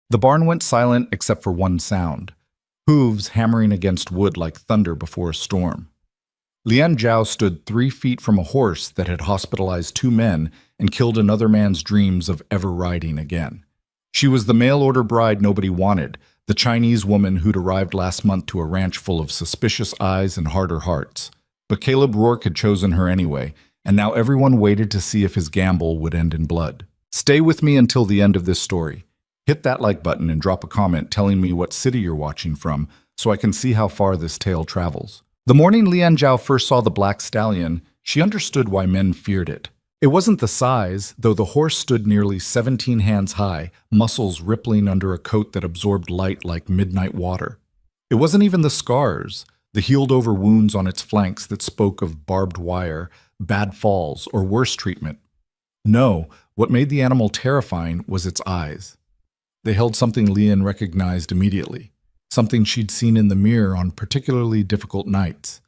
The barn went silent except for one sound: hooves hammering against wood like thunder before a storm. Lian Zhao stood 3 feet from a horse that had hospitalized 2 men and killed another man's dreams of ever riding again. She was the mail-order bride nobody wanted, the Chinese woman who'd arrived last month to a ranch full of suspicious eyes and harder hearts. But Caleb Rourke had chosen her anyway, and now everyone waited to see if his gamble would end in blood. Stay with me until the end of this story. Hit that like button and drop a comment telling me what city you're watching from so I can see how far this tale travels. The morning Lian Zhao first saw the black stallion, she understood why men feared it. It wasn't the size, though the horse stood nearly 17 hands high, muscles rippling under a coat that absorbed light like midnight water. It wasn't even the scars, the healed-over wounds on its flanks that spoke of barbed wire, bad falls, or worse treatment. No, what made the animal terrifying was its eyes. They held something Lian recognized immediately, something she'd seen in the mirror on particularly difficult nights.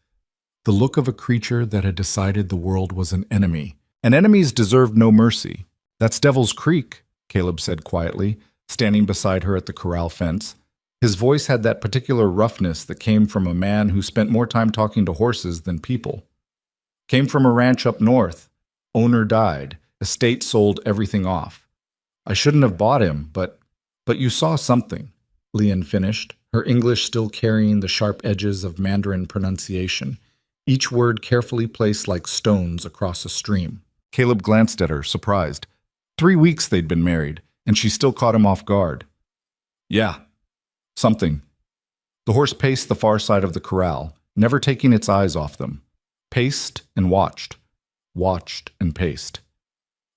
The look of a creature that had decided the world was an enemy. And enemies deserved no mercy. That's Devil's Creek, Caleb said quietly, standing beside her at the corral fence. His voice had that particular roughness that came from a man who spent more time talking to horses than people. Came from a ranch up north. Owner died. Estate sold everything off. I shouldn't have bought him, but you saw something, Lian finished, her English still carrying the sharp edges of Mandarin pronunciation, each word carefully placed like stones across a stream. Caleb glanced at her, surprised. 3 weeks they'd been married, and she still caught him off guard. Yeah, something. The horse paced the far side of the corral, never taking its eyes off them. Paced and watched and paced.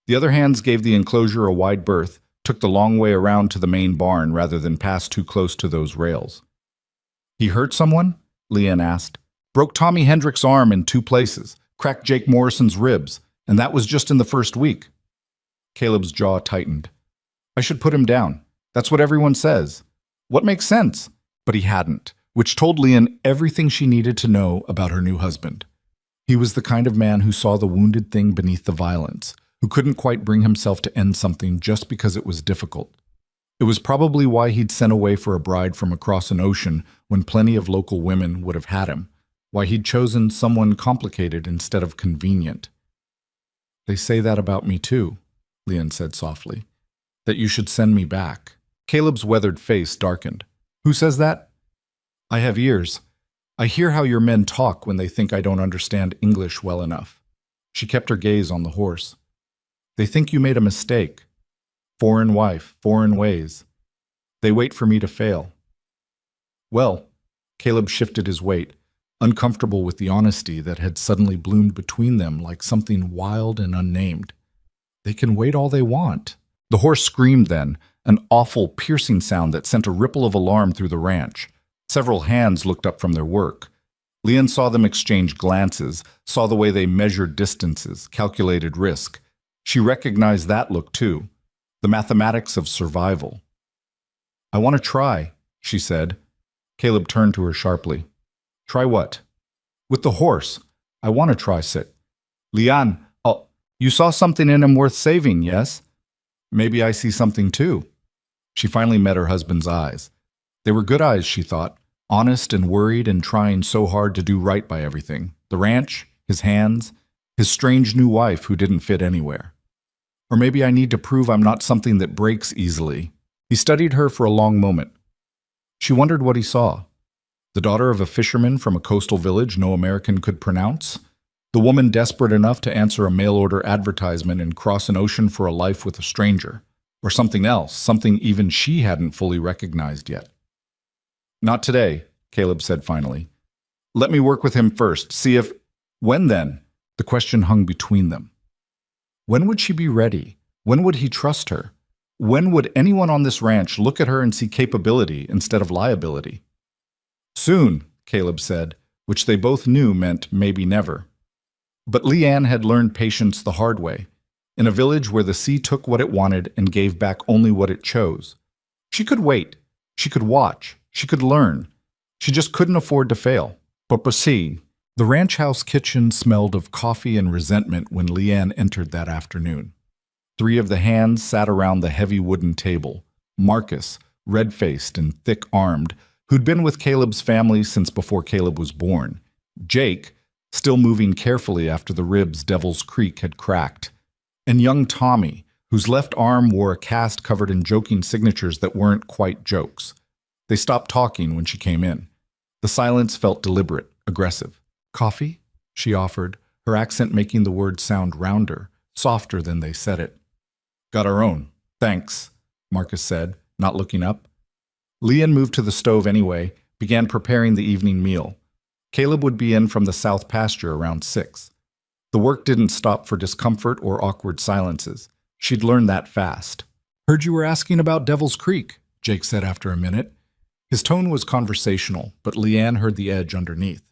The other hands gave the enclosure a wide berth, took the long way around to the main barn rather than pass too close to those rails. He hurt someone? Lian asked. Broke Tommy Hendrick's arm in 2 places, cracked Jake Morrison's ribs, and that was just in the first week. Caleb's jaw tightened. I should put him down. That's what everyone says. What makes sense? But he hadn't, which told Lian everything she needed to know about her new husband. He was the kind of man who saw the wounded thing beneath the violence, who couldn't quite bring himself to end something just because it was difficult. It was probably why he'd sent away for a bride from across an ocean when plenty of local women would have had him, why he'd chosen someone complicated instead of convenient. They say that about me too, Lian said softly, that you should send me back. Caleb's weathered face darkened. Who says that? I have ears. I hear how your men talk when they think I don't understand English well enough. She kept her gaze on the horse. They think you made a mistake. Foreign wife, foreign ways. They wait for me to fail. Well, Caleb shifted his weight, uncomfortable with the honesty that had suddenly bloomed between them like something wild and unnamed. They can wait all they want. The horse screamed then, an awful, piercing sound that sent a ripple of alarm through the ranch. Several hands looked up from their work. Lian saw them exchange glances, saw the way they measured distances, calculated risk. She recognized that look too, the mathematics of survival. I want to try, she said. Caleb turned to her sharply. Try what? With the horse. I want to try sit. Lian, you saw something in him worth saving, yes? Maybe I see something too. She finally met her husband's eyes. They were good eyes, she thought, honest and worried and trying so hard to do right by everything. The ranch, his hands, his strange new wife who didn't fit anywhere. Or maybe I need to prove I'm not something that breaks easily. He studied her for a long moment. She wondered what he saw. The daughter of a fisherman from a coastal village no American could pronounce? The woman desperate enough to answer a mail-order advertisement and cross an ocean for a life with a stranger? Or something else, something even she hadn't fully recognized yet? Not today, Caleb said finally. Let me work with him first, see if... When then? The question hung between them. When would she be ready? When would he trust her? When would anyone on this ranch look at her and see capability instead of liability? Soon, Caleb said, which they both knew meant maybe never. But Lian had learned patience the hard way, in a village where the sea took what it wanted and gave back only what it chose. She could wait, she could watch, she could learn. She just couldn't afford to fail. But proceed. The ranch house kitchen smelled of coffee and resentment when Lian entered that afternoon. 3 of the hands sat around the heavy wooden table. Marcus, red-faced and thick-armed, who'd been with Caleb's family since before Caleb was born. Jake, still moving carefully after the ribs Devil's Creek had cracked. And young Tommy, whose left arm wore a cast covered in joking signatures that weren't quite jokes. They stopped talking when she came in. The silence felt deliberate, aggressive. "Coffee?" she offered, her accent making the word sound rounder, softer than they said it. "Got our own. Thanks," Marcus said, not looking up. Leanne moved to the stove anyway, began preparing the evening meal. Caleb would be in from the south pasture around 6. The work didn't stop for discomfort or awkward silences. She'd learned that fast. "Heard you were asking about Devil's Creek," Jake said after a minute. His tone was conversational, but Leanne heard the edge underneath.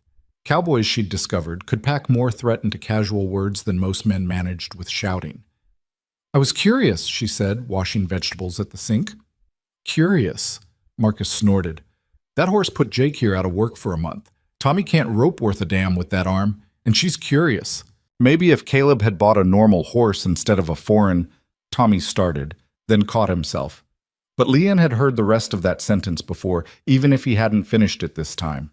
Cowboys, she'd discovered, could pack more threat into casual words than most men managed with shouting. "I was curious," she said, washing vegetables at the sink. "Curious," Marcus snorted. "That horse put Jake here out of work for a month. Tommy can't rope worth a damn with that arm, and she's curious." Maybe if Caleb had bought a normal horse instead of a foreign, Tommy started, then caught himself. But Leanne had heard the rest of that sentence before, even if he hadn't finished it this time.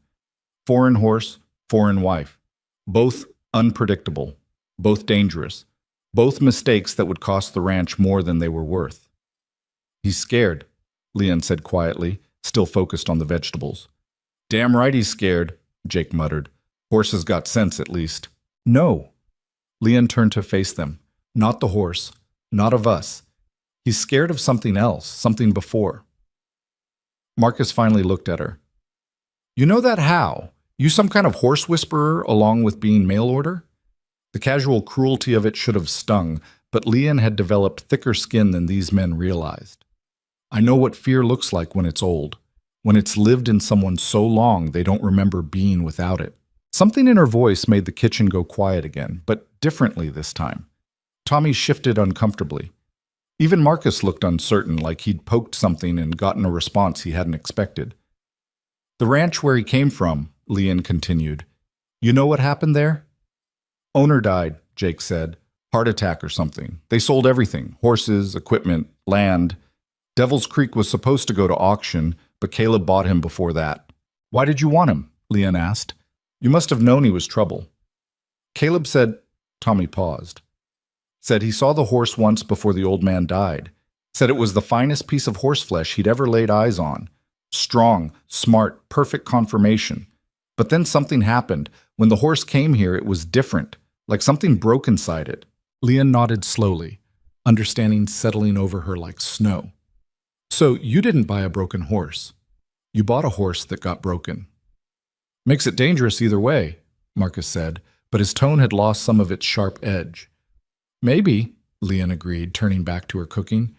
Foreign horse, foreign wife. Both unpredictable, both dangerous, both mistakes that would cost the ranch more than they were worth. "He's scared," Leanne said quietly, still focused on the vegetables. "Damn right he's scared," Jake muttered. "Horse has got sense, at least." "No." Leanne turned to face them. "Not the horse. Not of us. He's scared of something else, something before." Marcus finally looked at her. "You know that how? You some kind of horse whisperer along with being mail order?" The casual cruelty of it should have stung, but Leanne had developed thicker skin than these men realized. "I know what fear looks like when it's old, when it's lived in someone so long they don't remember being without it." Something in her voice made the kitchen go quiet again, but differently this time. Tommy shifted uncomfortably. Even Marcus looked uncertain, like he'd poked something and gotten a response he hadn't expected. "The ranch where he came from," Leanne continued. "You know what happened there?" "Owner died," Jake said. "Heart attack or something. They sold everything, horses, equipment, land. Devil's Creek was supposed to go to auction, but Caleb bought him before that." "Why did you want him?" Leanne asked. "You must have known he was trouble." Caleb said, Tommy paused. Said he saw the horse once before the old man died. Said it was the finest piece of horseflesh he'd ever laid eyes on. Strong, smart, perfect conformation. But then something happened. When the horse came here, it was different, like something broke inside it. Leanne nodded slowly, understanding settling over her like snow. "So you didn't buy a broken horse. You bought a horse that got broken." "Makes it dangerous either way," Marcus said, but his tone had lost some of its sharp edge. "Maybe," Leanne agreed, turning back to her cooking.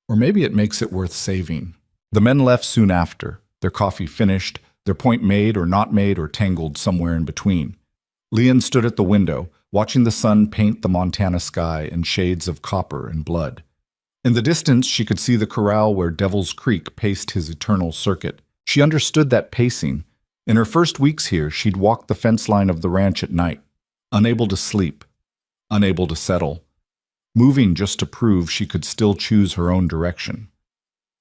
"Or maybe it makes it worth saving." The men left soon after, their coffee finished, their point made or not made or tangled somewhere in between. Leanne stood at the window, watching the sun paint the Montana sky in shades of copper and blood. In the distance, she could see the corral where Devil's Creek paced his eternal circuit. She understood that pacing. In her first weeks here, she'd walked the fence line of the ranch at night, unable to sleep, unable to settle, moving just to prove she could still choose her own direction.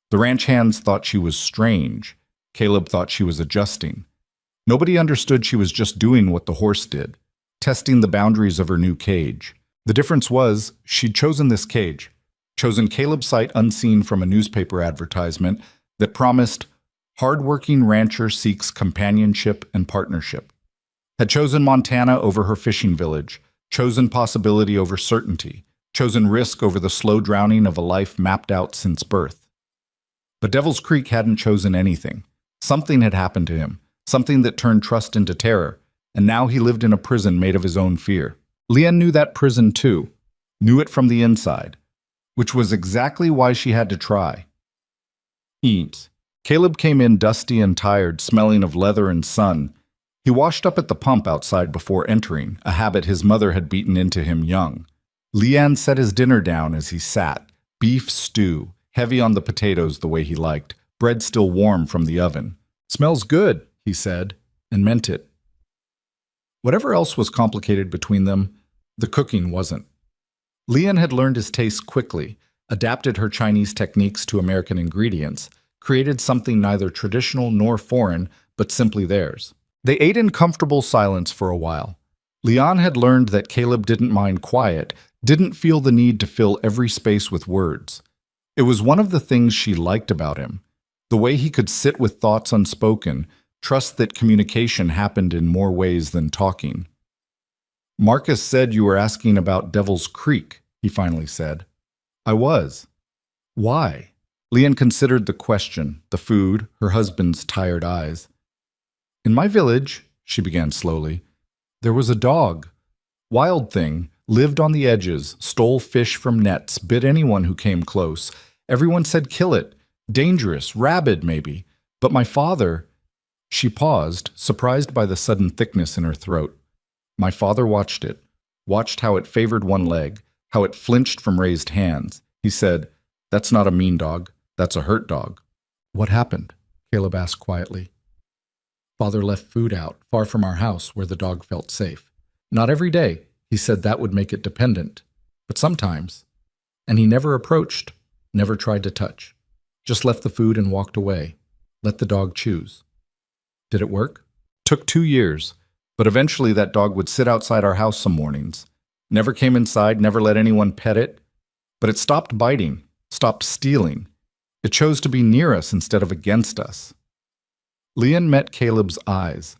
The ranch hands thought she was strange. Caleb thought she was adjusting. Nobody understood she was just doing what the horse did, testing the boundaries of her new cage. The difference was, she'd chosen this cage, chosen Caleb's sight unseen from a newspaper advertisement that promised hard-working rancher seeks companionship and partnership. Had chosen Montana over her fishing village, chosen possibility over certainty, chosen risk over the slow drowning of a life mapped out since birth. But Devil's Creek hadn't chosen anything. Something had happened to him, something that turned trust into terror, and now he lived in a prison made of his own fear. Leanne knew that prison too, knew it from the inside, which was exactly why she had to try. Eat. Caleb came in dusty and tired, smelling of leather and sun. He washed up at the pump outside before entering, a habit his mother had beaten into him young. Leanne set his dinner down as he sat, beef stew, heavy on the potatoes the way he liked, bread still warm from the oven. "Smells good," he said, and meant it. Whatever else was complicated between them, the cooking wasn't. Leanne had learned his tastes quickly, adapted her Chinese techniques to American ingredients, created something neither traditional nor foreign, but simply theirs. They ate in comfortable silence for a while. Leon had learned that Caleb didn't mind quiet, didn't feel the need to fill every space with words. It was one of the things she liked about him, the way he could sit with thoughts unspoken, trust that communication happened in more ways than talking. "Marcus said you were asking about Devil's Creek," he finally said. "I was." "Why?" Leon considered the question, the food, her husband's tired eyes. "In my village," she began slowly, "there was a dog. Wild thing, lived on the edges, stole fish from nets, bit anyone who came close. Everyone said kill it. Dangerous, rabid maybe. But my father—" She paused, surprised by the sudden thickness in her throat. "My father watched it, watched how it favored one leg, how it flinched from raised hands. He said, 'That's not a mean dog, that's a hurt dog.'" "What happened?" Caleb asked quietly. "Father left food out, far from our house, where the dog felt safe. Not every day. He said that would make it dependent. But sometimes. And he never approached, never tried to touch. Just left the food and walked away. Let the dog choose." "Did it work?" "Took 2 years. But eventually that dog would sit outside our house some mornings. Never came inside, never let anyone pet it. But it stopped biting, stopped stealing. It chose to be near us instead of against us." Leon met Caleb's eyes.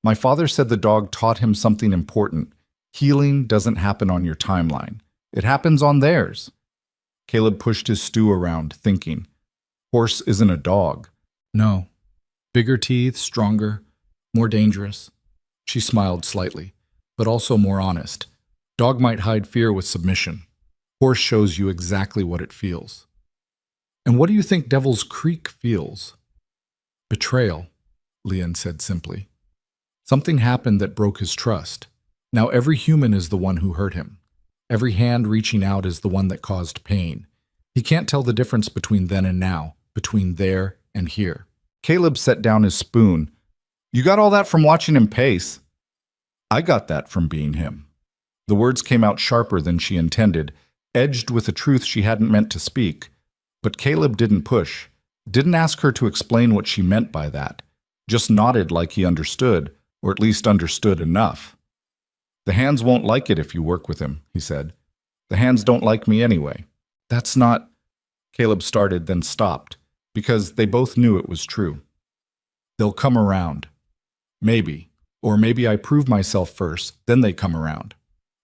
"My father said the dog taught him something important. Healing doesn't happen on your timeline. It happens on theirs." Caleb pushed his stew around, thinking. Horse isn't a dog. "No. Bigger teeth, stronger, more dangerous." She smiled slightly, but also more honest. "Dog might hide fear with submission. Horse shows you exactly what it feels." "And what do you think Devil's Creek feels?" "Betrayal," Leon said simply. "Something happened that broke his trust. Now every human is the one who hurt him. Every hand reaching out is the one that caused pain. He can't tell the difference between then and now, between there and here." Caleb set down his spoon. "You got all that from watching him pace." "I got that from being him." The words came out sharper than she intended, edged with a truth she hadn't meant to speak. But Caleb didn't push, didn't ask her to explain what she meant by that, just nodded like he understood, or at least understood enough. "The hands won't like it if you work with him," he said. "The hands don't like me anyway." "That's not—" Caleb started, then stopped, because they both knew it was true. "They'll come around. Maybe. Or maybe I prove myself first, then they come around."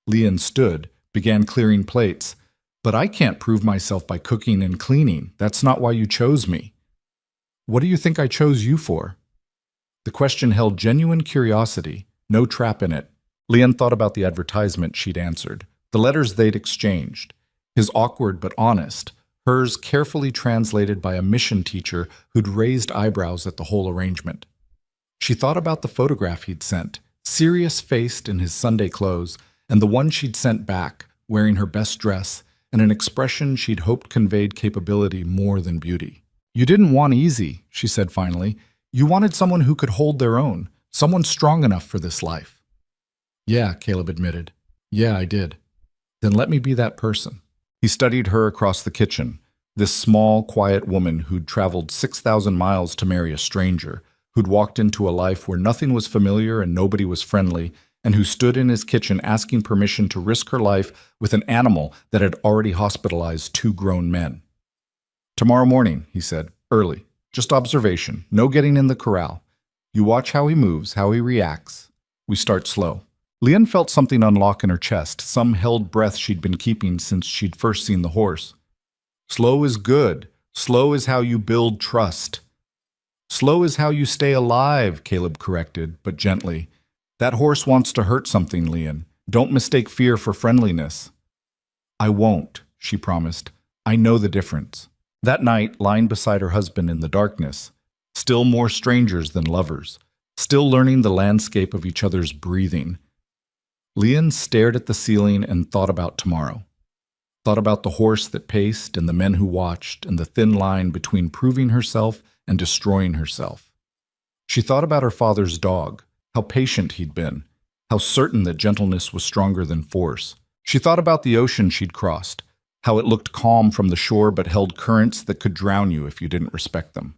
Leon stood, began clearing plates. "But I can't prove myself by cooking and cleaning. That's not why you chose me." "What do you think I chose you for?" The question held genuine curiosity, no trap in it. Leon thought about the advertisement she'd answered, the letters they'd exchanged. His awkward but honest, hers carefully translated by a mission teacher who'd raised eyebrows at the whole arrangement. She thought about the photograph he'd sent, serious-faced in his Sunday clothes, and the one she'd sent back, wearing her best dress, and an expression she'd hoped conveyed capability more than beauty. "You didn't want easy," she said finally. "You wanted someone who could hold their own, someone strong enough for this life." "Yeah," Caleb admitted. "Yeah, I did." "Then let me be that person." He studied her across the kitchen, this small, quiet woman who'd traveled 6,000 miles to marry a stranger, who'd walked into a life where nothing was familiar and nobody was friendly, and who stood in his kitchen asking permission to risk her life with an animal that had already hospitalized 2 grown men. "Tomorrow morning," he said, "early. Just observation, no getting in the corral. You watch how he moves, how he reacts. We start slow." Leon felt something unlock in her chest, some held breath she'd been keeping since she'd first seen the horse. "Slow is good. Slow is how you build trust." "Slow is how you stay alive," Caleb corrected, but gently. "That horse wants to hurt something, Leon. Don't mistake fear for friendliness." "I won't," she promised. "I know the difference." That night, lying beside her husband in the darkness, still more strangers than lovers, still learning the landscape of each other's breathing, Leon stared at the ceiling and thought about tomorrow. Thought about the horse that paced and the men who watched and the thin line between proving herself and destroying herself. She thought about her father's dog, how patient he'd been, how certain that gentleness was stronger than force. She thought about the ocean she'd crossed, how it looked calm from the shore but held currents that could drown you if you didn't respect them.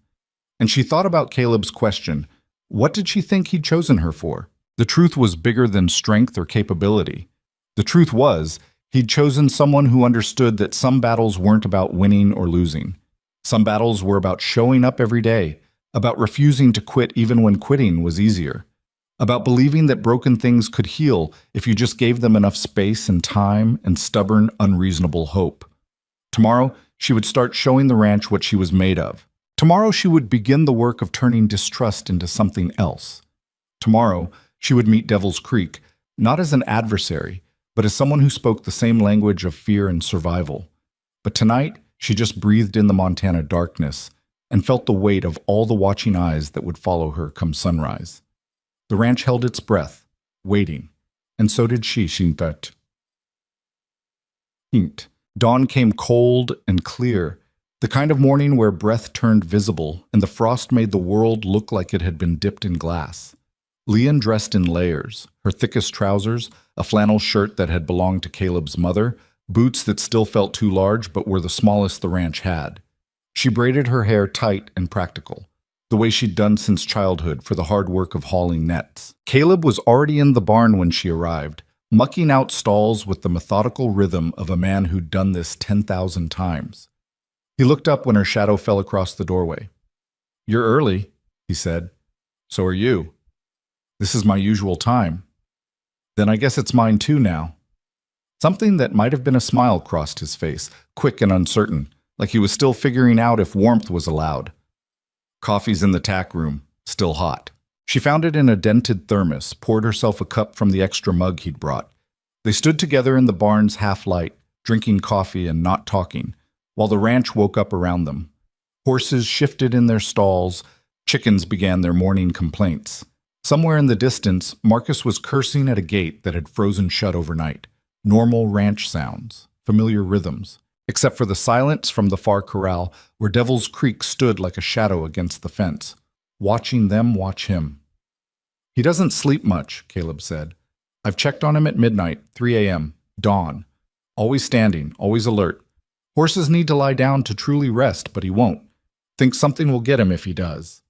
And she thought about Caleb's question, what did she think he'd chosen her for? The truth was bigger than strength or capability. The truth was, he'd chosen someone who understood that some battles weren't about winning or losing. Some battles were about showing up every day, about refusing to quit even when quitting was easier, about believing that broken things could heal if you just gave them enough space and time and stubborn, unreasonable hope. Tomorrow, she would start showing the ranch what she was made of. Tomorrow, she would begin the work of turning distrust into something else. Tomorrow, she would meet Devil's Creek, not as an adversary, but as someone who spoke the same language of fear and survival. But tonight, she just breathed in the Montana darkness and felt the weight of all the watching eyes that would follow her come sunrise. The ranch held its breath, waiting, and so did she, Shintat. Hint. Dawn came cold and clear, the kind of morning where breath turned visible and the frost made the world look like it had been dipped in glass. Leanne dressed in layers, her thickest trousers, a flannel shirt that had belonged to Caleb's mother, boots that still felt too large but were the smallest the ranch had. She braided her hair tight and practical, the way she'd done since childhood for the hard work of hauling nets. Caleb was already in the barn when she arrived, mucking out stalls with the methodical rhythm of a man who'd done this 10,000 times. He looked up when her shadow fell across the doorway. "You're early," he said. "So are you." "This is my usual time." "Then I guess it's mine too now." Something that might have been a smile crossed his face, quick and uncertain, like he was still figuring out if warmth was allowed. "Coffee's in the tack room, still hot." She found it in a dented thermos, poured herself a cup from the extra mug he'd brought. They stood together in the barn's half-light, drinking coffee and not talking, while the ranch woke up around them. Horses shifted in their stalls, chickens began their morning complaints. Somewhere in the distance, Marcus was cursing at a gate that had frozen shut overnight. Normal ranch sounds, familiar rhythms, except for the silence from the far corral where Devil's Creek stood like a shadow against the fence, watching them watch him. "He doesn't sleep much," Caleb said. "I've checked on him at midnight, 3 a.m., dawn. Always standing, always alert. Horses need to lie down to truly rest, but he won't. Thinks something will get him if he does."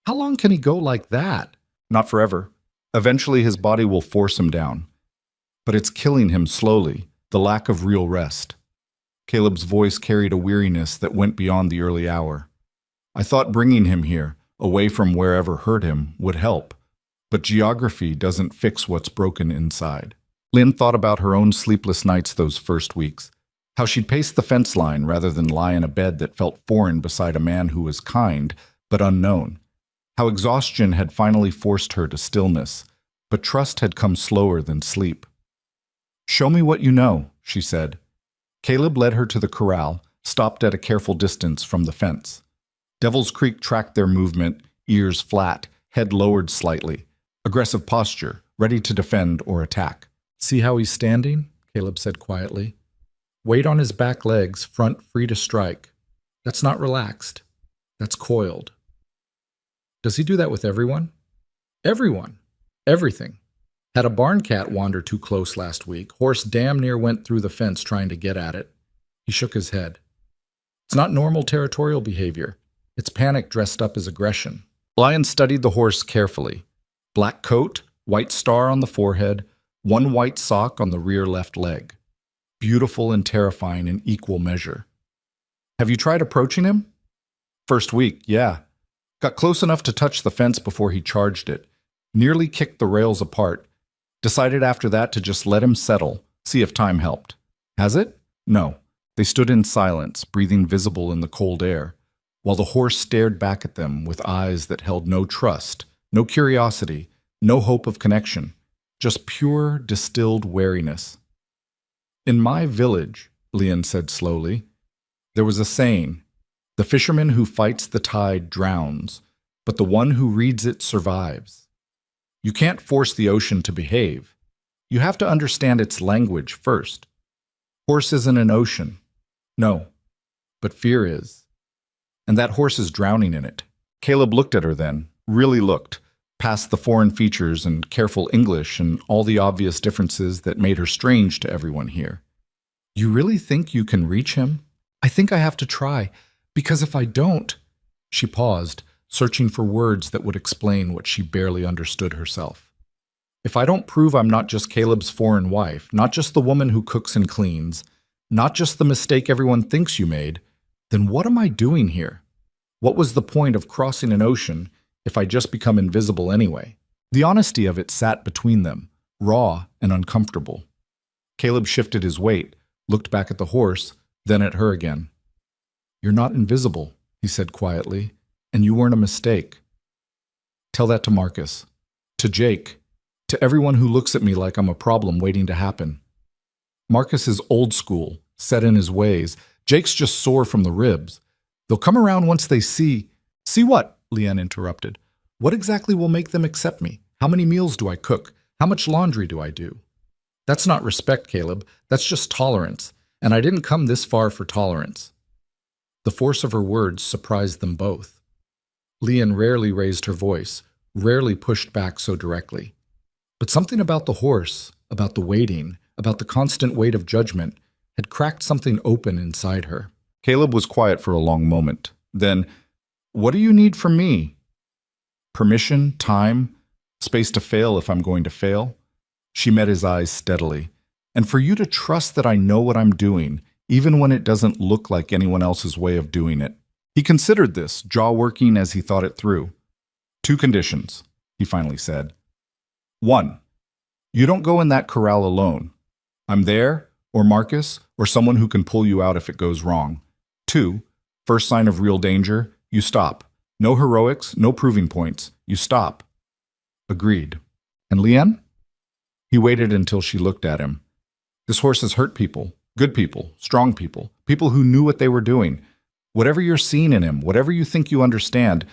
"How long can he go like that?" "Not forever. Eventually his body will force him down. But it's killing him slowly, the lack of real rest." Caleb's voice carried a weariness that went beyond the early hour. "I thought bringing him here, away from wherever hurt him, would help. But geography doesn't fix what's broken inside." Lynn thought about her own sleepless nights those first weeks, how she'd pace the fence line rather than lie in a bed that felt foreign beside a man who was kind, but unknown, how exhaustion had finally forced her to stillness, but trust had come slower than sleep. "Show me what you know," she said. Caleb led her to the corral, stopped at a careful distance from the fence. Devil's Creek tracked their movement, ears flat, head lowered slightly, aggressive posture, ready to defend or attack. "See how he's standing?" Caleb said quietly. "Weight on his back legs, front free to strike. That's not relaxed. That's coiled." "Does he do that with everyone?" "Everyone. Everything. Had a barn cat wander too close last week. Horse damn near went through the fence trying to get at it." He shook his head. "It's not normal territorial behavior. It's panic dressed up as aggression." Lion studied the horse carefully. Black coat, white star on the forehead, one white sock on the rear left leg. Beautiful and terrifying in equal measure. "Have you tried approaching him?" "First week, yeah. Got close enough to touch the fence before he charged it. Nearly kicked the rails apart. Decided after that to just let him settle, see if time helped." "Has it?" "No." They stood in silence, breathing visible in the cold air, while the horse stared back at them with eyes that held no trust, no curiosity, no hope of connection, just pure, distilled wariness. "In my village," Leon said slowly, "there was a saying, the fisherman who fights the tide drowns, but the one who reads it survives. You can't force the ocean to behave. You have to understand its language first. Horse isn't an ocean. No, but fear is. And that horse is drowning in it." Caleb looked at her then, really looked, past the foreign features and careful English and all the obvious differences that made her strange to everyone here. You really think you can reach him? I think I have to try, because if I don't... She paused, searching for words that would explain what she barely understood herself. If I don't prove I'm not just Caleb's foreign wife, not just the woman who cooks and cleans, not just the mistake everyone thinks you made, then what am I doing here? What was the point of crossing an ocean if I just become invisible anyway? The honesty of it sat between them, raw and uncomfortable. Caleb shifted his weight, looked back at the horse, then at her again. You're not invisible, he said quietly, and you weren't a mistake. Tell that to Marcus, to Jake, to everyone who looks at me like I'm a problem waiting to happen. Marcus is old school, set in his ways. Jake's just sore from the ribs. They'll come around once they see... See what? Leanne interrupted. What exactly will make them accept me? How many meals do I cook? How much laundry do I do? That's not respect, Caleb. That's just tolerance. And I didn't come this far for tolerance. The force of her words surprised them both. Leanne rarely raised her voice, rarely pushed back so directly. But something about the horse, about the waiting, about the constant weight of judgment, had cracked something open inside her. Caleb was quiet for a long moment. Then, what do you need from me? Permission, time, space to fail if I'm going to fail? She met his eyes steadily. And for you to trust that I know what I'm doing, even when it doesn't look like anyone else's way of doing it. He considered this, jaw working as he thought it through. 2 conditions, he finally said. 1, you don't go in that corral alone. I'm there, or Marcus, or someone who can pull you out if it goes wrong. 2, first sign of real danger, you stop. No heroics, no proving points. You stop. Agreed. And Leanne? He waited until she looked at him. This horse has hurt people, good people, strong people, people who knew what they were doing. Whatever you're seeing in him, whatever you think you understand,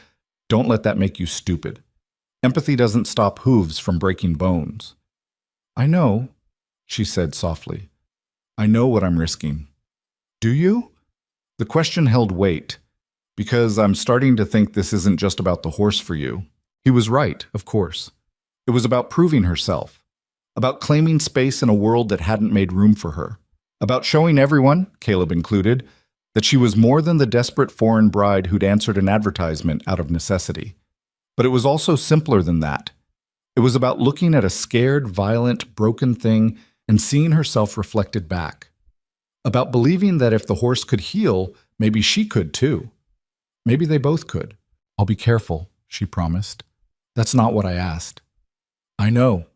don't let that make you stupid. Empathy doesn't stop hooves from breaking bones. I know, she said softly. I know what I'm risking. Do you? The question held weight, because I'm starting to think this isn't just about the horse for you. He was right, of course. It was about proving herself, about claiming space in a world that hadn't made room for her, about showing everyone, Caleb included, that she was more than the desperate foreign bride who'd answered an advertisement out of necessity. But it was also simpler than that. It was about looking at a scared, violent, broken thing and seeing herself reflected back. About believing that if the horse could heal, maybe she could too. Maybe they both could. I'll be careful, she promised. That's not what I asked. I know.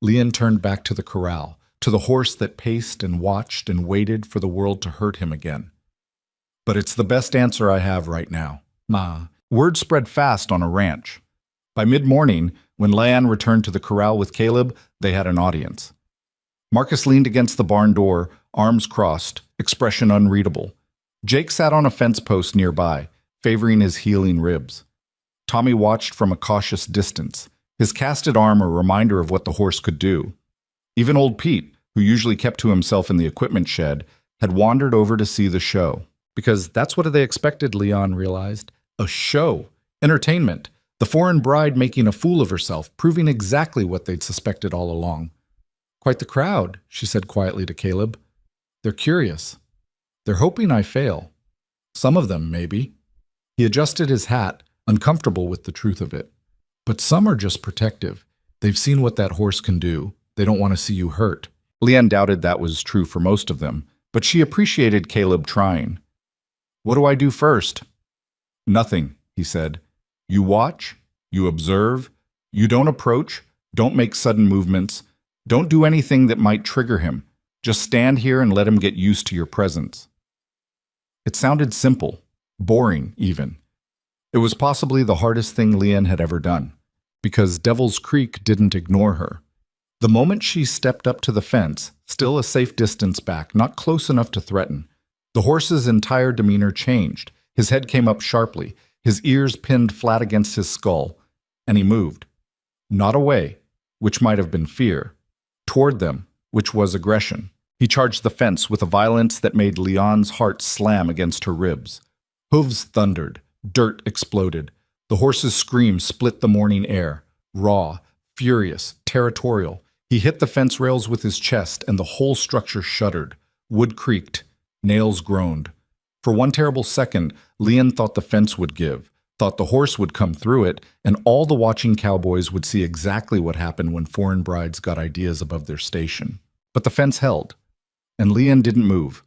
Leanne turned back to the corral, to the horse that paced and watched and waited for the world to hurt him again. But it's the best answer I have right now. Ma. Word spread fast on a ranch. By mid-morning, when Leanne returned to the corral with Caleb, they had an audience. Marcus leaned against the barn door, arms crossed, expression unreadable. Jake sat on a fence post nearby, favoring his healing ribs. Tommy watched from a cautious distance, his casted arm a reminder of what the horse could do. Even old Pete, who usually kept to himself in the equipment shed, had wandered over to see the show. Because that's what they expected, Leon realized. A show. Entertainment. The foreign bride making a fool of herself, proving exactly what they'd suspected all along. Quite the crowd, she said quietly to Caleb. They're curious. They're hoping I fail. Some of them, maybe. He adjusted his hat, uncomfortable with the truth of it. But some are just protective. They've seen what that horse can do. They don't want to see you hurt. Leanne doubted that was true for most of them, but she appreciated Caleb trying. What do I do first? Nothing, he said. You watch, you observe, you don't approach, don't make sudden movements, don't do anything that might trigger him. Just stand here and let him get used to your presence. It sounded simple, boring even. It was possibly the hardest thing Leanne had ever done, because Devil's Creek didn't ignore her. The moment she stepped up to the fence, still a safe distance back, not close enough to threaten, the horse's entire demeanor changed. His head came up sharply, his ears pinned flat against his skull, and he moved. Not away, which might have been fear, toward them, which was aggression. He charged the fence with a violence that made Leon's heart slam against her ribs. Hooves thundered, dirt exploded. The horse's scream split the morning air, raw, furious, territorial. He hit the fence rails with his chest, and the whole structure shuddered, Wood creaked. Nails groaned. For one terrible second, Leon thought the fence would give, thought the horse would come through it, and all the watching cowboys would see exactly what happened when foreign brides got ideas above their station. But the fence held, and Leon didn't move.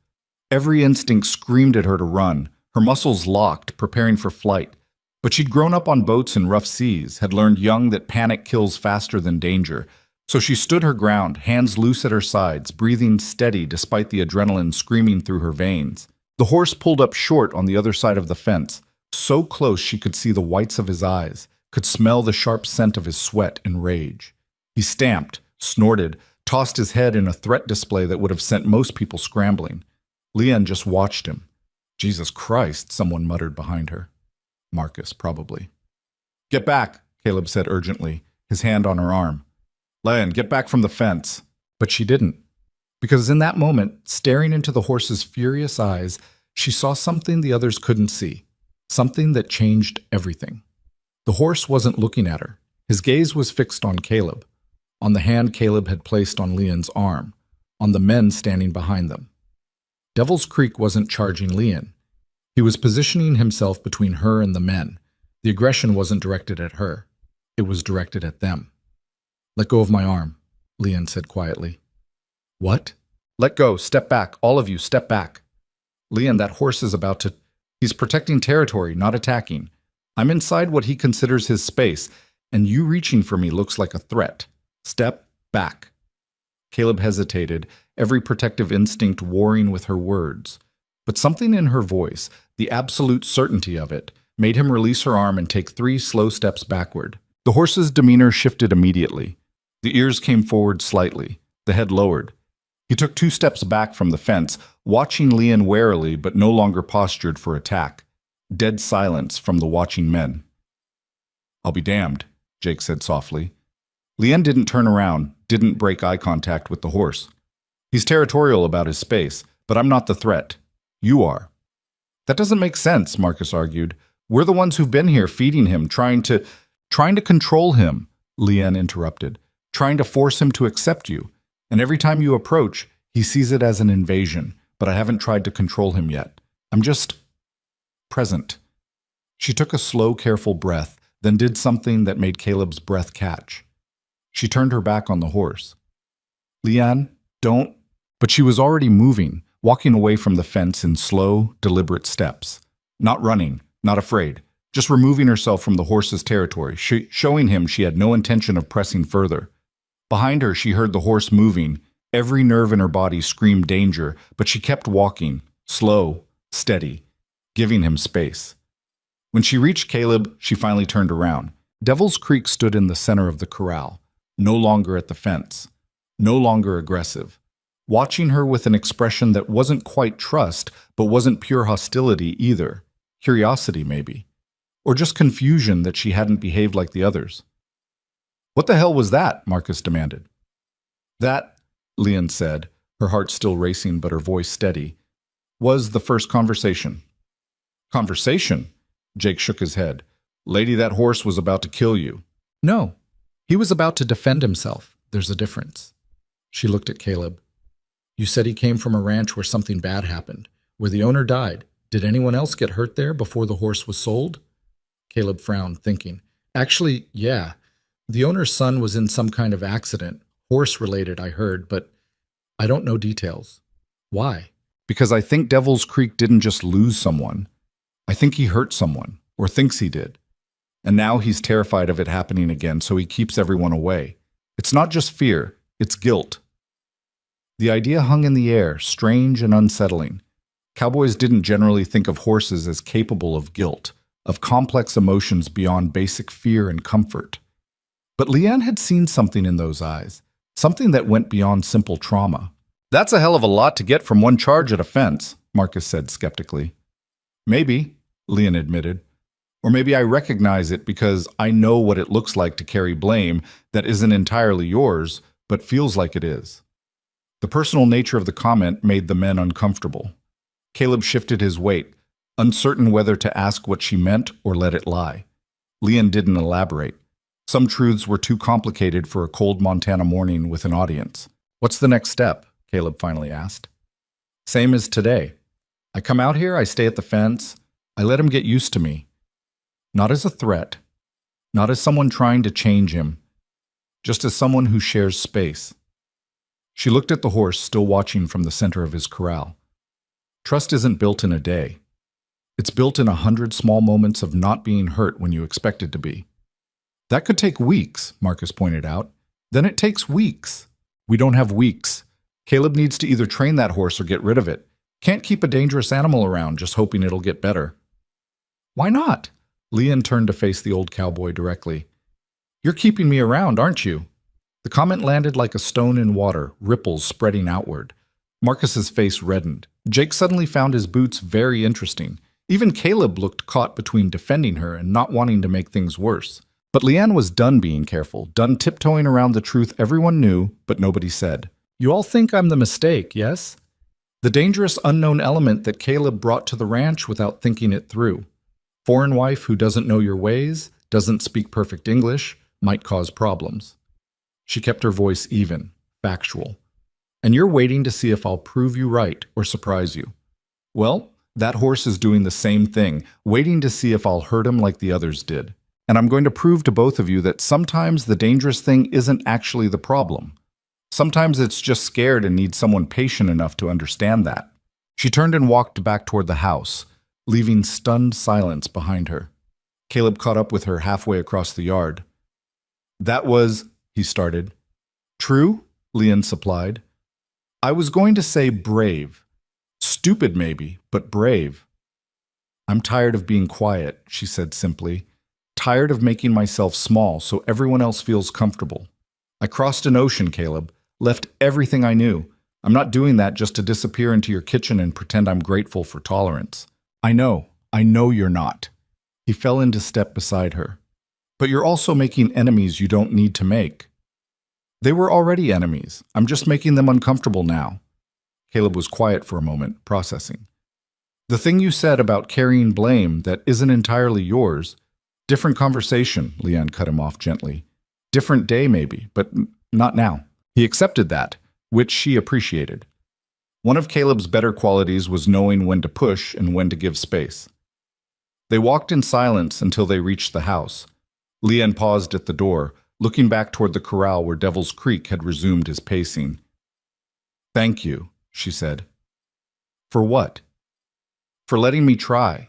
Every instinct screamed at her to run, her muscles locked, preparing for flight. But she'd grown up on boats in rough seas, had learned young that panic kills faster than danger. So she stood her ground, hands loose at her sides, breathing steady despite the adrenaline screaming through her veins. The horse pulled up short on the other side of the fence, so close she could see the whites of his eyes, could smell the sharp scent of his sweat and rage. He stamped, snorted, tossed his head in a threat display that would have sent most people scrambling. Leon just watched him. Jesus Christ, someone muttered behind her. Marcus, probably. Get back, Caleb said urgently, his hand on her arm. Leon, get back from the fence. But she didn't. Because in that moment, staring into the horse's furious eyes, she saw something the others couldn't see. Something that changed everything. The horse wasn't looking at her. His gaze was fixed on Caleb, on the hand Caleb had placed on Leon's arm, on the men standing behind them. Devil's Creek wasn't charging Leon. He was positioning himself between her and the men. The aggression wasn't directed at her. It was directed at them. Let go of my arm, Leon said quietly. What? Let go. Step back. All of you, step back. Leon, that horse is about to... He's protecting territory, not attacking. I'm inside what he considers his space, and you reaching for me looks like a threat. Step back. Caleb hesitated, every protective instinct warring with her words. But something in her voice, the absolute certainty of it, made him release her arm and take 3 slow steps backward. The horse's demeanor shifted immediately. The ears came forward slightly, the head lowered. He took 2 steps back from the fence, watching Leon warily but no longer postured for attack. Dead silence from the watching men. I'll be damned, Jake said softly. Leon didn't turn around, didn't break eye contact with the horse. He's territorial about his space, but I'm not the threat. You are. That doesn't make sense, Marcus argued. We're the ones who've been here feeding him, trying to control him, Leon interrupted. Trying to force him to accept you. And every time you approach, he sees it as an invasion, but I haven't tried to control him yet. I'm just present. She took a slow, careful breath, then did something that made Caleb's breath catch. She turned her back on the horse. Leon, don't... But she was already moving, walking away from the fence in slow, deliberate steps. Not running, not afraid, just removing herself from the horse's territory, showing him she had no intention of pressing further. Behind her, she heard the horse moving. Every nerve in her body screamed danger, but she kept walking, slow, steady, giving him space. When she reached Caleb, she finally turned around. Devil's Creek stood in the center of the corral, no longer at the fence, no longer aggressive, watching her with an expression that wasn't quite trust, but wasn't pure hostility either. Curiosity, maybe. Or just confusion that she hadn't behaved like the others. What the hell was that? Marcus demanded. That, Leon said, her heart still racing but her voice steady, was the first conversation. Conversation? Jake shook his head. Lady, that horse was about to kill you. No, he was about to defend himself. There's a difference. She looked at Caleb. You said he came from a ranch where something bad happened, where the owner died. Did anyone else get hurt there before the horse was sold? Caleb frowned, thinking. Actually, yeah. The owner's son was in some kind of accident, horse-related, I heard, but I don't know details. Why? Because I think Devil's Creek didn't just lose someone. I think he hurt someone, or thinks he did. And now he's terrified of it happening again, so he keeps everyone away. It's not just fear, it's guilt. The idea hung in the air, strange and unsettling. Cowboys didn't generally think of horses as capable of guilt, of complex emotions beyond basic fear and comfort. But Leon had seen something in those eyes, something that went beyond simple trauma. That's a hell of a lot to get from one charge at a fence, Marcus said skeptically. Maybe, Leon admitted. Or maybe I recognize it because I know what it looks like to carry blame that isn't entirely yours, but feels like it is. The personal nature of the comment made the men uncomfortable. Caleb shifted his weight, uncertain whether to ask what she meant or let it lie. Leon didn't elaborate. Some truths were too complicated for a cold Montana morning with an audience. What's the next step? Caleb finally asked. Same as today. I come out here, I stay at the fence, I let him get used to me. Not as a threat, not as someone trying to change him, just as someone who shares space. She looked at the horse, still watching from the center of his corral. Trust isn't built in a day. It's built in 100 small moments of not being hurt when you expect it to be. That could take weeks, Marcus pointed out. Then it takes weeks. We don't have weeks. Caleb needs to either train that horse or get rid of it. Can't keep a dangerous animal around just hoping it'll get better. Why not? Leon turned to face the old cowboy directly. You're keeping me around, aren't you? The comment landed like a stone in water, ripples spreading outward. Marcus's face reddened. Jake suddenly found his boots very interesting. Even Caleb looked caught between defending her and not wanting to make things worse. But Leanne was done being careful, done tiptoeing around the truth everyone knew, but nobody said. You all think I'm the mistake, yes? The dangerous unknown element that Caleb brought to the ranch without thinking it through. Foreign wife who doesn't know your ways, doesn't speak perfect English, might cause problems. She kept her voice even, factual. And you're waiting to see if I'll prove you right or surprise you. Well, that horse is doing the same thing, waiting to see if I'll hurt him like the others did. And I'm going to prove to both of you that sometimes the dangerous thing isn't actually the problem. Sometimes it's just scared and needs someone patient enough to understand that. She turned and walked back toward the house, leaving stunned silence behind her. Caleb caught up with her halfway across the yard. That was, he started. True, Leon supplied. I was going to say brave. Stupid maybe, but brave. I'm tired of being quiet, she said simply. Tired of making myself small so everyone else feels comfortable. I crossed an ocean, Caleb. Left everything I knew. I'm not doing that just to disappear into your kitchen and pretend I'm grateful for tolerance. I know you're not. He fell into step beside her. But you're also making enemies you don't need to make. They were already enemies. I'm just making them uncomfortable now. Caleb was quiet for a moment, processing. The thing you said about carrying blame that isn't entirely yours. Different conversation, Leanne cut him off gently. Different day maybe, but not now. He accepted that, which she appreciated. One of Caleb's better qualities was knowing when to push and when to give space. They walked in silence until they reached the house. Leanne paused at the door, looking back toward the corral where Devil's Creek had resumed his pacing. Thank you, she said. For what? For letting me try.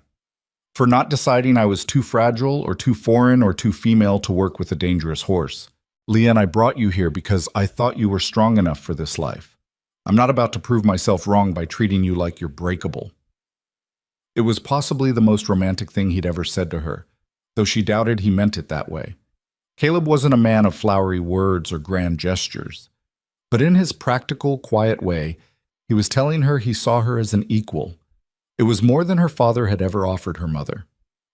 For not deciding I was too fragile or too foreign or too female to work with a dangerous horse. Leanne, I brought you here because I thought you were strong enough for this life. I'm not about to prove myself wrong by treating you like you're breakable. It was possibly the most romantic thing he'd ever said to her, though she doubted he meant it that way. Caleb wasn't a man of flowery words or grand gestures, but in his practical, quiet way, he was telling her he saw her as an equal. It was more than her father had ever offered her mother,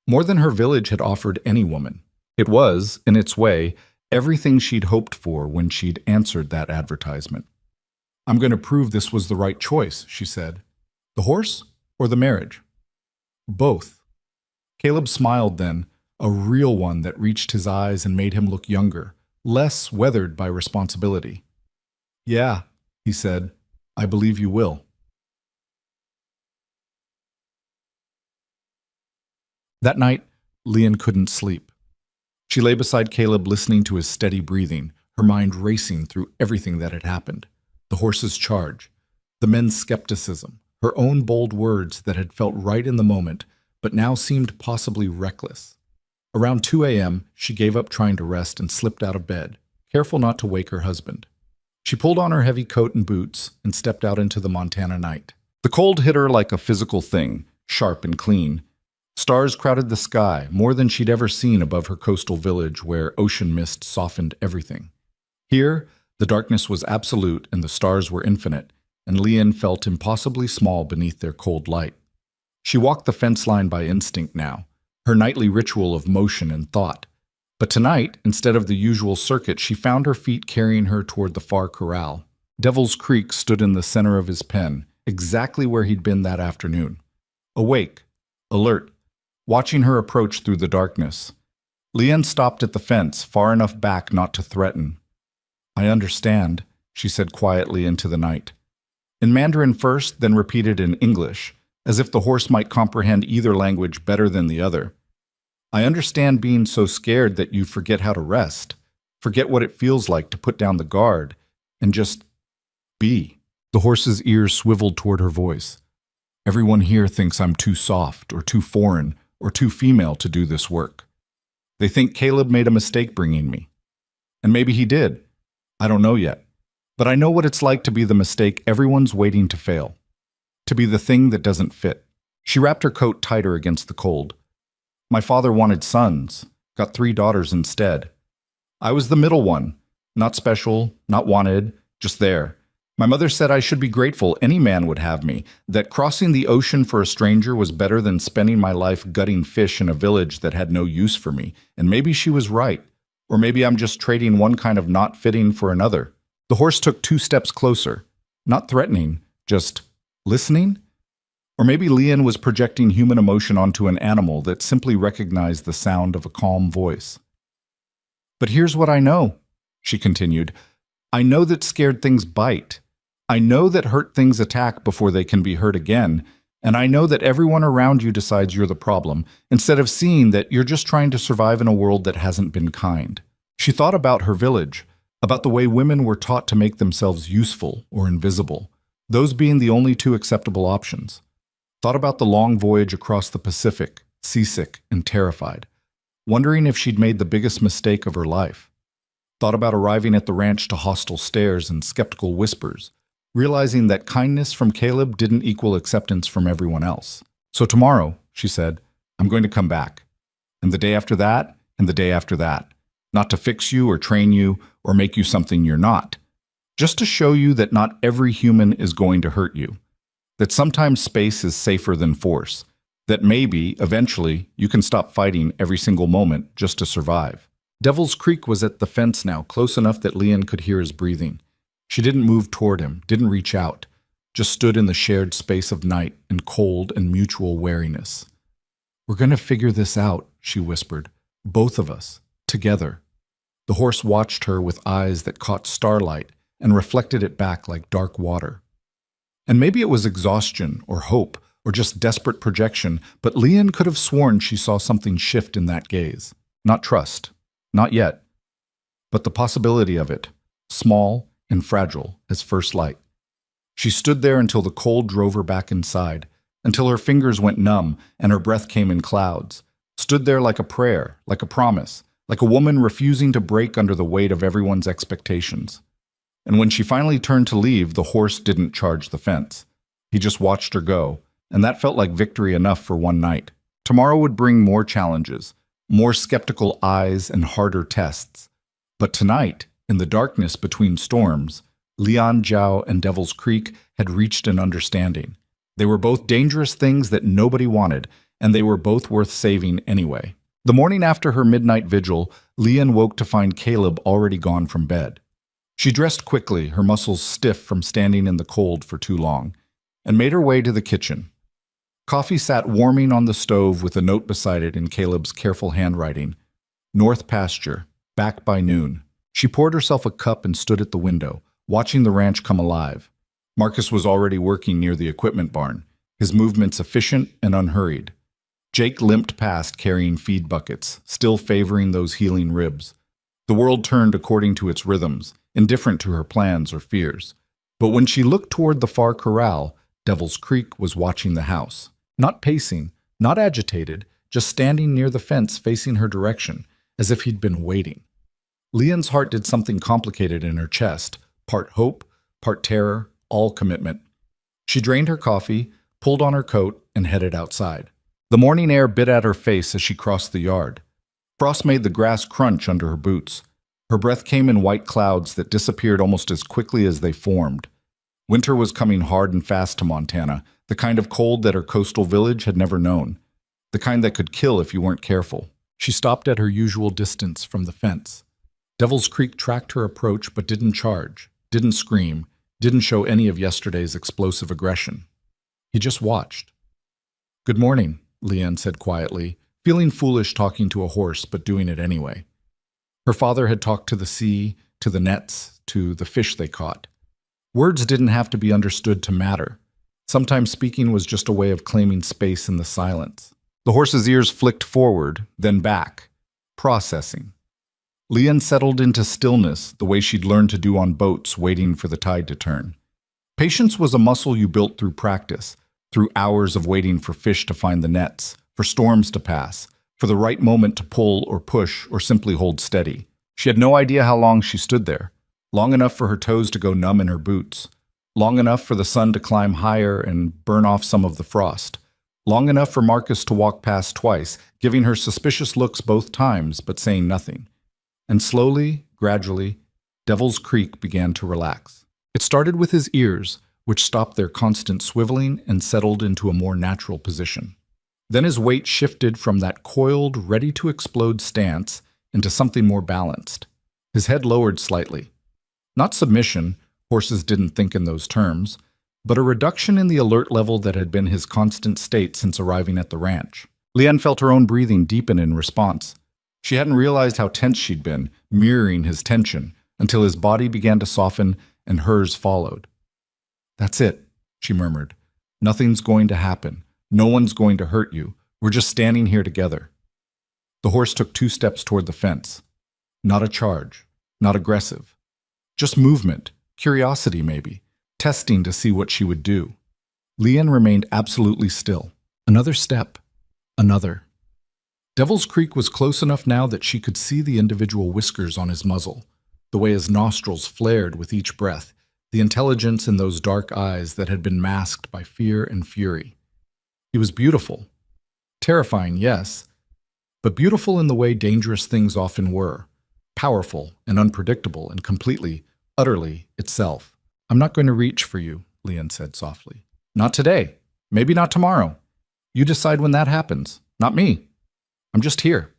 more than her village had offered any woman. It was, in its way, everything she'd hoped for when she'd answered that advertisement. I'm going to prove this was the right choice, she said. The horse or the marriage? Both. Caleb smiled then, a real one that reached his eyes and made him look younger, less weathered by responsibility. Yeah, he said, I believe you will. That night, Leanne couldn't sleep. She lay beside Caleb listening to his steady breathing, her mind racing through everything that had happened. The horse's charge, the men's skepticism, her own bold words that had felt right in the moment, but now seemed possibly reckless. Around 2 a.m., she gave up trying to rest and slipped out of bed, careful not to wake her husband. She pulled on her heavy coat and boots and stepped out into the Montana night. The cold hit her like a physical thing, sharp and clean. Stars crowded the sky, more than she'd ever seen above her coastal village where ocean mist softened everything. Here, the darkness was absolute and the stars were infinite, and Leanne felt impossibly small beneath their cold light. She walked the fence line by instinct now, her nightly ritual of motion and thought. But tonight, instead of the usual circuit, she found her feet carrying her toward the far corral. Devil's Creek stood in the center of his pen, exactly where he'd been that afternoon. Awake, alert, watching her approach through the darkness. Leanne stopped at the fence, far enough back not to threaten. I understand, she said quietly into the night. In Mandarin first, then repeated in English, as if the horse might comprehend either language better than the other. I understand being so scared that you forget how to rest, forget what it feels like to put down the guard, and just be. The horse's ears swiveled toward her voice. Everyone here thinks I'm too soft, or too foreign, or too female to do this work. They think Caleb made a mistake bringing me. And maybe he did. I don't know yet. But I know what it's like to be the mistake everyone's waiting to fail. To be the thing that doesn't fit. She wrapped her coat tighter against the cold. My father wanted sons, got 3 daughters instead. I was the middle one, not special, not wanted, just there. My mother said I should be grateful any man would have me, that crossing the ocean for a stranger was better than spending my life gutting fish in a village that had no use for me, and maybe she was right, or maybe I'm just trading one kind of not fitting for another. The horse took 2 steps closer, not threatening, just listening? Or maybe Leon was projecting human emotion onto an animal that simply recognized the sound of a calm voice. But here's what I know, she continued. I know that scared things bite. I know that hurt things attack before they can be hurt again. And I know that everyone around you decides you're the problem, instead of seeing that you're just trying to survive in a world that hasn't been kind. She thought about her village, about the way women were taught to make themselves useful or invisible, those being the only 2 acceptable options. Thought about the long voyage across the Pacific, seasick and terrified, wondering if she'd made the biggest mistake of her life. Thought about arriving at the ranch to hostile stares and skeptical whispers, realizing that kindness from Caleb didn't equal acceptance from everyone else. So tomorrow, she said, I'm going to come back. And the day after that, and the day after that. Not to fix you or train you or make you something you're not. Just to show you that not every human is going to hurt you. That sometimes space is safer than force. That maybe, eventually, you can stop fighting every single moment just to survive. Devil's Creek was at the fence now, close enough that Leon could hear his breathing. She didn't move toward him, didn't reach out, just stood in the shared space of night and cold and mutual wariness. We're going to figure this out, she whispered. Both of us, together. The horse watched her with eyes that caught starlight and reflected it back like dark water. And maybe it was exhaustion or hope or just desperate projection, but Leon could have sworn she saw something shift in that gaze. Not trust, not yet, but the possibility of it, small and fragile as first light. She stood there until the cold drove her back inside, until her fingers went numb and her breath came in clouds. Stood there like a prayer, like a promise, like a woman refusing to break under the weight of everyone's expectations. And when she finally turned to leave, the horse didn't charge the fence. He just watched her go, and that felt like victory enough for one night. Tomorrow would bring more challenges, more skeptical eyes and harder tests. But tonight, in the darkness between storms, Leon Zhao and Devil's Creek had reached an understanding. They were both dangerous things that nobody wanted, and they were both worth saving anyway. The morning after her midnight vigil, Leon woke to find Caleb already gone from bed. She dressed quickly, her muscles stiff from standing in the cold for too long, and made her way to the kitchen. Coffee sat warming on the stove with a note beside it in Caleb's careful handwriting. North pasture, back by noon. She poured herself a cup and stood at the window, watching the ranch come alive. Marcus was already working near the equipment barn, his movements efficient and unhurried. Jake limped past carrying feed buckets, still favoring those healing ribs. The world turned according to its rhythms, indifferent to her plans or fears. But when she looked toward the far corral, Devil's Creek was watching the house. Not pacing, not agitated, just standing near the fence facing her direction, as if he'd been waiting. Leon's heart did something complicated in her chest, part hope, part terror, all commitment. She drained her coffee, pulled on her coat, and headed outside. The morning air bit at her face as she crossed the yard. Frost made the grass crunch under her boots. Her breath came in white clouds that disappeared almost as quickly as they formed. Winter was coming hard and fast to Montana, the kind of cold that her coastal village had never known, the kind that could kill if you weren't careful. She stopped at her usual distance from the fence. Devil's Creek tracked her approach but didn't charge, didn't scream, didn't show any of yesterday's explosive aggression. He just watched. "Good morning," Leanne said quietly, feeling foolish talking to a horse but doing it anyway. Her father had talked to the sea, to the nets, to the fish they caught. Words didn't have to be understood to matter. Sometimes speaking was just a way of claiming space in the silence. The horse's ears flicked forward, then back, processing. Leanne settled into stillness the way she'd learned to do on boats waiting for the tide to turn. Patience was a muscle you built through practice, through hours of waiting for fish to find the nets, for storms to pass, for the right moment to pull or push or simply hold steady. She had no idea how long she stood there. Long enough for her toes to go numb in her boots. Long enough for the sun to climb higher and burn off some of the frost. Long enough for Marcus to walk past twice, giving her suspicious looks both times, but saying nothing. And slowly, gradually, Devil's Creek began to relax. It started with his ears, which stopped their constant swiveling and settled into a more natural position. Then his weight shifted from that coiled, ready-to-explode stance into something more balanced. His head lowered slightly. Not submission, horses didn't think in those terms, but a reduction in the alert level that had been his constant state since arriving at the ranch. Leanne felt her own breathing deepen in response. She hadn't realized how tense she'd been, mirroring his tension, until his body began to soften and hers followed. "That's it," she murmured. "Nothing's going to happen. No one's going to hurt you. We're just standing here together." The horse took 2 steps toward the fence. Not a charge, not aggressive. Just movement, curiosity maybe, testing to see what she would do. Leanne remained absolutely still. Another step. Another. Devil's Creek was close enough now that she could see the individual whiskers on his muzzle, the way his nostrils flared with each breath, the intelligence in those dark eyes that had been masked by fear and fury. He was beautiful. Terrifying, yes, but beautiful in the way dangerous things often were. Powerful and unpredictable and completely, utterly itself. "I'm not going to reach for you," Leanne said softly. "Not today. Maybe not tomorrow. You decide when that happens. Not me. I'm just here."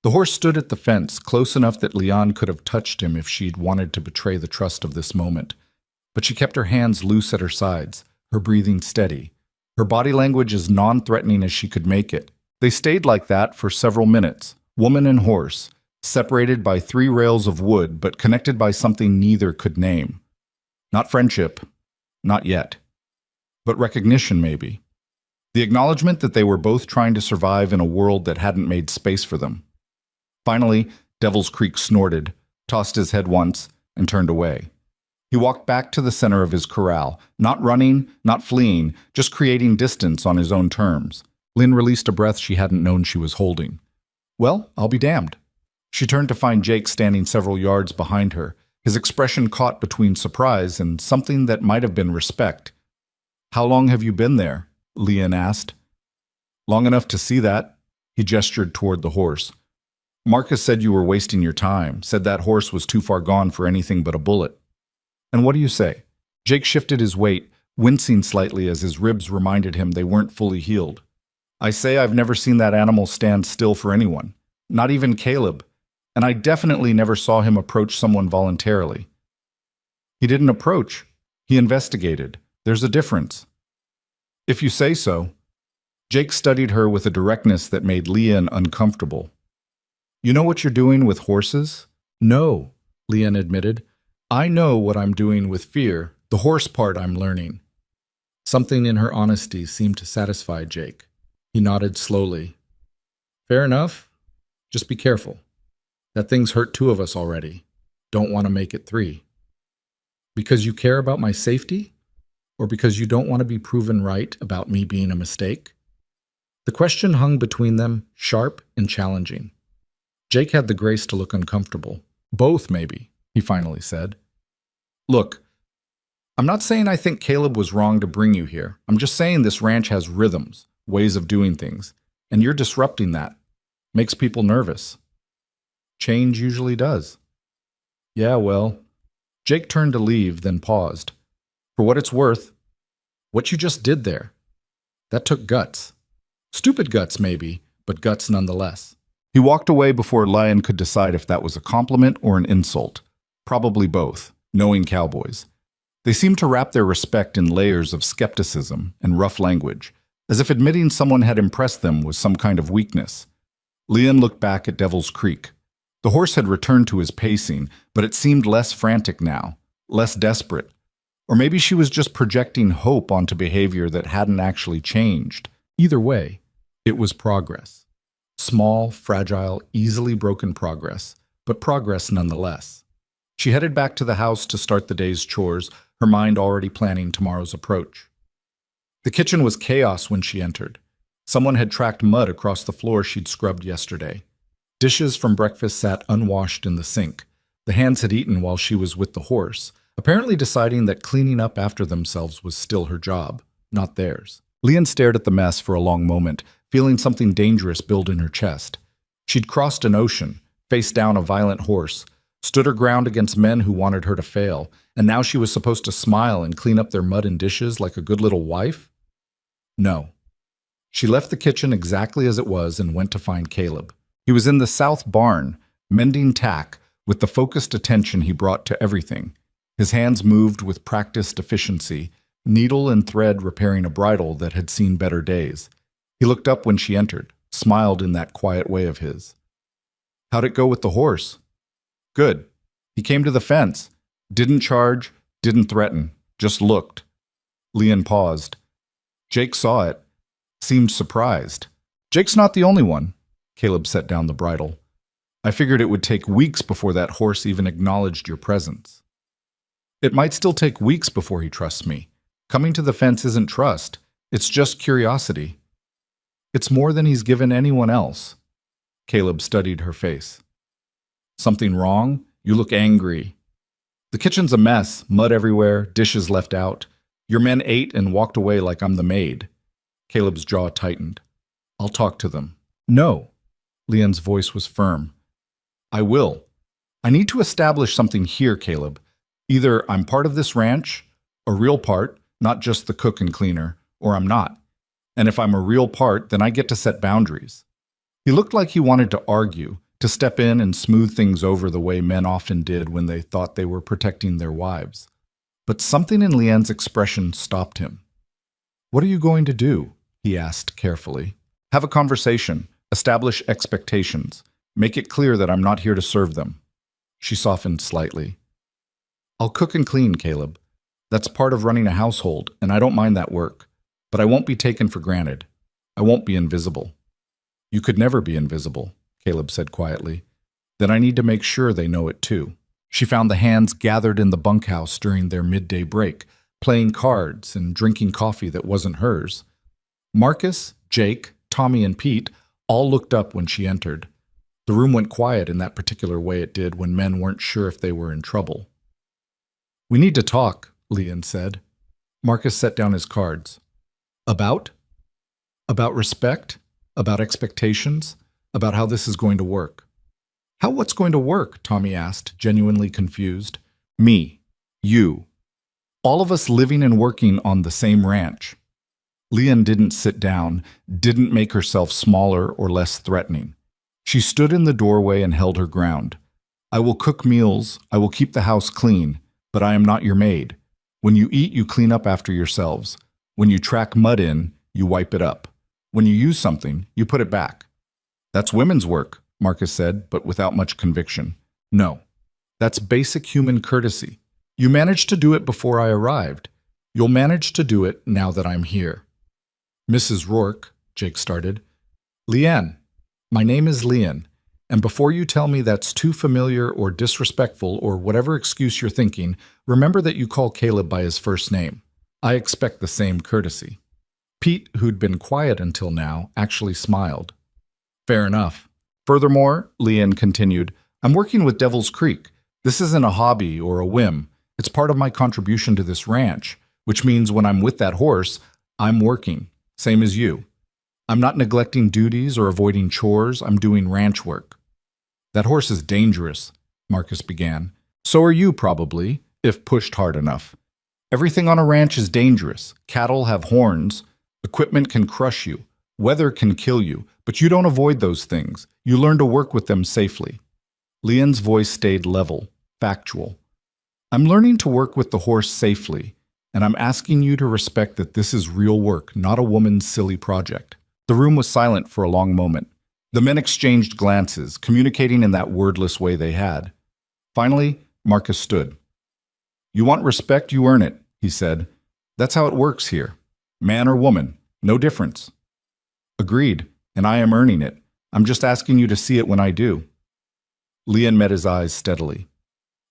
The horse stood at the fence, close enough that Leanne could have touched him if she'd wanted to betray the trust of this moment. But she kept her hands loose at her sides, her breathing steady, her body language as non-threatening as she could make it. They stayed like that for several minutes, woman and horse, separated by 3 rails of wood but connected by something neither could name. Not friendship, not yet. But recognition, maybe. The acknowledgement that they were both trying to survive in a world that hadn't made space for them. Finally, Devil's Creek snorted, tossed his head once, and turned away. He walked back to the center of his corral, not running, not fleeing, just creating distance on his own terms. Lynn released a breath she hadn't known she was holding. "Well, I'll be damned." She turned to find Jake standing several yards behind her, his expression caught between surprise and something that might have been respect. "How long have you been there?" Leanne asked. "Long enough to see that." He gestured toward the horse. "Marcus said you were wasting your time, said that horse was too far gone for anything but a bullet. And what do you say?" Jake shifted his weight, wincing slightly as his ribs reminded him they weren't fully healed. "I say I've never seen that animal stand still for anyone, not even Caleb, and I definitely never saw him approach someone voluntarily." "He didn't approach. He investigated. There's a difference." "If you say so." Jake studied her with a directness that made Leanne uncomfortable. "You know what you're doing with horses?" "No," Leanne admitted. "I know what I'm doing with fear, the horse part I'm learning." Something in her honesty seemed to satisfy Jake. He nodded slowly. "Fair enough. Just be careful. That thing's hurt 2 of us already. Don't want to make it 3. Because you care about my safety? Or because you don't want to be proven right about me being a mistake?" The question hung between them, sharp and challenging. Jake had the grace to look uncomfortable. "Both, maybe," he finally said. "Look, I'm not saying I think Caleb was wrong to bring you here. I'm just saying this ranch has rhythms, ways of doing things, and you're disrupting that. Makes people nervous." "Change usually does." "Yeah, well." Jake turned to leave, then paused. "For what it's worth, what you just did there, that took guts. Stupid guts, maybe, but guts nonetheless." He walked away before Leanne could decide if that was a compliment or an insult. Probably both, knowing cowboys. They seemed to wrap their respect in layers of skepticism and rough language, as if admitting someone had impressed them was some kind of weakness. Leanne looked back at Devil's Creek. The horse had returned to his pacing, but it seemed less frantic now, less desperate. Or maybe she was just projecting hope onto behavior that hadn't actually changed. Either way, it was progress. Small, fragile, easily broken progress, but progress nonetheless. She headed back to the house to start the day's chores, her mind already planning tomorrow's approach. The kitchen was chaos when she entered. Someone had tracked mud across the floor she'd scrubbed yesterday. Dishes from breakfast sat unwashed in the sink. The hands had eaten while she was with the horse, apparently deciding that cleaning up after themselves was still her job, not theirs. Leanne stared at the mess for a long moment, feeling something dangerous build in her chest. She'd crossed an ocean, faced down a violent horse, stood her ground against men who wanted her to fail, and now she was supposed to smile and clean up their mud and dishes like a good little wife? No. She left the kitchen exactly as it was and went to find Caleb. He was in the south barn, mending tack, with the focused attention he brought to everything. His hands moved with practiced efficiency, needle and thread repairing a bridle that had seen better days. He looked up when she entered, smiled in that quiet way of his. "How'd it go with the horse?" "Good. He came to the fence. Didn't charge, didn't threaten, just looked." Leanne paused. Jake saw it, seemed surprised. "Jake's not the only one." Caleb set down the bridle. "I figured it would take weeks before that horse even acknowledged your presence." "It might still take weeks before he trusts me. Coming to the fence isn't trust. It's just curiosity." "It's more than he's given anyone else." Caleb studied her face. "Something wrong? You look angry." "The kitchen's a mess, mud everywhere, dishes left out. Your men ate and walked away like I'm the maid." Caleb's jaw tightened. "I'll talk to them." "No." Leanne's voice was firm. "I will. I need to establish something here, Caleb. Either I'm part of this ranch, a real part, not just the cook and cleaner, or I'm not. And if I'm a real part, then I get to set boundaries." He looked like he wanted to argue, to step in and smooth things over the way men often did when they thought they were protecting their wives. But something in Leanne's expression stopped him. "What are you going to do?" he asked carefully. "Have a conversation, establish expectations, make it clear that I'm not here to serve them." She softened slightly. "I'll cook and clean, Caleb. That's part of running a household, and I don't mind that work. But I won't be taken for granted. I won't be invisible." "You could never be invisible," Caleb said quietly. "Then I need to make sure they know it too." She found the hands gathered in the bunkhouse during their midday break, playing cards and drinking coffee that wasn't hers. Marcus, Jake, Tommy, and Pete all looked up when she entered. The room went quiet in that particular way it did when men weren't sure if they were in trouble. "We need to talk," Leanne said. Marcus set down his cards. "About?" "About respect, about expectations, about how this is going to work." "How what's going to work?" Tommy asked, genuinely confused. "Me. You. All of us living and working on the same ranch." Leanne didn't sit down, didn't make herself smaller or less threatening. She stood in the doorway and held her ground. "I will cook meals, I will keep the house clean, but I am not your maid. When you eat, you clean up after yourselves. When you track mud in, you wipe it up. When you use something, you put it back." "That's women's work," Marcus said, but without much conviction. "No. That's basic human courtesy. You managed to do it before I arrived. You'll manage to do it now that I'm here." "Mrs. Rourke," Jake started. "Leanne. My name is Leanne, and before you tell me that's too familiar or disrespectful or whatever excuse you're thinking, remember that you call Caleb by his first name. I expect the same courtesy." Pete, who'd been quiet until now, actually smiled. "Fair enough. Furthermore," Leanne continued, "I'm working with Devil's Creek. This isn't a hobby or a whim. It's part of my contribution to this ranch, which means when I'm with that horse, I'm working, same as you. I'm not neglecting duties or avoiding chores, I'm doing ranch work." "That horse is dangerous," Marcus began. "So are you, probably, if pushed hard enough. Everything on a ranch is dangerous. Cattle have horns. Equipment can crush you. Weather can kill you. But you don't avoid those things. You learn to work with them safely." Leanne's voice stayed level, factual. "I'm learning to work with the horse safely, and I'm asking you to respect that this is real work, not a woman's silly project." The room was silent for a long moment. The men exchanged glances, communicating in that wordless way they had. Finally, Marcus stood. "You want respect, you earn it. he said. That's how it works here. Man or woman, no difference. Agreed, and I am earning it. I'm just asking you to see it when I do. Leon met his eyes steadily.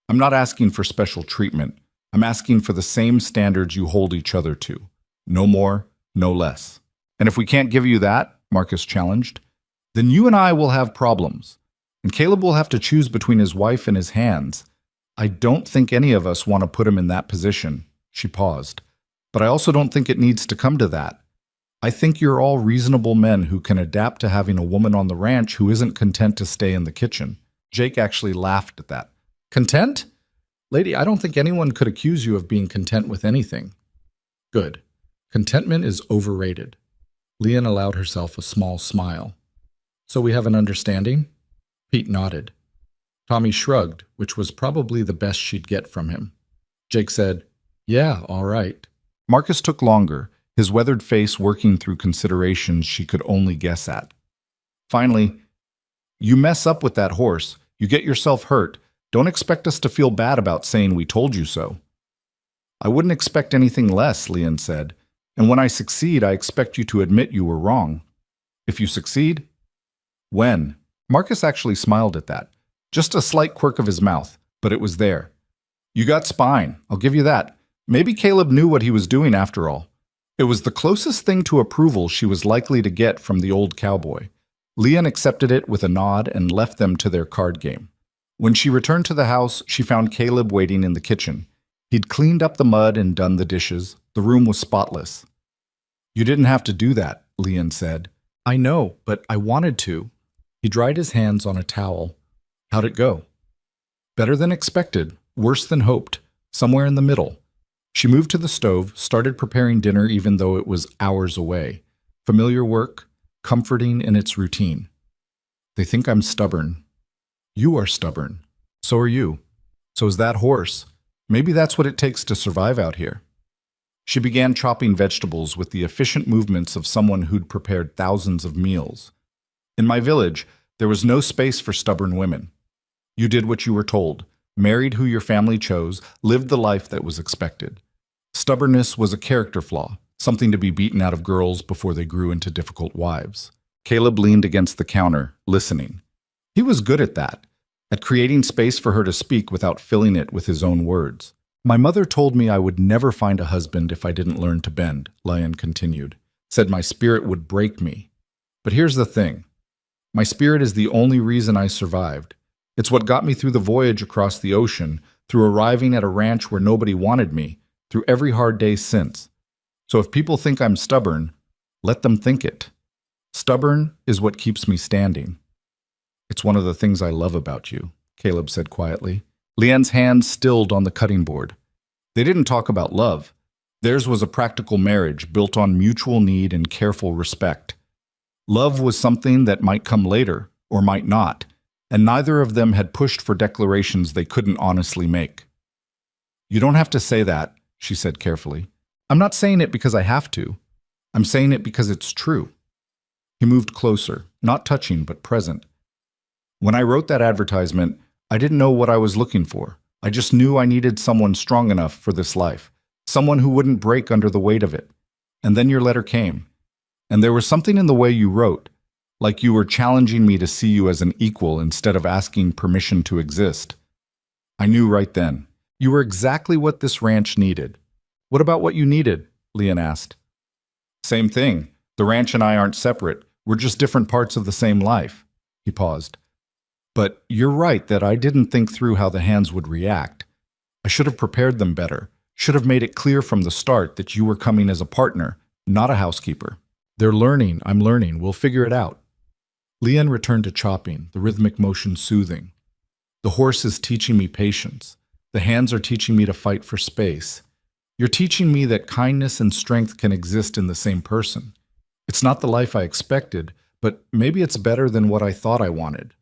I'm not asking for special treatment. I'm asking for the same standards you hold each other to. No more, no less. And if we can't give you that, Marcus challenged, then you and I will have problems. And Caleb will have to choose between his wife and his hands. I don't think any of us want to put him in that position. She paused. But I also don't think it needs to come to that. I think you're all reasonable men who can adapt to having a woman on the ranch who isn't content to stay in the kitchen. Jake actually laughed at that. Content? Lady, I don't think anyone could accuse you of being content with anything. Good. Contentment is overrated. Leon allowed herself a small smile. So we have an understanding? Pete nodded. Tommy shrugged, which was probably the best she'd get from him. Jake said, Yeah, all right. Marcus took longer, his weathered face working through considerations she could only guess at. Finally, you mess up with that horse, you get yourself hurt. Don't expect us to feel bad about saying we told you so. I wouldn't expect anything less, Leon said. And when I succeed, I expect you to admit you were wrong. If you succeed? When? Marcus actually smiled at that. Just a slight quirk of his mouth, but it was there. You got spine, I'll give you that. Maybe Caleb knew what he was doing after all. It was the closest thing to approval she was likely to get from the old cowboy. Leon accepted it with a nod and left them to their card game. When she returned to the house, she found Caleb waiting in the kitchen. He'd cleaned up the mud and done the dishes. The room was spotless. You didn't have to do that, Leon said. I know, but I wanted to. He dried his hands on a towel. How'd it go? Better than expected, worse than hoped, somewhere in the middle. She moved to the stove, started preparing dinner even though it was hours away. Familiar work, comforting in its routine. They think I'm stubborn. You are stubborn. So are you. So is that horse. Maybe that's what it takes to survive out here. She began chopping vegetables with the efficient movements of someone who'd prepared thousands of meals. In my village, there was no space for stubborn women. You did what you were told, married who your family chose, lived the life that was expected. Stubbornness was a character flaw, something to be beaten out of girls before they grew into difficult wives. Caleb leaned against the counter, listening. He was good at that, at creating space for her to speak without filling it with his own words. My mother told me I would never find a husband if I didn't learn to bend, Leon continued. Said my spirit would break me. But here's the thing. My spirit is the only reason I survived. It's what got me through the voyage across the ocean, through arriving at a ranch where nobody wanted me, through every hard day since. So if people think I'm stubborn, let them think it. Stubborn is what keeps me standing. It's one of the things I love about you, Caleb said quietly. Leon's hands stilled on the cutting board. They didn't talk about love. Theirs was a practical marriage built on mutual need and careful respect. Love was something that might come later, or might not, and neither of them had pushed for declarations they couldn't honestly make. You don't have to say that, she said carefully. I'm not saying it because I have to. I'm saying it because it's true. He moved closer, not touching but present. When I wrote that advertisement, I didn't know what I was looking for. I just knew I needed someone strong enough for this life, someone who wouldn't break under the weight of it. And then your letter came. And there was something in the way you wrote, like you were challenging me to see you as an equal instead of asking permission to exist. I knew right then. You were exactly what this ranch needed. What about what you needed? Leon asked. Same thing. The ranch and I aren't separate. We're just different parts of the same life. He paused. But you're right that I didn't think through how the hands would react. I should have prepared them better, should have made it clear from the start that you were coming as a partner, not a housekeeper. They're learning, I'm learning, we'll figure it out. Leon returned to chopping, the rhythmic motion soothing. The horse is teaching me patience. The hands are teaching me to fight for space. You're teaching me that kindness and strength can exist in the same person. It's not the life I expected, but maybe it's better than what I thought I wanted.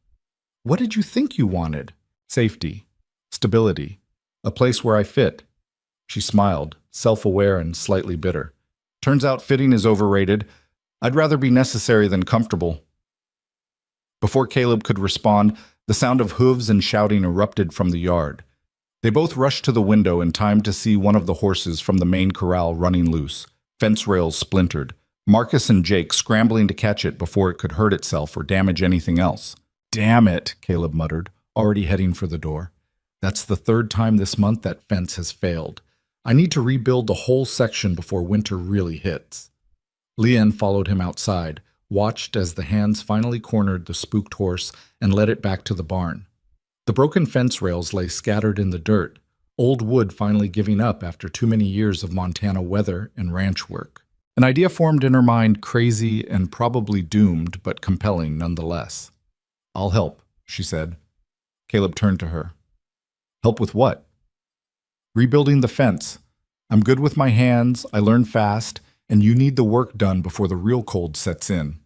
What did you think you wanted? Safety, stability, a place where I fit. She smiled, self-aware and slightly bitter. Turns out fitting is overrated. I'd rather be necessary than comfortable. Before Caleb could respond, the sound of hooves and shouting erupted from the yard. They both rushed to the window in time to see one of the horses from the main corral running loose, fence rails splintered, Marcus and Jake scrambling to catch it before it could hurt itself or damage anything else. "Damn it," Caleb muttered, already heading for the door. "That's the third time this month that fence has failed. I need to rebuild the whole section before winter really hits." Leanne followed him outside, watched as the hands finally cornered the spooked horse and led it back to the barn. The broken fence rails lay scattered in the dirt, old wood finally giving up after too many years of Montana weather and ranch work. An idea formed in her mind, crazy and probably doomed, but compelling nonetheless. "I'll help," she said. Caleb turned to her. "Help with what?" "Rebuilding the fence. I'm good with my hands, I learn fast, and you need the work done before the real cold sets in."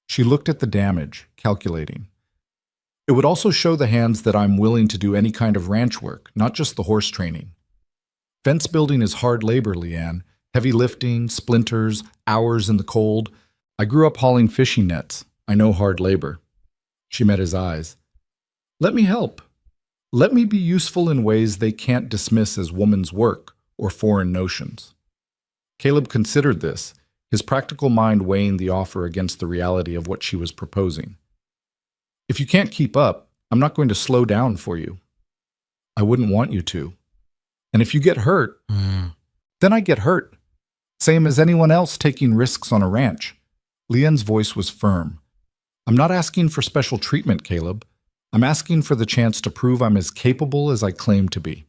She looked at the damage, calculating. "It would also show the hands that I'm willing to do any kind of ranch work, not just the horse training. Fence building is hard labor, Leanne. Heavy lifting, splinters, hours in the cold. I grew up hauling fishing nets. I know hard labor." She met his eyes. "Let me help. Let me be useful in ways they can't dismiss as woman's work or foreign notions." Caleb considered this, his practical mind weighing the offer against the reality of what she was proposing. "If you can't keep up, I'm not going to slow down for you. I wouldn't want you to. And if you get hurt, then I get hurt. Same as anyone else taking risks on a ranch." Leanne's voice was firm. "I'm not asking for special treatment, Caleb. I'm asking for the chance to prove I'm as capable as I claim to be."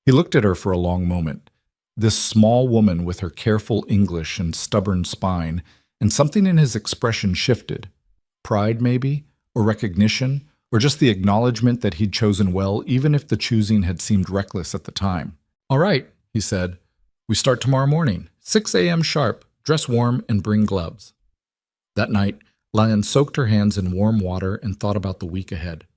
He looked at her for a long moment. This small woman with her careful English and stubborn spine, and something in his expression shifted. Pride, maybe, or recognition, or just the acknowledgement that he'd chosen well, even if the choosing had seemed reckless at the time. "All right," he said. "We start tomorrow morning, 6 a.m. sharp, dress warm, and bring gloves." That night, Leanne soaked her hands in warm water and thought about the week ahead.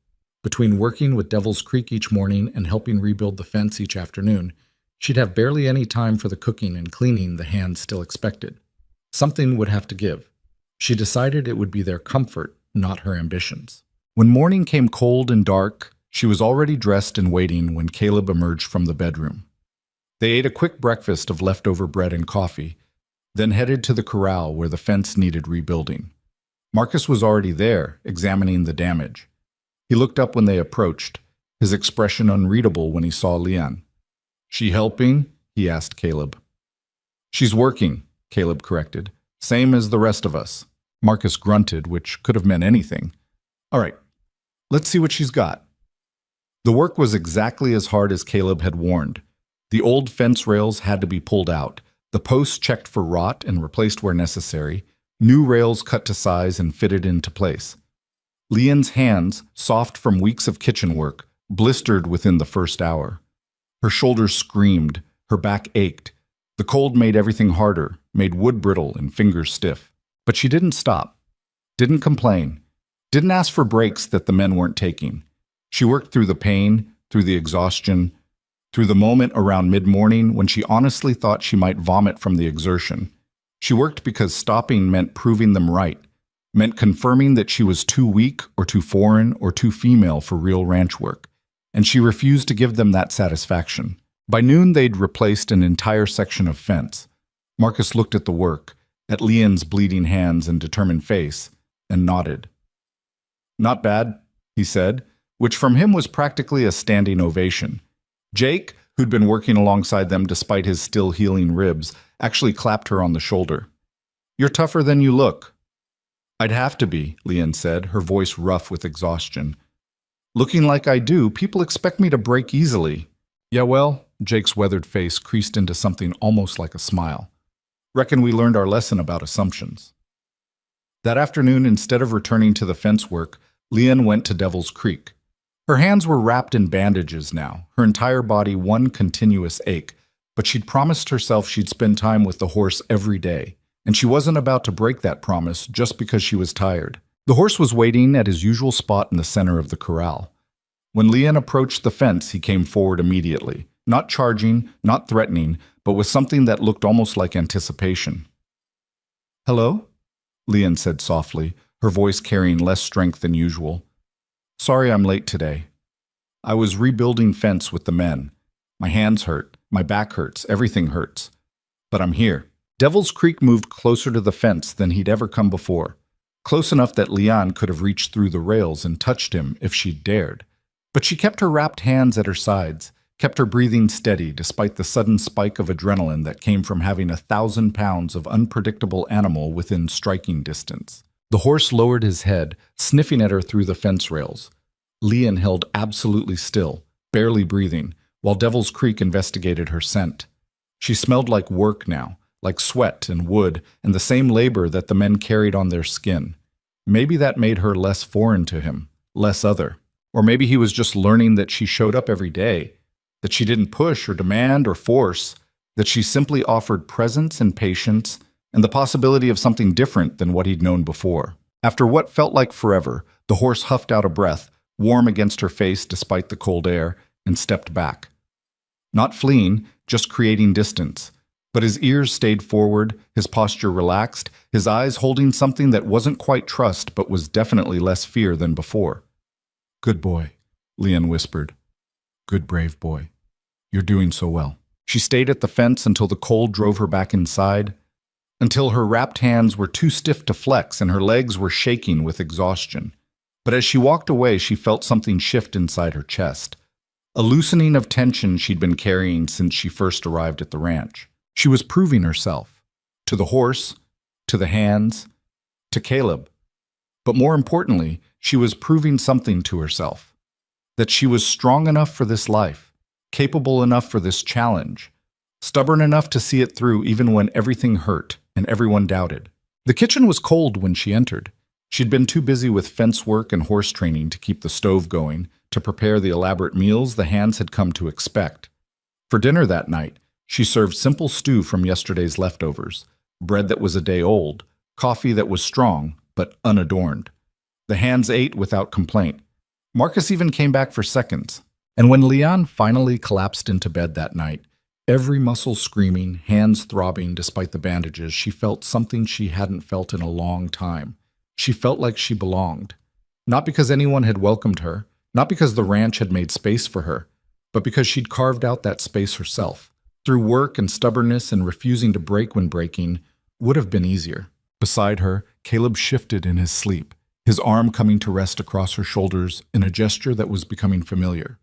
Between working with Devil's Creek each morning and helping rebuild the fence each afternoon, she'd have barely any time for the cooking and cleaning the hands still expected. Something would have to give. She decided it would be their comfort, not her ambitions. When morning came cold and dark, she was already dressed and waiting when Caleb emerged from the bedroom. They ate a quick breakfast of leftover bread and coffee, then headed to the corral where the fence needed rebuilding. Marcus was already there, examining the damage. He looked up when they approached, his expression unreadable when he saw Leanne. "She helping?" he asked Caleb. "She's working," Caleb corrected. "Same as the rest of us." Marcus grunted, which could have meant anything. "All right, let's see what she's got." The work was exactly as hard as Caleb had warned. The old fence rails had to be pulled out, the posts checked for rot and replaced where necessary, new rails cut to size and fitted into place. Leanne's hands, soft from weeks of kitchen work, blistered within the first hour. Her shoulders screamed, her back ached. The cold made everything harder, made wood brittle and fingers stiff. But she didn't stop, didn't complain, didn't ask for breaks that the men weren't taking. She worked through the pain, through the exhaustion, through the moment around mid-morning when she honestly thought she might vomit from the exertion. She worked because stopping meant proving them right, meant confirming that she was too weak or too foreign or too female for real ranch work, and she refused to give them that satisfaction. By noon, they'd replaced an entire section of fence. Marcus looked at the work, at Leanne's bleeding hands and determined face, and nodded. "Not bad," he said, which from him was practically a standing ovation. Jake, who'd been working alongside them despite his still healing ribs, actually clapped her on the shoulder. "You're tougher than you look." "I'd have to be," Leanne said, her voice rough with exhaustion. "Looking like I do, people expect me to break easily." "Yeah, well," Jake's weathered face creased into something almost like a smile. "Reckon we learned our lesson about assumptions." That afternoon, instead of returning to the fence work, Leanne went to Devil's Creek. Her hands were wrapped in bandages now, her entire body one continuous ache, but she'd promised herself she'd spend time with the horse every day, and she wasn't about to break that promise just because she was tired. The horse was waiting at his usual spot in the center of the corral. When Leanne approached the fence, he came forward immediately, not charging, not threatening, but with something that looked almost like anticipation. "Hello?" Leanne said softly, her voice carrying less strength than usual. "Sorry I'm late today." I was rebuilding fence with the men. My hands hurt, my back hurts, everything hurts. But I'm here. Devil's Creek moved closer to the fence than he'd ever come before, close enough that Leon could have reached through the rails and touched him if she'd dared. But she kept her wrapped hands at her sides, kept her breathing steady despite the sudden spike of adrenaline that came from having 1,000 pounds of unpredictable animal within striking distance. The horse lowered his head, sniffing at her through the fence rails. Leon held absolutely still, barely breathing, while Devil's Creek investigated her scent. She smelled like work now, like sweat and wood and the same labor that the men carried on their skin. Maybe that made her less foreign to him, less other. Or maybe he was just learning that she showed up every day, that she didn't push or demand or force, that she simply offered presence and patience and the possibility of something different than what he'd known before. After what felt like forever, the horse huffed out a breath, warm against her face despite the cold air, and stepped back. Not fleeing, just creating distance. But his ears stayed forward, his posture relaxed, his eyes holding something that wasn't quite trust but was definitely less fear than before. "Good boy," Leon whispered. "Good brave boy. You're doing so well." She stayed at the fence until the cold drove her back inside, until her wrapped hands were too stiff to flex and her legs were shaking with exhaustion. But as she walked away, she felt something shift inside her chest, a loosening of tension she'd been carrying since she first arrived at the ranch. She was proving herself, to the horse, to the hands, to Caleb. But more importantly, she was proving something to herself, that she was strong enough for this life, capable enough for this challenge, stubborn enough to see it through even when everything hurt and everyone doubted. The kitchen was cold when she entered. She'd been too busy with fence work and horse training to keep the stove going, to prepare the elaborate meals the hands had come to expect. For dinner that night, she served simple stew from yesterday's leftovers, bread that was a day old, coffee that was strong but unadorned. The hands ate without complaint. Marcus even came back for seconds. And when Leon finally collapsed into bed that night, every muscle screaming, hands throbbing despite the bandages, she felt something she hadn't felt in a long time. She felt like she belonged. Not because anyone had welcomed her, not because the ranch had made space for her, but because she'd carved out that space herself. Through work and stubbornness and refusing to break when breaking would have been easier. Beside her, Caleb shifted in his sleep, his arm coming to rest across her shoulders in a gesture that was becoming familiar.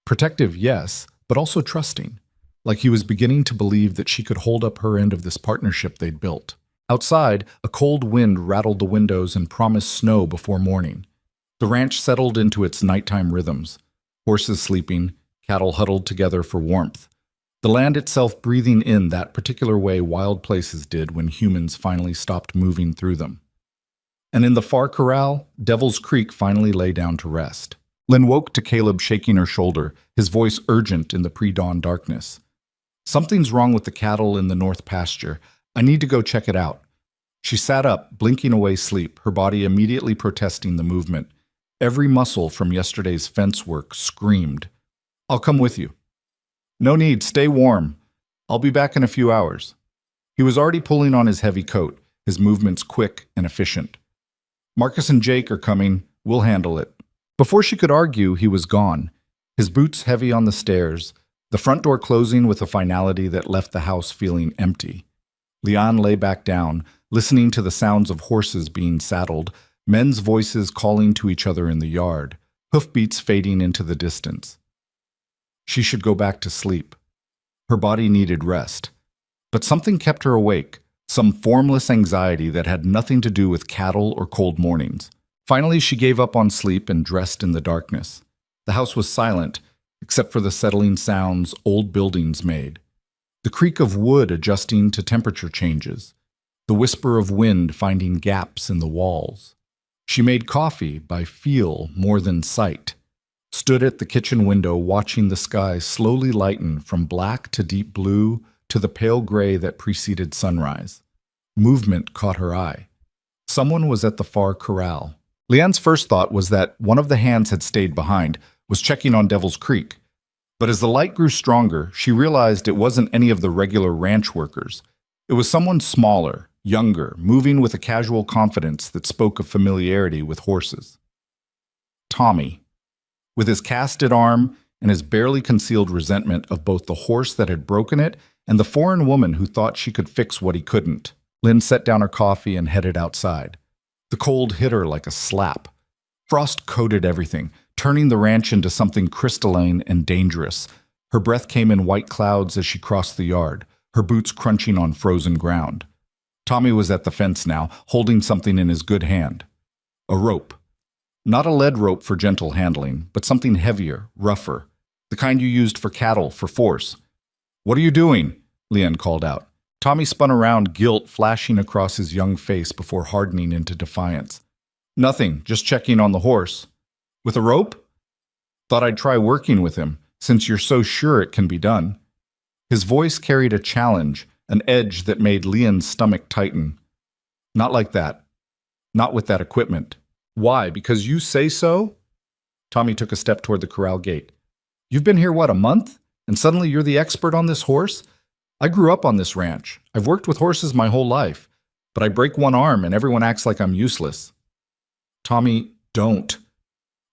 Protective, yes, but also trusting, like he was beginning to believe that she could hold up her end of this partnership they'd built. Outside, a cold wind rattled the windows and promised snow before morning. The ranch settled into its nighttime rhythms, horses sleeping, cattle huddled together for warmth. The land itself breathing in that particular way wild places did when humans finally stopped moving through them. And in the far corral, Devil's Creek finally lay down to rest. Lynn woke to Caleb shaking her shoulder, his voice urgent in the pre-dawn darkness. "Something's wrong with the cattle in the north pasture. I need to go check it out." She sat up, blinking away sleep, her body immediately protesting the movement. Every muscle from yesterday's fence work screamed, "I'll come with you." "No need, stay warm. I'll be back in a few hours." He was already pulling on his heavy coat, his movements quick and efficient. "Marcus and Jake are coming. We'll handle it." Before she could argue, he was gone, his boots heavy on the stairs, the front door closing with a finality that left the house feeling empty. Leon lay back down, listening to the sounds of horses being saddled, men's voices calling to each other in the yard, hoofbeats fading into the distance. She should go back to sleep. Her body needed rest. But something kept her awake, some formless anxiety that had nothing to do with cattle or cold mornings. Finally, she gave up on sleep and dressed in the darkness. The house was silent, except for the settling sounds old buildings made. The creak of wood adjusting to temperature changes, the whisper of wind finding gaps in the walls. She made coffee by feel more than sight, stood at the kitchen window watching the sky slowly lighten from black to deep blue to the pale gray that preceded sunrise. Movement caught her eye. Someone was at the far corral. Leanne's first thought was that one of the hands had stayed behind, was checking on Devil's Creek. But as the light grew stronger, she realized it wasn't any of the regular ranch workers. It was someone smaller, younger, moving with a casual confidence that spoke of familiarity with horses. Tommy. with his casted arm and his barely concealed resentment of both the horse that had broken it and the foreign woman who thought she could fix what he couldn't. Lynn set down her coffee and headed outside. The cold hit her like a slap. Frost coated everything, turning the ranch into something crystalline and dangerous. Her breath came in white clouds as she crossed the yard, her boots crunching on frozen ground. Tommy was at the fence now, holding something in his good hand. A rope. Not a lead rope for gentle handling, but something heavier, rougher, the kind you used for cattle, for force. "What are you doing?" Leanne called out. Tommy spun around, guilt flashing across his young face before hardening into defiance. "Nothing, just checking on the horse." "With a rope?" "Thought I'd try working with him, since you're so sure it can be done." His voice carried a challenge, an edge that made Leanne's stomach tighten. "Not like that. Not with that equipment." "Why? Because you say so?" Tommy took a step toward the corral gate. "You've been here, what, a month? And suddenly you're the expert on this horse? I grew up on this ranch. I've worked with horses my whole life. But I break one arm and everyone acts like I'm useless." "Tommy, don't."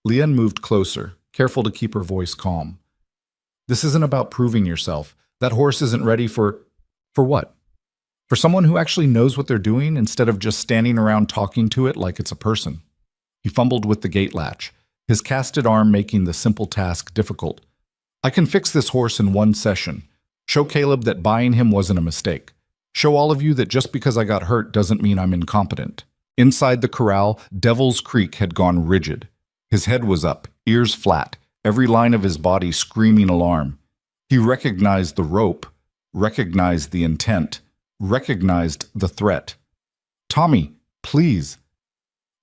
Leanne moved closer, careful to keep her voice calm. "This isn't about proving yourself. That horse isn't ready for what? For someone who actually knows what they're doing instead of just standing around talking to it like it's a person." He fumbled with the gate latch, his casted arm making the simple task difficult. "I can fix this horse in one session. Show Caleb that buying him wasn't a mistake. Show all of you that just because I got hurt doesn't mean I'm incompetent." Inside the corral, Devil's Creek had gone rigid. His head was up, ears flat, every line of his body screaming alarm. He recognized the rope, recognized the intent, recognized the threat. "Tommy, please."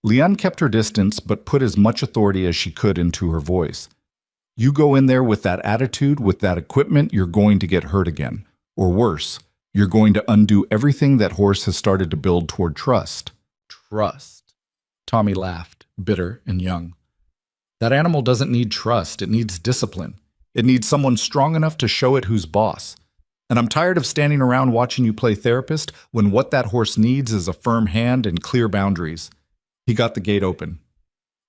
Leanne kept her distance but put as much authority as she could into her voice. "You go in there with that attitude, with that equipment, you're going to get hurt again. Or worse, you're going to undo everything that horse has started to build toward trust." "Trust." Tommy laughed, bitter and young. "That animal doesn't need trust, it needs discipline. It needs someone strong enough to show it who's boss. And I'm tired of standing around watching you play therapist when what that horse needs is a firm hand and clear boundaries." He got the gate open.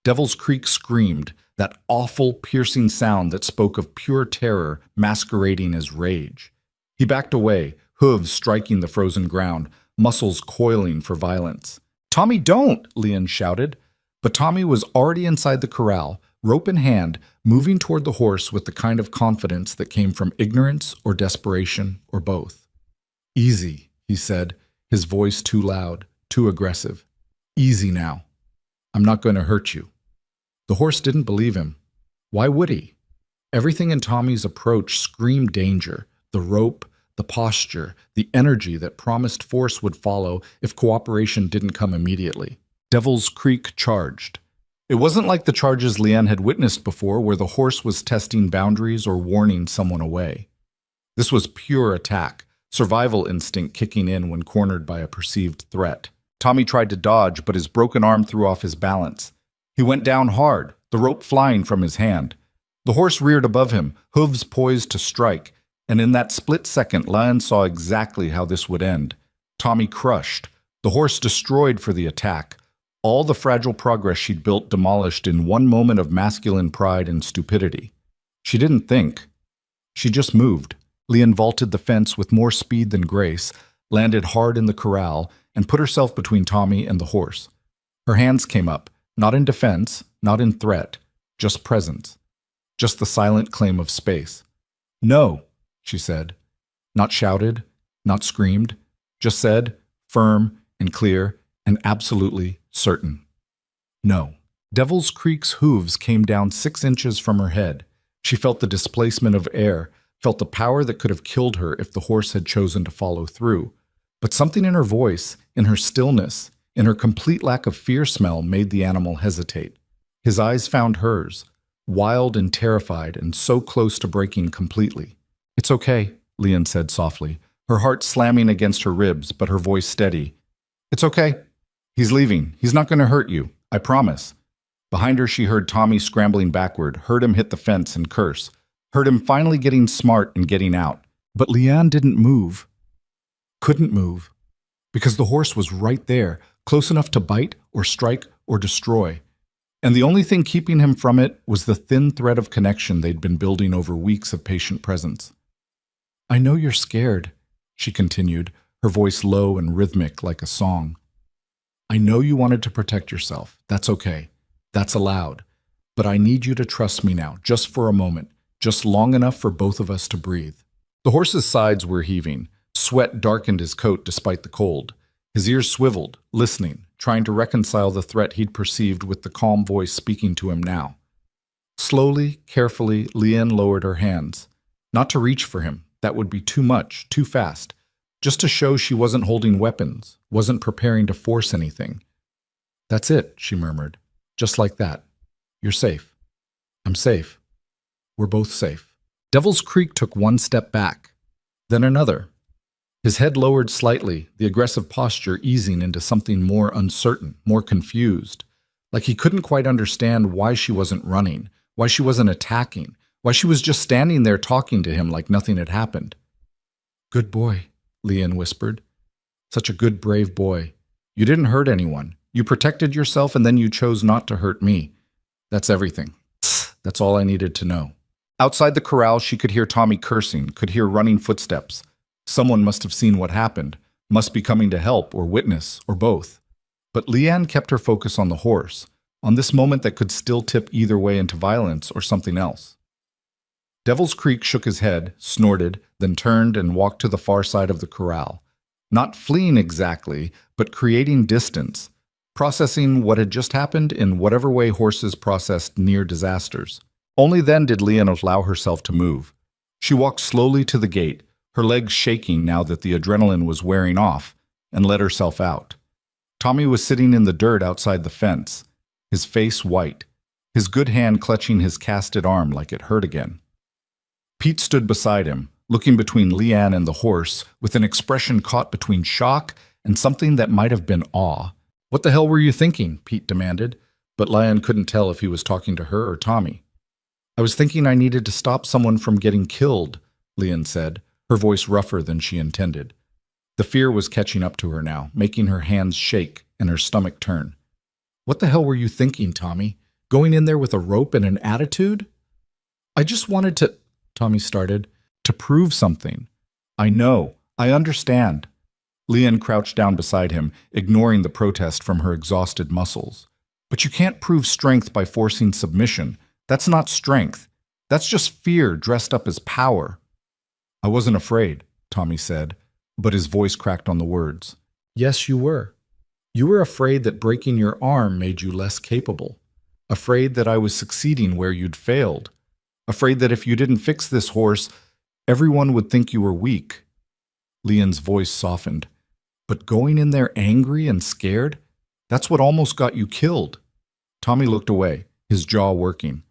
Devil's Creek screamed, that awful, piercing sound that spoke of pure terror masquerading as rage. He backed away, hooves striking the frozen ground, muscles coiling for violence. "Tommy, don't!" Leanne shouted. But Tommy was already inside the corral, rope in hand, moving toward the horse with the kind of confidence that came from ignorance or desperation or both. "Easy," he said, his voice too loud, too aggressive. "Easy now. I'm not going to hurt you." The horse didn't believe him. Why would he? Everything in Tommy's approach screamed danger, the rope, the posture, the energy that promised force would follow if cooperation didn't come immediately. Devil's Creek charged. It wasn't like the charges Leanne had witnessed before where the horse was testing boundaries or warning someone away. This was pure attack, survival instinct kicking in when cornered by a perceived threat. Tommy tried to dodge, but his broken arm threw off his balance. He went down hard, the rope flying from his hand. The horse reared above him, hooves poised to strike, and in that split second, Leanne saw exactly how this would end. Tommy crushed, the horse destroyed for the attack. All the fragile progress she'd built demolished in one moment of masculine pride and stupidity. She didn't think. She just moved. Leanne vaulted the fence with more speed than grace, landed hard in the corral, and put herself between Tommy and the horse. Her hands came up, not in defense, not in threat, just presence. Just the silent claim of space. "No," she said. Not shouted, not screamed, just said, firm and clear and absolutely certain. "No." Devil's Creek's hooves came down 6 inches from her head. She felt the displacement of air, felt the power that could have killed her if the horse had chosen to follow through. But something in her voice, in her stillness, in her complete lack of fear smell made the animal hesitate. His eyes found hers, wild and terrified and so close to breaking completely. "It's okay," Leanne said softly, her heart slamming against her ribs, but her voice steady. "It's okay. He's leaving. He's not going to hurt you. I promise." Behind her she heard Tommy scrambling backward, heard him hit the fence and curse, heard him finally getting smart and getting out. But Leanne didn't move. Couldn't move. Because the horse was right there, close enough to bite or strike or destroy. And the only thing keeping him from it was the thin thread of connection they'd been building over weeks of patient presence. "I know you're scared," she continued, her voice low and rhythmic like a song. "I know you wanted to protect yourself. That's okay. That's allowed. But I need you to trust me now, just for a moment, just long enough for both of us to breathe." The horse's sides were heaving. Sweat darkened his coat despite the cold. His ears swiveled, listening, trying to reconcile the threat he'd perceived with the calm voice speaking to him now. Slowly, carefully, Leanne lowered her hands. Not to reach for him. That would be too much, too fast. Just to show she wasn't holding weapons, wasn't preparing to force anything. "That's it," she murmured. "Just like that. You're safe. I'm safe. We're both safe." Devil's Creek took one step back, then another. His head lowered slightly, the aggressive posture easing into something more uncertain, more confused, like he couldn't quite understand why she wasn't running, why she wasn't attacking, why she was just standing there talking to him like nothing had happened. "Good boy," Leanne whispered. "Such a good, brave boy. You didn't hurt anyone. You protected yourself and then you chose not to hurt me. That's everything. That's all I needed to know." Outside the corral, she could hear Tommy cursing, could hear running footsteps. Someone must have seen what happened, must be coming to help or witness, or both. But Leanne kept her focus on the horse, on this moment that could still tip either way into violence or something else. Devil's Creek shook his head, snorted, then turned and walked to the far side of the corral. Not fleeing exactly, but creating distance, processing what had just happened in whatever way horses processed near disasters. Only then did Leanne allow herself to move. She walked slowly to the gate, her legs shaking now that the adrenaline was wearing off, and let herself out. Tommy was sitting in the dirt outside the fence, his face white, his good hand clutching his casted arm like it hurt again. Pete stood beside him, looking between Leanne and the horse, with an expression caught between shock and something that might have been awe. "What the hell were you thinking?" Pete demanded, but Leanne couldn't tell if he was talking to her or Tommy. "I was thinking I needed to stop someone from getting killed," Leanne said, her voice rougher than she intended. The fear was catching up to her now, making her hands shake and her stomach turn. "What the hell were you thinking, Tommy? Going in there with a rope and an attitude?" "I just wanted to," Tommy started, "to prove something." "I know. I understand." Leanne crouched down beside him, ignoring the protest from her exhausted muscles. "But you can't prove strength by forcing submission. That's not strength. That's just fear dressed up as power." "I wasn't afraid," Tommy said, but his voice cracked on the words. "Yes, you were. You were afraid that breaking your arm made you less capable. Afraid that I was succeeding where you'd failed. Afraid that if you didn't fix this horse, everyone would think you were weak." Leanne's voice softened. "But going in there angry and scared? That's what almost got you killed." Tommy looked away, his jaw working.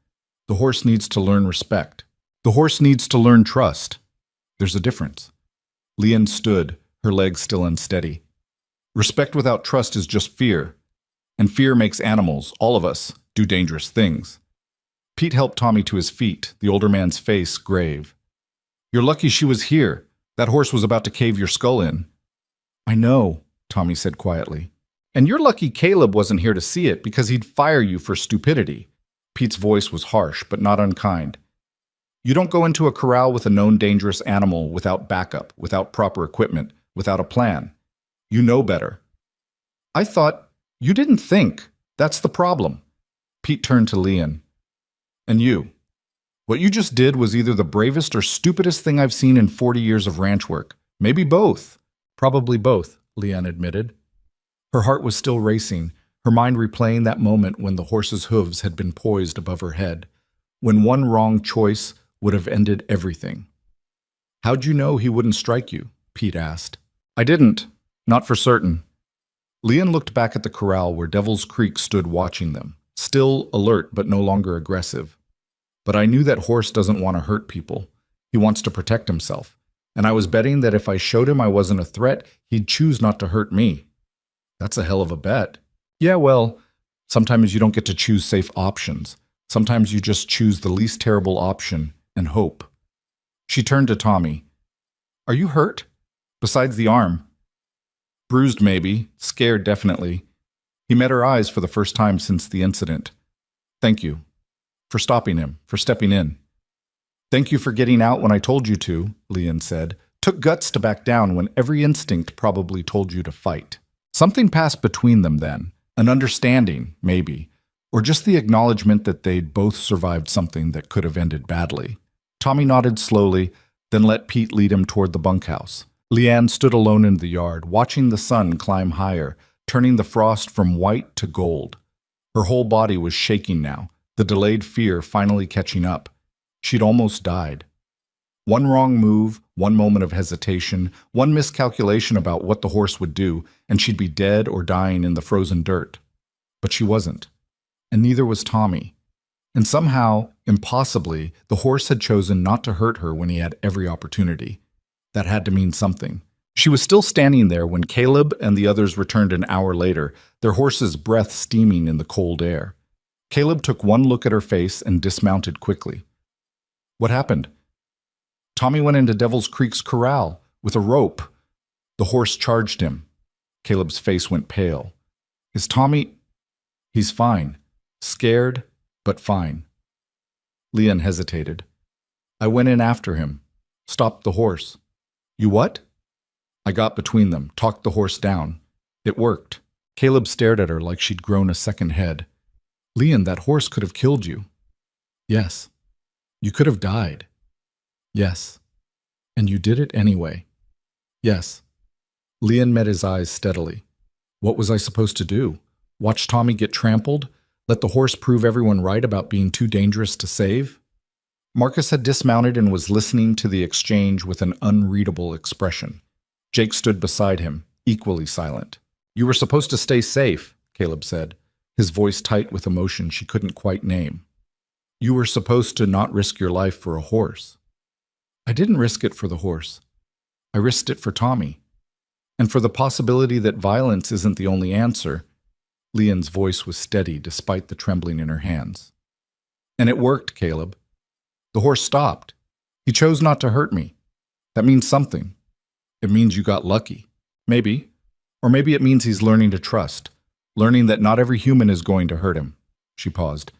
The horse needs to learn respect. The horse needs to learn trust. There's a difference. Leanne stood, her legs still unsteady. Respect without trust is just fear. And fear makes animals, all of us, do dangerous things. Pete helped Tommy to his feet, the older man's face grave. "You're lucky she was here. That horse was about to cave your skull in." "I know," Tommy said quietly. "And you're lucky Caleb wasn't here to see it because he'd fire you for stupidity." Pete's voice was harsh, but not unkind. "You don't go into a corral with a known dangerous animal without backup, without proper equipment, without a plan. You know better." "I thought you didn't think. That's the problem." Pete turned to Leanne. "And you. What you just did was either the bravest or stupidest thing I've seen in 40 years of ranch work. Maybe both." "Probably both," Leanne admitted. Her heart was still racing, her mind replaying that moment when the horse's hooves had been poised above her head, when one wrong choice would have ended everything. "How'd you know he wouldn't strike you?" Pete asked. "I didn't. Not for certain." Leanne looked back at the corral where Devil's Creek stood watching them, still alert but no longer aggressive. "But I knew that horse doesn't want to hurt people. He wants to protect himself. And I was betting that if I showed him I wasn't a threat, he'd choose not to hurt me." "That's a hell of a bet." "Yeah, well, sometimes you don't get to choose safe options. Sometimes you just choose the least terrible option and hope." She turned to Tommy. "Are you hurt? Besides the arm?" "Bruised maybe, scared definitely." He met her eyes for the first time since the incident. Thank you. For stopping him, for stepping in. Thank you for getting out when I told you to, Leon said. Took guts to back down when every instinct probably told you to fight. Something passed between them then. An understanding, maybe. Or just the acknowledgement that they'd both survived something that could have ended badly. Tommy nodded slowly, then let Pete lead him toward the bunkhouse. Leanne stood alone in the yard, watching the sun climb higher, turning the frost from white to gold. Her whole body was shaking now, the delayed fear finally catching up. She'd almost died. One wrong move, one moment of hesitation, one miscalculation about what the horse would do, and she'd be dead or dying in the frozen dirt. But she wasn't. And neither was Tommy. And somehow, impossibly, the horse had chosen not to hurt her when he had every opportunity. That had to mean something. She was still standing there when Caleb and the others returned an hour later, their horse's breath steaming in the cold air. Caleb took one look at her face and dismounted quickly. What happened? Tommy went into Devil's Creek's corral with a rope. The horse charged him. Caleb's face went pale. Is Tommy... He's fine. Scared, but fine. Leon hesitated. I went in after him. Stopped the horse. You what? I got between them, talked the horse down. It worked. Caleb stared at her like she'd grown a second head. Leon, that horse could have killed you. Yes. You could have died. Yes. And you did it anyway. Yes. Leon met his eyes steadily. What was I supposed to do? Watch Tommy get trampled? Let the horse prove everyone right about being too dangerous to save? Marcus had dismounted and was listening to the exchange with an unreadable expression. Jake stood beside him, equally silent. You were supposed to stay safe, Caleb said, his voice tight with emotion she couldn't quite name. You were supposed to not risk your life for a horse. I didn't risk it for the horse. I risked it for Tommy. And for the possibility that violence isn't the only answer. Leon's voice was steady despite the trembling in her hands. And it worked, Caleb. The horse stopped. He chose not to hurt me. That means something. It means you got lucky. Maybe. Or maybe it means he's learning to trust. Learning that not every human is going to hurt him. She paused.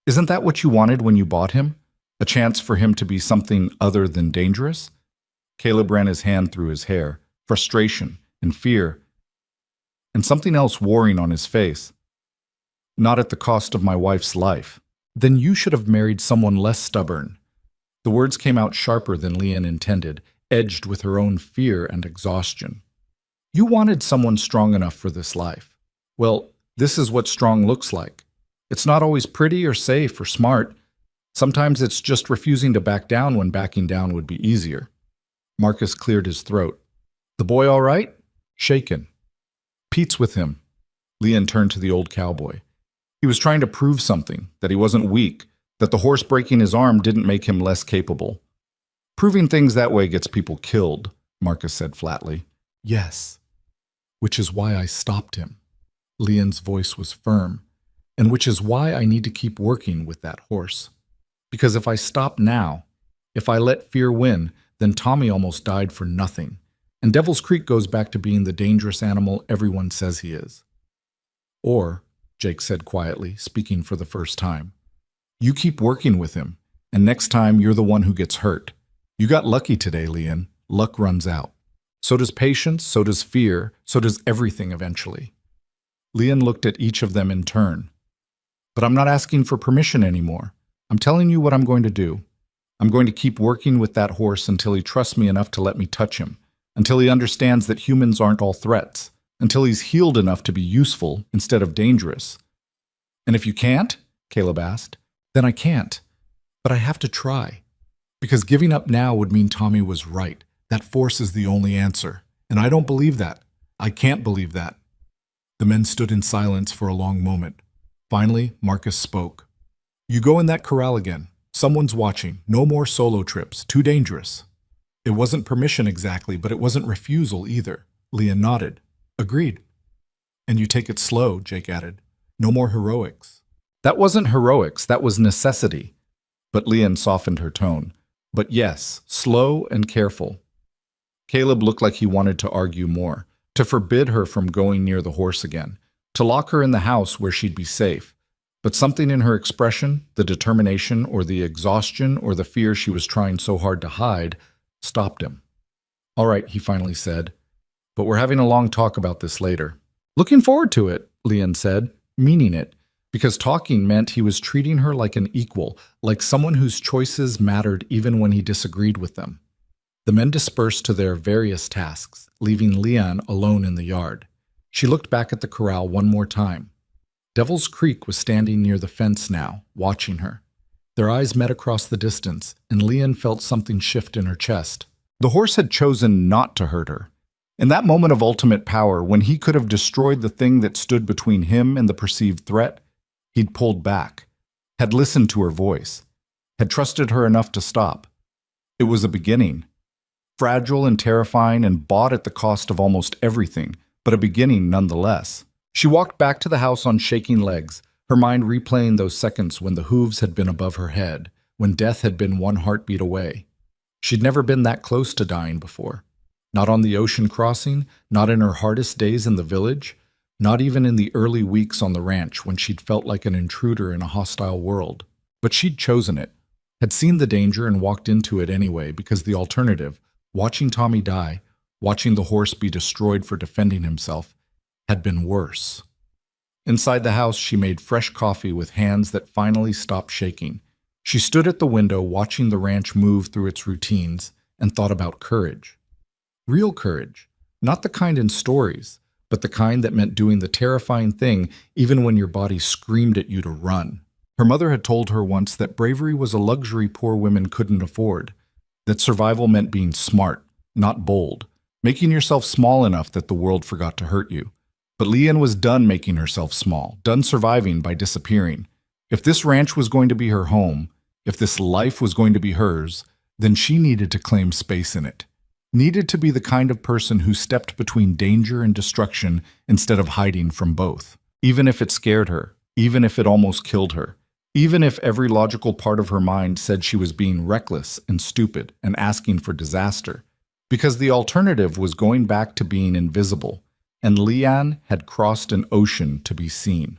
Isn't that what you wanted when you bought him? A chance for him to be something other than dangerous? Caleb ran his hand through his hair. Frustration and fear. And something else warring on his face. Not at the cost of my wife's life. Then you should have married someone less stubborn. The words came out sharper than Leanne intended, edged with her own fear and exhaustion. You wanted someone strong enough for this life. Well, this is what strong looks like. It's not always pretty or safe or smart. Sometimes it's just refusing to back down when backing down would be easier. Marcus cleared his throat. The boy all right? Shaken. Pete's with him. Leon turned to the old cowboy. He was trying to prove something, that he wasn't weak, that the horse breaking his arm didn't make him less capable. Proving things that way gets people killed, Marcus said flatly. Yes. Which is why I stopped him. Leon's voice was firm. And which is why I need to keep working with that horse. Because if I stop now, if I let fear win, then Tommy almost died for nothing. And Devil's Creek goes back to being the dangerous animal everyone says he is. Or, Jake said quietly, speaking for the first time, you keep working with him, and next time you're the one who gets hurt. You got lucky today, Leon. Luck runs out. So does patience, so does fear, so does everything eventually. Leon looked at each of them in turn. But I'm not asking for permission anymore. I'm telling you what I'm going to do. I'm going to keep working with that horse until he trusts me enough to let me touch him, until he understands that humans aren't all threats, until he's healed enough to be useful instead of dangerous. And if you can't, Caleb asked, then I can't. But I have to try. Because giving up now would mean Tommy was right. That force is the only answer. And I don't believe that. I can't believe that. The men stood in silence for a long moment. Finally, Marcus spoke. You go in that corral again. Someone's watching. No more solo trips. Too dangerous. It wasn't permission exactly, but it wasn't refusal either. Leon nodded. Agreed. And you take it slow, Jake added. No more heroics. That wasn't heroics, that was necessity. But Leon softened her tone. But yes, slow and careful. Caleb looked like he wanted to argue more, to forbid her from going near the horse again, to lock her in the house where she'd be safe. But something in her expression, the determination or the exhaustion or the fear she was trying so hard to hide, stopped him. "All right," he finally said, "but we're having a long talk about this later." "Looking forward to it," Leon said, meaning it, because talking meant he was treating her like an equal, like someone whose choices mattered even when he disagreed with them. The men dispersed to their various tasks, leaving Leon alone in the yard. She looked back at the corral one more time. Devil's Creek was standing near the fence now, watching her. Their eyes met across the distance, and Leon felt something shift in her chest. The horse had chosen not to hurt her. In that moment of ultimate power, when he could have destroyed the thing that stood between him and the perceived threat, he'd pulled back, had listened to her voice, had trusted her enough to stop. It was a beginning. Fragile and terrifying and bought at the cost of almost everything, but a beginning nonetheless. She walked back to the house on shaking legs, her mind replaying those seconds when the hooves had been above her head, when death had been one heartbeat away. She'd never been that close to dying before. Not on the ocean crossing, not in her hardest days in the village, not even in the early weeks on the ranch when she'd felt like an intruder in a hostile world. But she'd chosen it, had seen the danger and walked into it anyway because the alternative, watching Tommy die, watching the horse be destroyed for defending himself, had been worse. Inside the house, she made fresh coffee with hands that finally stopped shaking. She stood at the window watching the ranch move through its routines and thought about courage. Real courage, not the kind in stories, but the kind that meant doing the terrifying thing even when your body screamed at you to run. Her mother had told her once that bravery was a luxury poor women couldn't afford, that survival meant being smart, not bold, making yourself small enough that the world forgot to hurt you. But Leanne was done making herself small, done surviving by disappearing. If this ranch was going to be her home, if this life was going to be hers, then she needed to claim space in it. Needed to be the kind of person who stepped between danger and destruction instead of hiding from both. Even if it scared her, even if it almost killed her, even if every logical part of her mind said she was being reckless and stupid and asking for disaster. Because the alternative was going back to being invisible, and Leanne had crossed an ocean to be seen.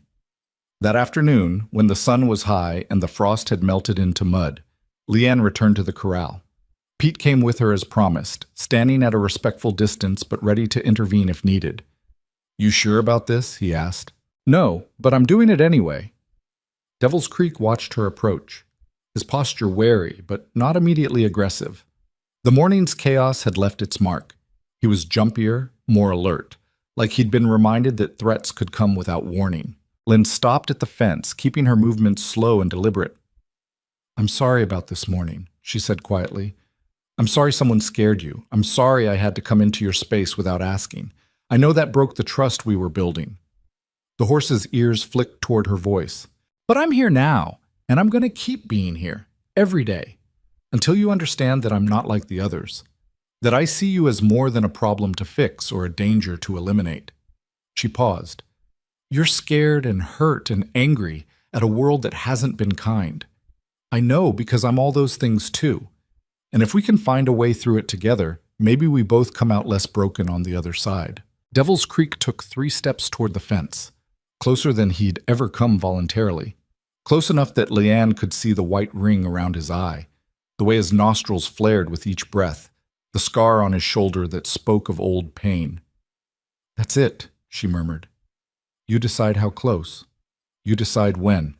That afternoon, when the sun was high and the frost had melted into mud, Leanne returned to the corral. Pete came with her as promised, standing at a respectful distance but ready to intervene if needed. "You sure about this?" he asked. "No, but I'm doing it anyway." Devil's Creek watched her approach, his posture wary but not immediately aggressive. The morning's chaos had left its mark. He was jumpier, more alert, like he'd been reminded that threats could come without warning. Lynn stopped at the fence, keeping her movements slow and deliberate. "I'm sorry about this morning," she said quietly. "I'm sorry someone scared you. I'm sorry I had to come into your space without asking. I know that broke the trust we were building." The horse's ears flicked toward her voice. "But I'm here now, and I'm going to keep being here, every day, until you understand that I'm not like the others, that I see you as more than a problem to fix or a danger to eliminate." She paused. "You're scared and hurt and angry at a world that hasn't been kind. I know because I'm all those things too. And if we can find a way through it together, maybe we both come out less broken on the other side." Devil's Creek took 3 steps toward the fence, closer than he'd ever come voluntarily, close enough that Leanne could see the white ring around his eye, the way his nostrils flared with each breath, the scar on his shoulder that spoke of old pain. "That's it," she murmured. "You decide how close. You decide when.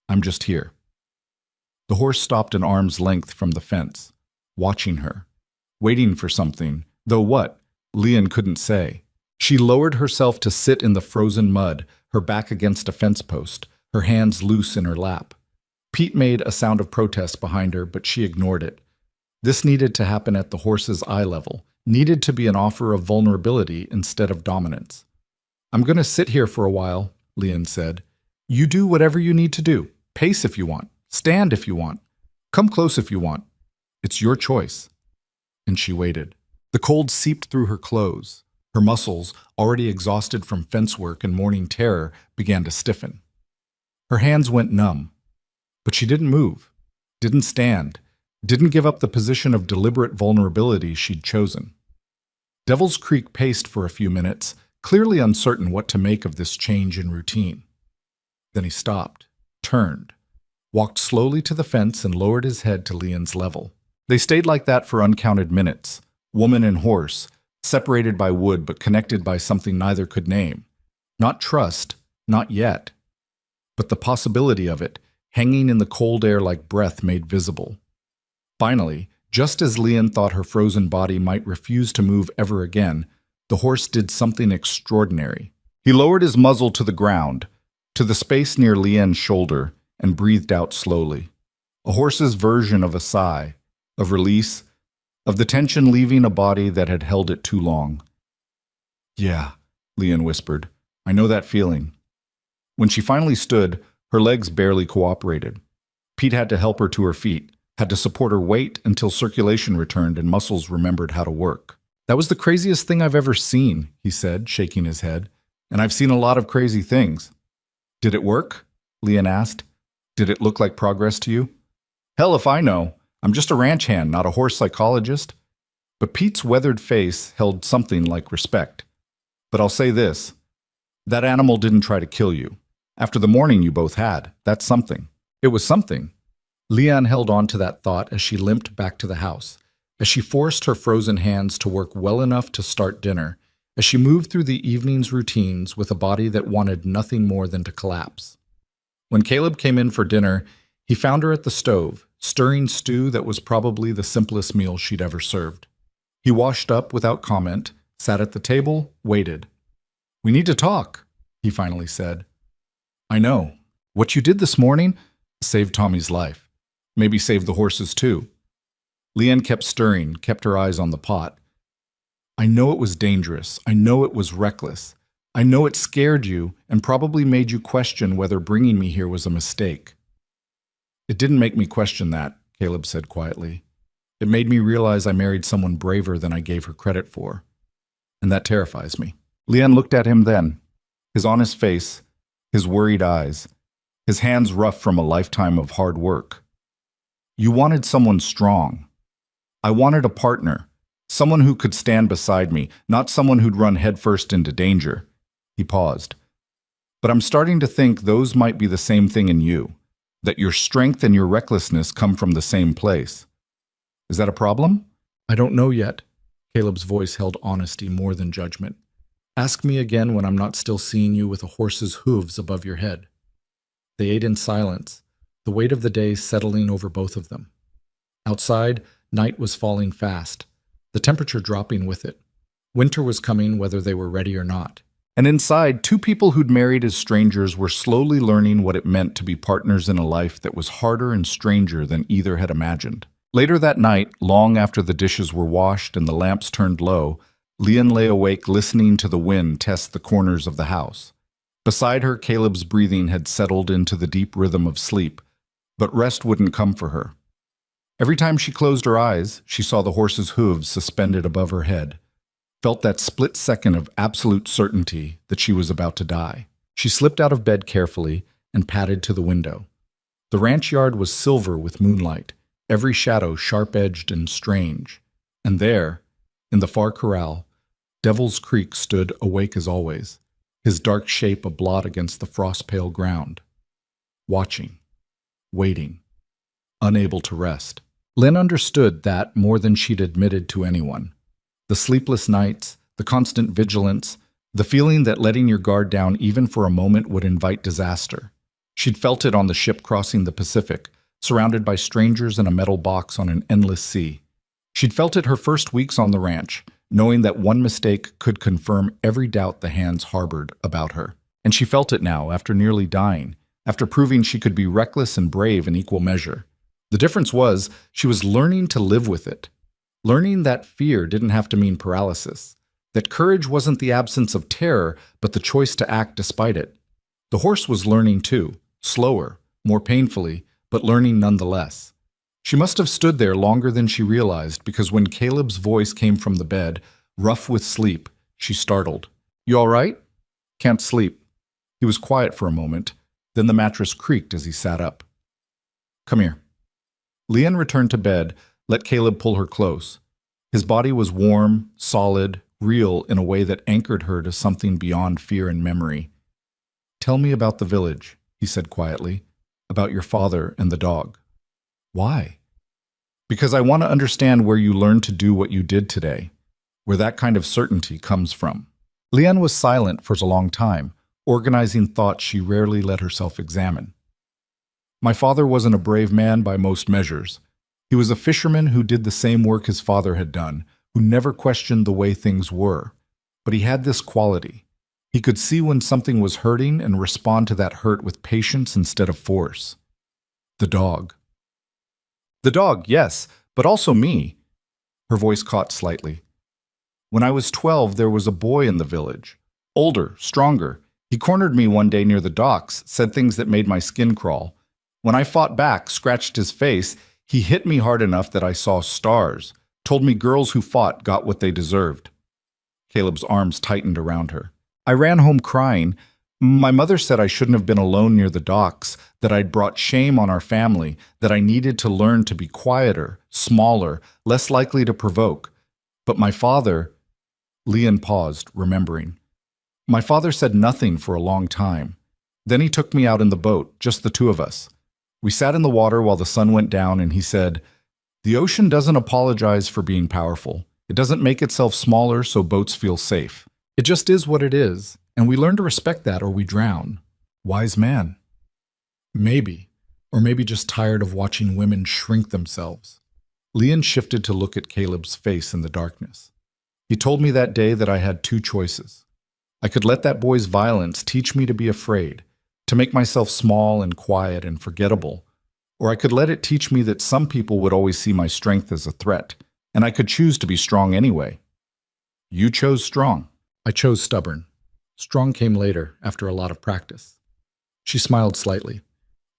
I'm just here." The horse stopped an arm's length from the fence, watching her, waiting for something, though what, Leanne couldn't say. She lowered herself to sit in the frozen mud, her back against a fence post, her hands loose in her lap. Pete made a sound of protest behind her, but she ignored it. This needed to happen at the horse's eye level, needed to be an offer of vulnerability instead of dominance. "I'm going to sit here for a while," Leanne said. "You do whatever you need to do. Pace if you want. Stand if you want. Come close if you want. It's your choice." And she waited. The cold seeped through her clothes. Her muscles, already exhausted from fence work and morning terror, began to stiffen. Her hands went numb. But she didn't move, didn't stand, didn't give up the position of deliberate vulnerability she'd chosen. Devil's Creek paced for a few minutes, clearly uncertain what to make of this change in routine. Then he stopped. turned, walked slowly to the fence and lowered his head to Leon's level. They stayed like that for uncounted minutes, woman and horse, separated by wood but connected by something neither could name. Not trust, not yet, but the possibility of it, hanging in the cold air like breath made visible. Finally, just as Leon thought her frozen body might refuse to move ever again, the horse did something extraordinary. He lowered his muzzle to the ground, to the space near Leon's shoulder, and breathed out slowly. A horse's version of a sigh, of release, of the tension leaving a body that had held it too long. "Yeah," Leon whispered. "I know that feeling." When she finally stood, her legs barely cooperated. Pete had to help her to her feet, had to support her weight until circulation returned and muscles remembered how to work. "That was the craziest thing I've ever seen," he said, shaking his head. "And I've seen a lot of crazy things." "Did it work?" Leon asked. "Did it look like progress to you?" "Hell if I know. I'm just a ranch hand, not a horse psychologist." But Pete's weathered face held something like respect. "But I'll say this. That animal didn't try to kill you. After the morning you both had, that's something. It was something." Leon held on to that thought as she limped back to the house, as she forced her frozen hands to work well enough to start dinner, as she moved through the evening's routines with a body that wanted nothing more than to collapse. When Caleb came in for dinner, he found her at the stove, stirring stew that was probably the simplest meal she'd ever served. He washed up without comment, sat at the table, waited. "We need to talk," he finally said. "I know. What you did this morning saved Tommy's life. Maybe saved the horse's too." Leanne kept stirring, kept her eyes on the pot. "I know it was dangerous. I know it was reckless. I know it scared you and probably made you question whether bringing me here was a mistake." "It didn't make me question that," Caleb said quietly. "It made me realize I married someone braver than I gave her credit for. And that terrifies me." Leanne looked at him then, his honest face, his worried eyes, his hands rough from a lifetime of hard work. "You wanted someone strong. I wanted a partner, someone who could stand beside me, not someone who'd run headfirst into danger." He paused. "But I'm starting to think those might be the same thing in you, that your strength and your recklessness come from the same place. Is that a problem?" "I don't know yet." Caleb's voice held honesty more than judgment. "Ask me again when I'm not still seeing you with a horse's hooves above your head." They ate in silence, the weight of the day settling over both of them. Outside, night was falling fast, the temperature dropping with it. Winter was coming whether they were ready or not. And inside, two people who'd married as strangers were slowly learning what it meant to be partners in a life that was harder and stranger than either had imagined. Later that night, long after the dishes were washed and the lamps turned low, Leon lay awake listening to the wind test the corners of the house. Beside her, Caleb's breathing had settled into the deep rhythm of sleep, but rest wouldn't come for her. Every time she closed her eyes, she saw the horse's hooves suspended above her head, felt that split second of absolute certainty that she was about to die. She slipped out of bed carefully and padded to the window. The ranch yard was silver with moonlight, every shadow sharp-edged and strange. And there, in the far corral, Devil's Creek stood awake as always, his dark shape a blot against the frost-pale ground. Watching, waiting, unable to rest. Lynn understood that more than she'd admitted to anyone. The sleepless nights, the constant vigilance, the feeling that letting your guard down even for a moment would invite disaster. She'd felt it on the ship crossing the Pacific, surrounded by strangers in a metal box on an endless sea. She'd felt it her first weeks on the ranch, knowing that one mistake could confirm every doubt the hands harbored about her. And she felt it now, after nearly dying, after proving she could be reckless and brave in equal measure. The difference was, she was learning to live with it. Learning that fear didn't have to mean paralysis. That courage wasn't the absence of terror, but the choice to act despite it. The horse was learning too, slower, more painfully, but learning nonetheless. She must have stood there longer than she realized, because when Caleb's voice came from the bed, rough with sleep, she startled. "You all right?" "Can't sleep." He was quiet for a moment, then the mattress creaked as he sat up. "Come here." Leanne returned to bed, let Caleb pull her close. His body was warm, solid, real in a way that anchored her to something beyond fear and memory. "Tell me about the village," he said quietly. about your father and the dog. Why? Because I want to understand where you learned to do what you did today, where that kind of certainty comes from. Leanne was silent for a long time, organizing thoughts she rarely let herself examine. My father wasn't a brave man by most measures. He was a fisherman who did the same work his father had done, who never questioned the way things were. But he had this quality. He could see when something was hurting and respond to that hurt with patience instead of force. The dog. The dog, yes, but also me. Her voice caught slightly. When I was 12, there was a boy in the village. Older, stronger. He cornered me one day near the docks, said things that made my skin crawl. When I fought back, scratched his face, he hit me hard enough that I saw stars, told me girls who fought got what they deserved. Caleb's arms tightened around her. I ran home crying. My mother said I shouldn't have been alone near the docks, that I'd brought shame on our family, that I needed to learn to be quieter, smaller, less likely to provoke. But my father... Leanne paused, remembering. My father said nothing for a long time. Then he took me out in the boat, just the two of us. We sat in the water while the sun went down, and he said, "The ocean doesn't apologize for being powerful. It doesn't make itself smaller so boats feel safe. It just is what it is, and we learn to respect that or we drown." Wise man. Maybe, or maybe just tired of watching women shrink themselves. Leanne shifted to look at Caleb's face in the darkness. He told me that day that I had two choices. I could let that boy's violence teach me to be afraid, to make myself small and quiet and forgettable, or I could let it teach me that some people would always see my strength as a threat, and I could choose to be strong anyway. You chose strong. I chose stubborn. Strong came later, after a lot of practice. She smiled slightly.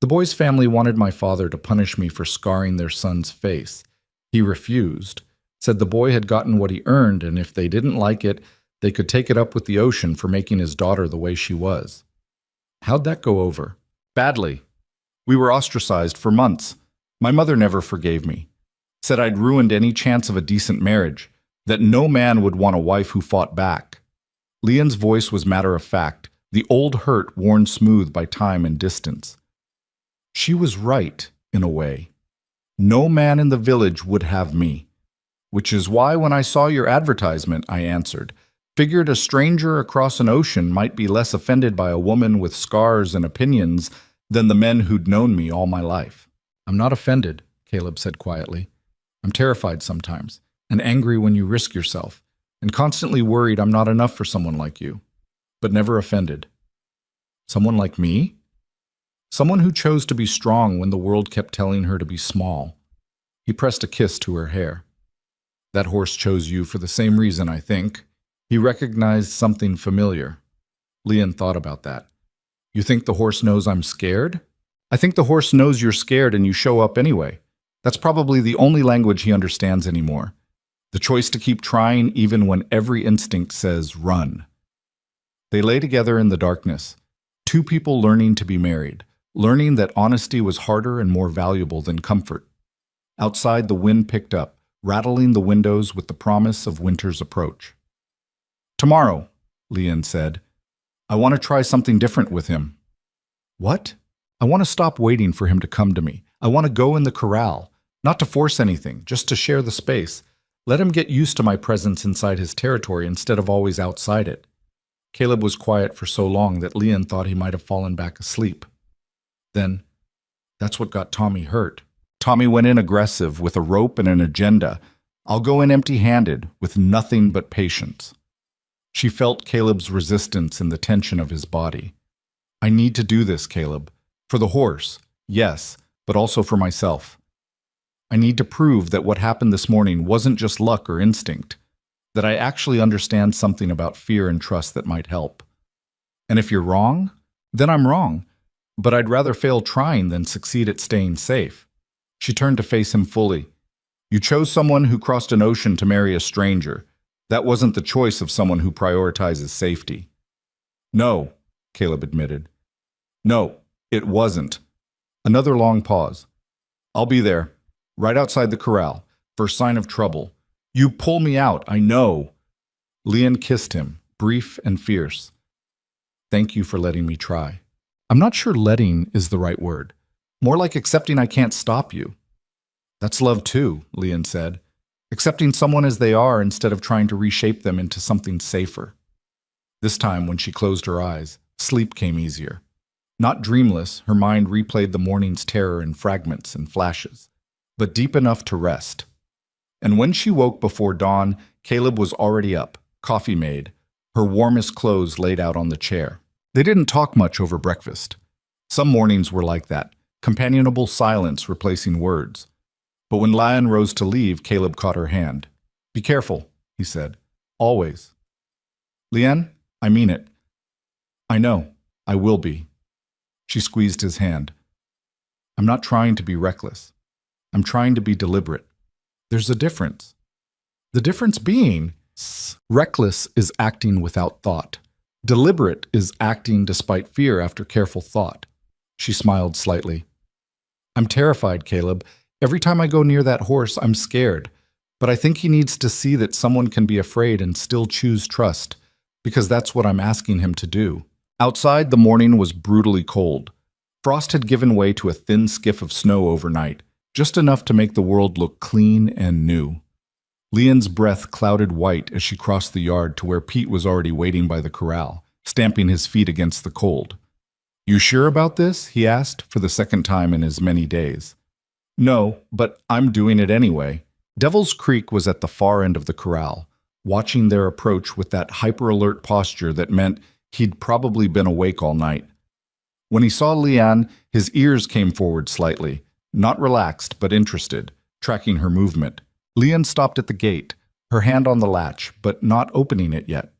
The boy's family wanted my father to punish me for scarring their son's face. He refused, said the boy had gotten what he earned, and if they didn't like it, they could take it up with the ocean for making his daughter the way she was. How'd that go over? Badly. We were ostracized for months. My mother never forgave me. Said I'd ruined any chance of a decent marriage, that no man would want a wife who fought back. Leanne's voice was matter of fact, the old hurt worn smooth by time and distance. She was right, in a way. No man in the village would have me. Which is why when I saw your advertisement, I answered, figured a stranger across an ocean might be less offended by a woman with scars and opinions than the men who'd known me all my life. I'm not offended, Caleb said quietly. I'm terrified sometimes, and angry when you risk yourself, and constantly worried I'm not enough for someone like you, but never offended. Someone like me? Someone who chose to be strong when the world kept telling her to be small. He pressed a kiss to her hair. That horse chose you for the same reason, I think. He recognized something familiar. Leanne thought about that. You think the horse knows I'm scared? I think the horse knows you're scared and you show up anyway. That's probably the only language he understands anymore. The choice to keep trying even when every instinct says run. They lay together in the darkness. Two people learning to be married, learning that honesty was harder and more valuable than comfort. Outside, the wind picked up, rattling the windows with the promise of winter's approach. Tomorrow, Leanne said, I want to try something different with him. What? I want to stop waiting for him to come to me. I want to go in the corral, not to force anything, just to share the space. Let him get used to my presence inside his territory instead of always outside it. Caleb was quiet for so long that Leanne thought he might have fallen back asleep. Then, that's what got Tommy hurt. Tommy went in aggressive, with a rope and an agenda. I'll go in empty-handed, with nothing but patience. She felt Caleb's resistance in the tension of his body. I need to do this, Caleb. For the horse, yes, but also for myself. I need to prove that what happened this morning wasn't just luck or instinct, that I actually understand something about fear and trust that might help. And if you're wrong, then I'm wrong, but I'd rather fail trying than succeed at staying safe. She turned to face him fully. You chose someone who crossed an ocean to marry a stranger. That wasn't the choice of someone who prioritizes safety. No, Caleb admitted. No, it wasn't. Another long pause. I'll be there, right outside the corral, for sign of trouble. You pull me out, I know. Leanne kissed him, brief and fierce. Thank you for letting me try. I'm not sure letting is the right word. More like accepting I can't stop you. That's love too, Leon said. Accepting someone as they are instead of trying to reshape them into something safer. This time, when she closed her eyes, sleep came easier. Not dreamless, her mind replayed the morning's terror in fragments and flashes, but deep enough to rest. And when she woke before dawn, Caleb was already up, coffee made, her warmest clothes laid out on the chair. They didn't talk much over breakfast. Some mornings were like that, companionable silence replacing words. But when Lion rose to leave, Caleb caught her hand. Be careful, he said. Always. Leanne, I mean it. I know. I will be. She squeezed his hand. I'm not trying to be reckless. I'm trying to be deliberate. There's a difference. The difference being, reckless is acting without thought. Deliberate is acting despite fear after careful thought. She smiled slightly. I'm terrified, Caleb. Every time I go near that horse, I'm scared. But I think he needs to see that someone can be afraid and still choose trust, because that's what I'm asking him to do. Outside, the morning was brutally cold. Frost had given way to a thin skiff of snow overnight, just enough to make the world look clean and new. Leon's breath clouded white as she crossed the yard to where Pete was already waiting by the corral, stamping his feet against the cold. You sure about this? He asked, for the second time in as many days. No, but I'm doing it anyway. Devil's Creek was at the far end of the corral, watching their approach with that hyper-alert posture that meant he'd probably been awake all night. When he saw Leanne, his ears came forward slightly, not relaxed but interested, tracking her movement. Leanne stopped at the gate, her hand on the latch, but not opening it yet.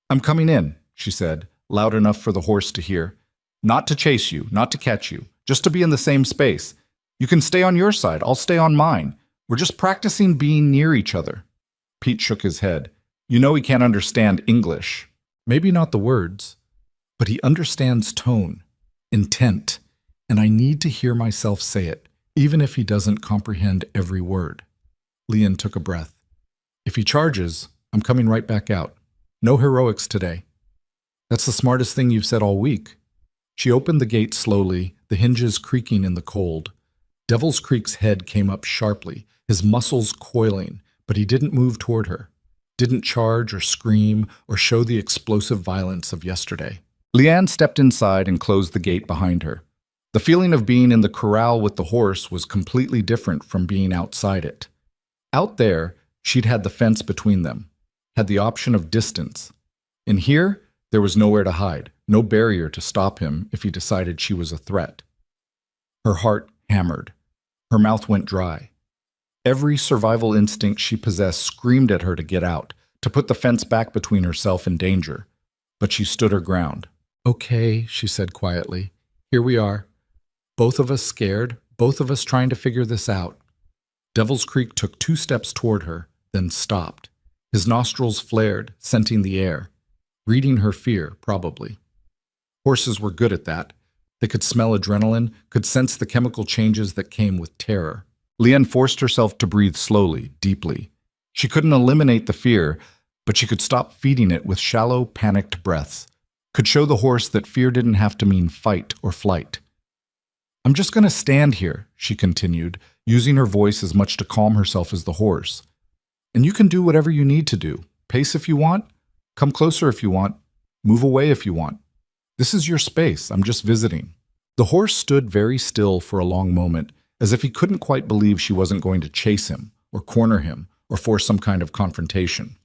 I'm coming in, she said, loud enough for the horse to hear. Not to chase you, not to catch you, just to be in the same space. You can stay on your side, I'll stay on mine. We're just practicing being near each other. Pete shook his head. You know he can't understand English. Maybe not the words, but he understands tone, intent, and I need to hear myself say it, even if he doesn't comprehend every word. Leon took a breath. If he charges, I'm coming right back out. No heroics today. That's the smartest thing you've said all week. She opened the gate slowly, the hinges creaking in the cold. Devil's Creek's head came up sharply, his muscles coiling, but he didn't move toward her, didn't charge or scream or show the explosive violence of yesterday. Leanne stepped inside and closed the gate behind her. The feeling of being in the corral with the horse was completely different from being outside it. Out there, she'd had the fence between them, had the option of distance. In here, there was nowhere to hide, no barrier to stop him if he decided she was a threat. Her heart hammered. Her mouth went dry. Every survival instinct she possessed screamed at her to get out, to put the fence back between herself and danger. But she stood her ground. Okay, she said quietly. Here we are. Both of us scared, both of us trying to figure this out. Devil's Creek took 2 steps toward her, then stopped. His nostrils flared, scenting the air. Reading her fear, probably. Horses were good at that. They could smell adrenaline, could sense the chemical changes that came with terror. Leanne forced herself to breathe slowly, deeply. She couldn't eliminate the fear, but she could stop feeding it with shallow, panicked breaths. Could show the horse that fear didn't have to mean fight or flight. I'm just going to stand here, she continued, using her voice as much to calm herself as the horse. And you can do whatever you need to do. Pace if you want. Come closer if you want. Move away if you want. This is your space. I'm just visiting. The horse stood very still for a long moment, as if he couldn't quite believe she wasn't going to chase him, or corner him, or force some kind of confrontation.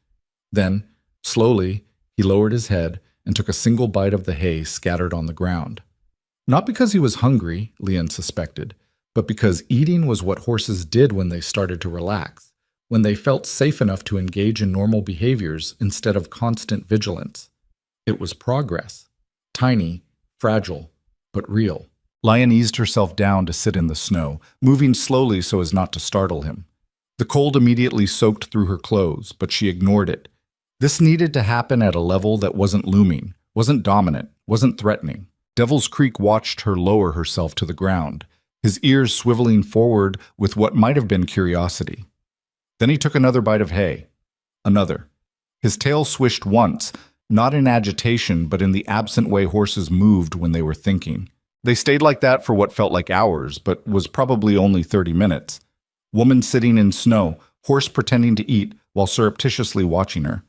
Then, slowly, he lowered his head and took a single bite of the hay scattered on the ground. Not because he was hungry, Leon suspected, but because eating was what horses did when they started to relax, when they felt safe enough to engage in normal behaviors instead of constant vigilance. It was progress. Tiny, fragile, but real. Lion eased herself down to sit in the snow, moving slowly so as not to startle him. The cold immediately soaked through her clothes, but she ignored it. This needed to happen at a level that wasn't looming, wasn't dominant, wasn't threatening. Devil's Creek watched her lower herself to the ground, his ears swiveling forward with what might have been curiosity. Then he took another bite of hay. Another. His tail swished once, not in agitation, but in the absent way horses moved when they were thinking. They stayed like that for what felt like hours, but was probably only 30 minutes. Woman sitting in snow, horse pretending to eat while surreptitiously watching her.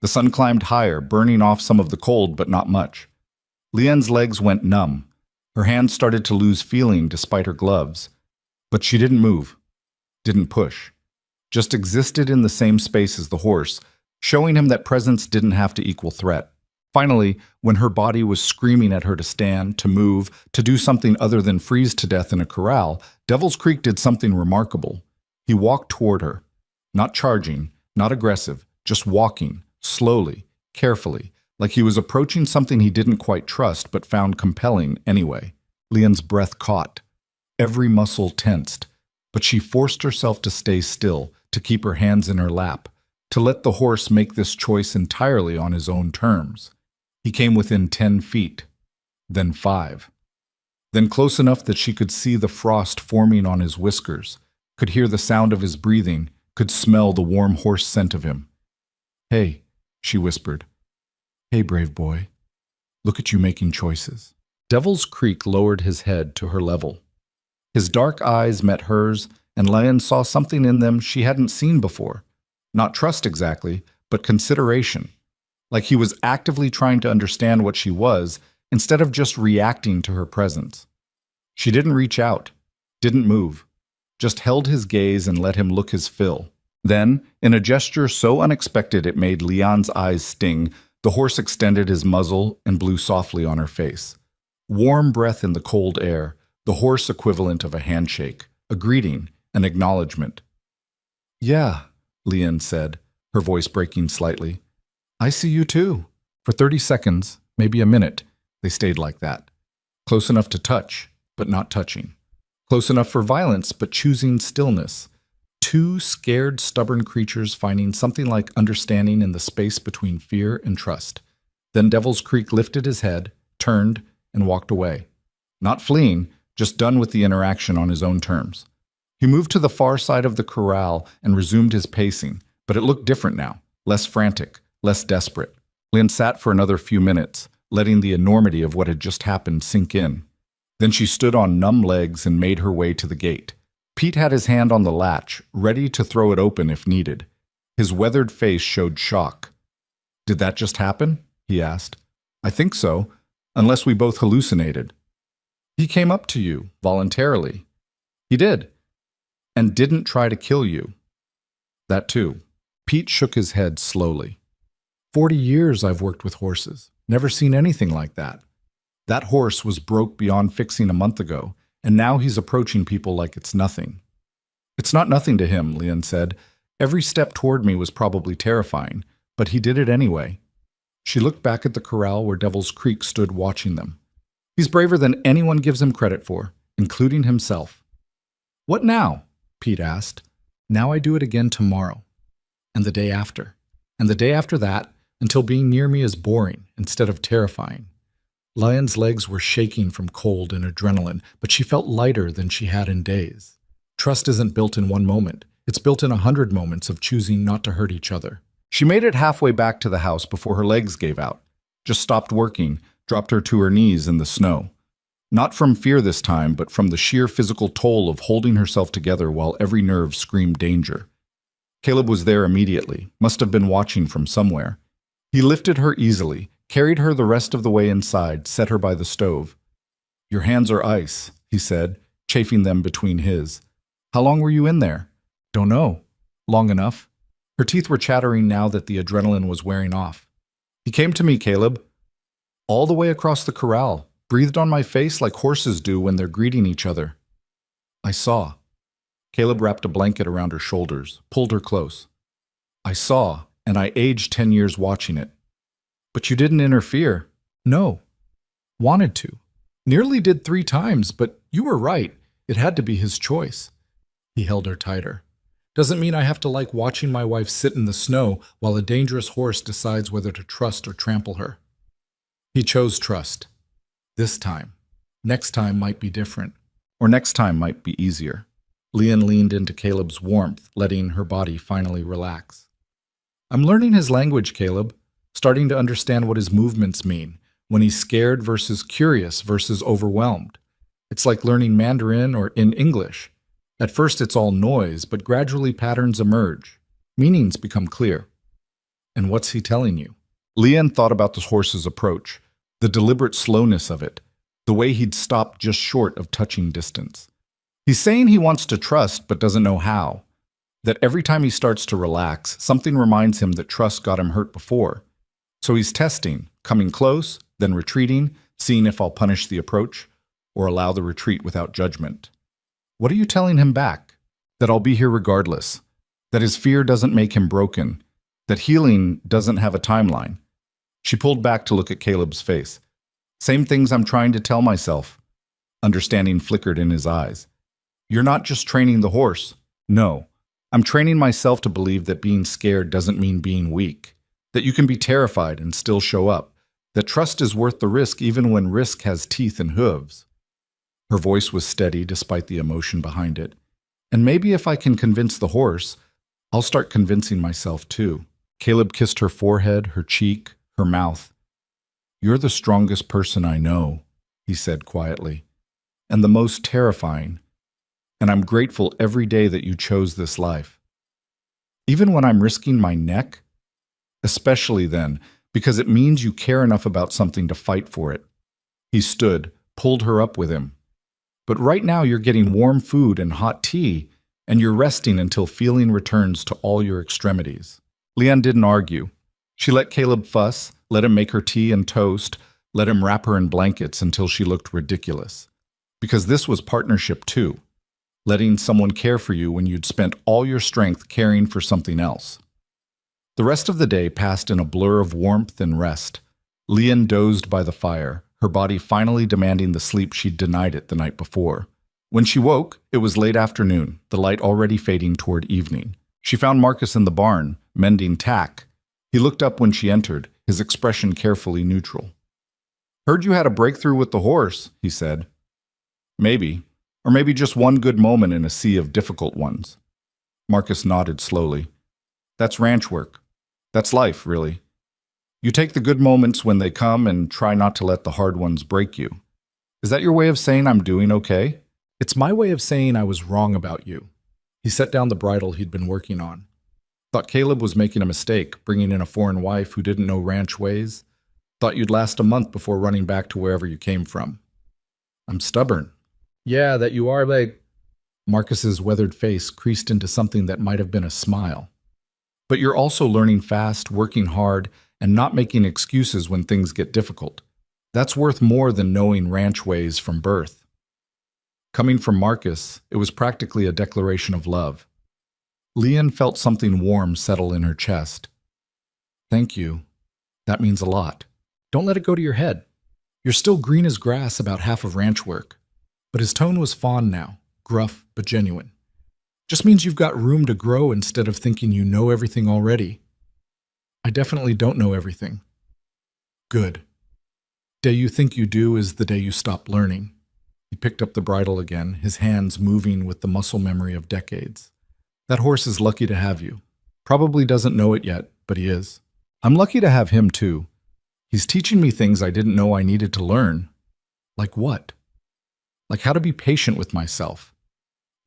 The sun climbed higher, burning off some of the cold, but not much. Leanne's legs went numb. Her hands started to lose feeling despite her gloves. But she didn't move, didn't push, just existed in the same space as the horse, showing him that presence didn't have to equal threat. Finally, when her body was screaming at her to stand, to move, to do something other than freeze to death in a corral, Devil's Creek did something remarkable. He walked toward her, not charging, not aggressive, just walking, slowly, carefully, like he was approaching something he didn't quite trust but found compelling anyway. Leanne's breath caught. Every muscle tensed, but she forced herself to stay still, to keep her hands in her lap, to let the horse make this choice entirely on his own terms. He came within 10 feet, then 5. Then close enough that she could see the frost forming on his whiskers, could hear the sound of his breathing, could smell the warm horse scent of him. "Hey," she whispered. "Hey, brave boy. Look at you making choices." Devil's Creek lowered his head to her level. His dark eyes met hers, and Leanne saw something in them she hadn't seen before. Not trust exactly, but consideration. Like he was actively trying to understand what she was, instead of just reacting to her presence. She didn't reach out, didn't move, just held his gaze and let him look his fill. Then, in a gesture so unexpected it made Leon's eyes sting, the horse extended his muzzle and blew softly on her face. Warm breath in the cold air, the horse equivalent of a handshake, a greeting, an acknowledgement. "Yeah," Leanne said, her voice breaking slightly. "I see you too." For 30 seconds, maybe a minute, they stayed like that. Close enough to touch, but not touching. Close enough for violence, but choosing stillness. Two scared, stubborn creatures finding something like understanding in the space between fear and trust. Then Devil's Creek lifted his head, turned, and walked away. Not fleeing, just done with the interaction on his own terms. He moved to the far side of the corral and resumed his pacing, but it looked different now, less frantic, less desperate. Lynn sat for another few minutes, letting the enormity of what had just happened sink in. Then she stood on numb legs and made her way to the gate. Pete had his hand on the latch, ready to throw it open if needed. His weathered face showed shock. "Did that just happen?" he asked. "I think so, unless we both hallucinated." "He came up to you, voluntarily." "He did. And didn't try to kill you." "That too." Pete shook his head slowly. 40 years I've worked with horses. Never seen anything like that. That horse was broke beyond fixing a month ago, and now he's approaching people like it's nothing." "It's not nothing to him," Leanne said. "Every step toward me was probably terrifying, but he did it anyway." She looked back at the corral where Devil's Creek stood watching them. "He's braver than anyone gives him credit for, including himself." "What now?" Pete asked. "Now I do it again tomorrow, and the day after, and the day after that, until being near me is boring instead of terrifying." Leanne's legs were shaking from cold and adrenaline, but she felt lighter than she had in days. Trust isn't built in one moment. It's built in 100 moments of choosing not to hurt each other. She made it halfway back to the house before her legs gave out. Just stopped working, dropped her to her knees in the snow. Not from fear this time, but from the sheer physical toll of holding herself together while every nerve screamed danger. Caleb was there immediately, must have been watching from somewhere. He lifted her easily, carried her the rest of the way inside, set her by the stove. "Your hands are ice," he said, chafing them between his. "How long were you in there?" "Don't know. Long enough." Her teeth were chattering now that the adrenaline was wearing off. "He came to me, Caleb. All the way across the corral, breathed on my face like horses do when they're greeting each other." "I saw." Caleb wrapped a blanket around her shoulders, pulled her close. "I saw, and I aged 10 years watching it." "But you didn't interfere." "No. Wanted to. Nearly did 3 times, but you were right. It had to be his choice." He held her tighter. "Doesn't mean I have to like watching my wife sit in the snow while a dangerous horse decides whether to trust or trample her." He chose trust. This time. Next time might be different. Or next time might be easier. Leanne leaned into Caleb's warmth, letting her body finally relax. "I'm learning his language, Caleb. Starting to understand what his movements mean, when he's scared versus curious versus overwhelmed. It's like learning Mandarin or in English. At first it's all noise, but gradually patterns emerge. Meanings become clear. And what's he telling you? Leanne thought about the horse's approach, the deliberate slowness of it, the way he'd stopped just short of touching distance. He's saying he wants to trust but doesn't know how. That every time he starts to relax, something reminds him that trust got him hurt before. So he's testing, coming close, then retreating, seeing if I'll punish the approach or allow the retreat without judgment. What are you telling him back? That I'll be here regardless. That his fear doesn't make him broken. That healing doesn't have a timeline. She pulled back to look at Caleb's face. Same things I'm trying to tell myself. Understanding flickered in his eyes. You're not just training the horse. No. I'm training myself to believe that being scared doesn't mean being weak. That you can be terrified and still show up. That trust is worth the risk even when risk has teeth and hooves. Her voice was steady despite the emotion behind it. And maybe if I can convince the horse, I'll start convincing myself too. Caleb kissed her forehead, her cheek, her mouth. You're the strongest person I know, he said quietly, and the most terrifying. And I'm grateful every day that you chose this life. Even when I'm risking my neck? Especially then, because it means you care enough about something to fight for it. He stood, pulled her up with him. But right now you're getting warm food and hot tea, and you're resting until feeling returns to all your extremities. Leanne didn't argue. She let Caleb fuss, let him make her tea and toast, let him wrap her in blankets until she looked ridiculous. Because this was partnership too. Letting someone care for you when you'd spent all your strength caring for something else. The rest of the day passed in a blur of warmth and rest. Leanne dozed by the fire, her body finally demanding the sleep she'd denied it the night before. When she woke, it was late afternoon, the light already fading toward evening. She found Marcus in the barn, mending tack. He looked up when she entered, his expression carefully neutral. Heard you had a breakthrough with the horse, he said. Maybe. Or maybe just one good moment in a sea of difficult ones. Marcus nodded slowly. That's ranch work. That's life, really. You take the good moments when they come and try not to let the hard ones break you. Is that your way of saying I'm doing okay? It's my way of saying I was wrong about you. He set down the bridle he'd been working on. Thought Caleb was making a mistake, bringing in a foreign wife who didn't know ranch ways. Thought you'd last a month before running back to wherever you came from. I'm stubborn. Yeah, that you are, like... Marcus's weathered face creased into something that might have been a smile. But you're also learning fast, working hard, and not making excuses when things get difficult. That's worth more than knowing ranch ways from birth. Coming from Marcus, it was practically a declaration of love. Leanne felt something warm settle in her chest. Thank you. That means a lot. Don't let it go to your head. You're still green as grass about half of ranch work. But his tone was fond now, gruff but genuine. Just means you've got room to grow instead of thinking you know everything already. I definitely don't know everything. Good. Day you think you do is the day you stop learning. He picked up the bridle again, his hands moving with the muscle memory of decades. That horse is lucky to have you. Probably doesn't know it yet, but he is. I'm lucky to have him too. He's teaching me things I didn't know I needed to learn. Like what? Like how to be patient with myself.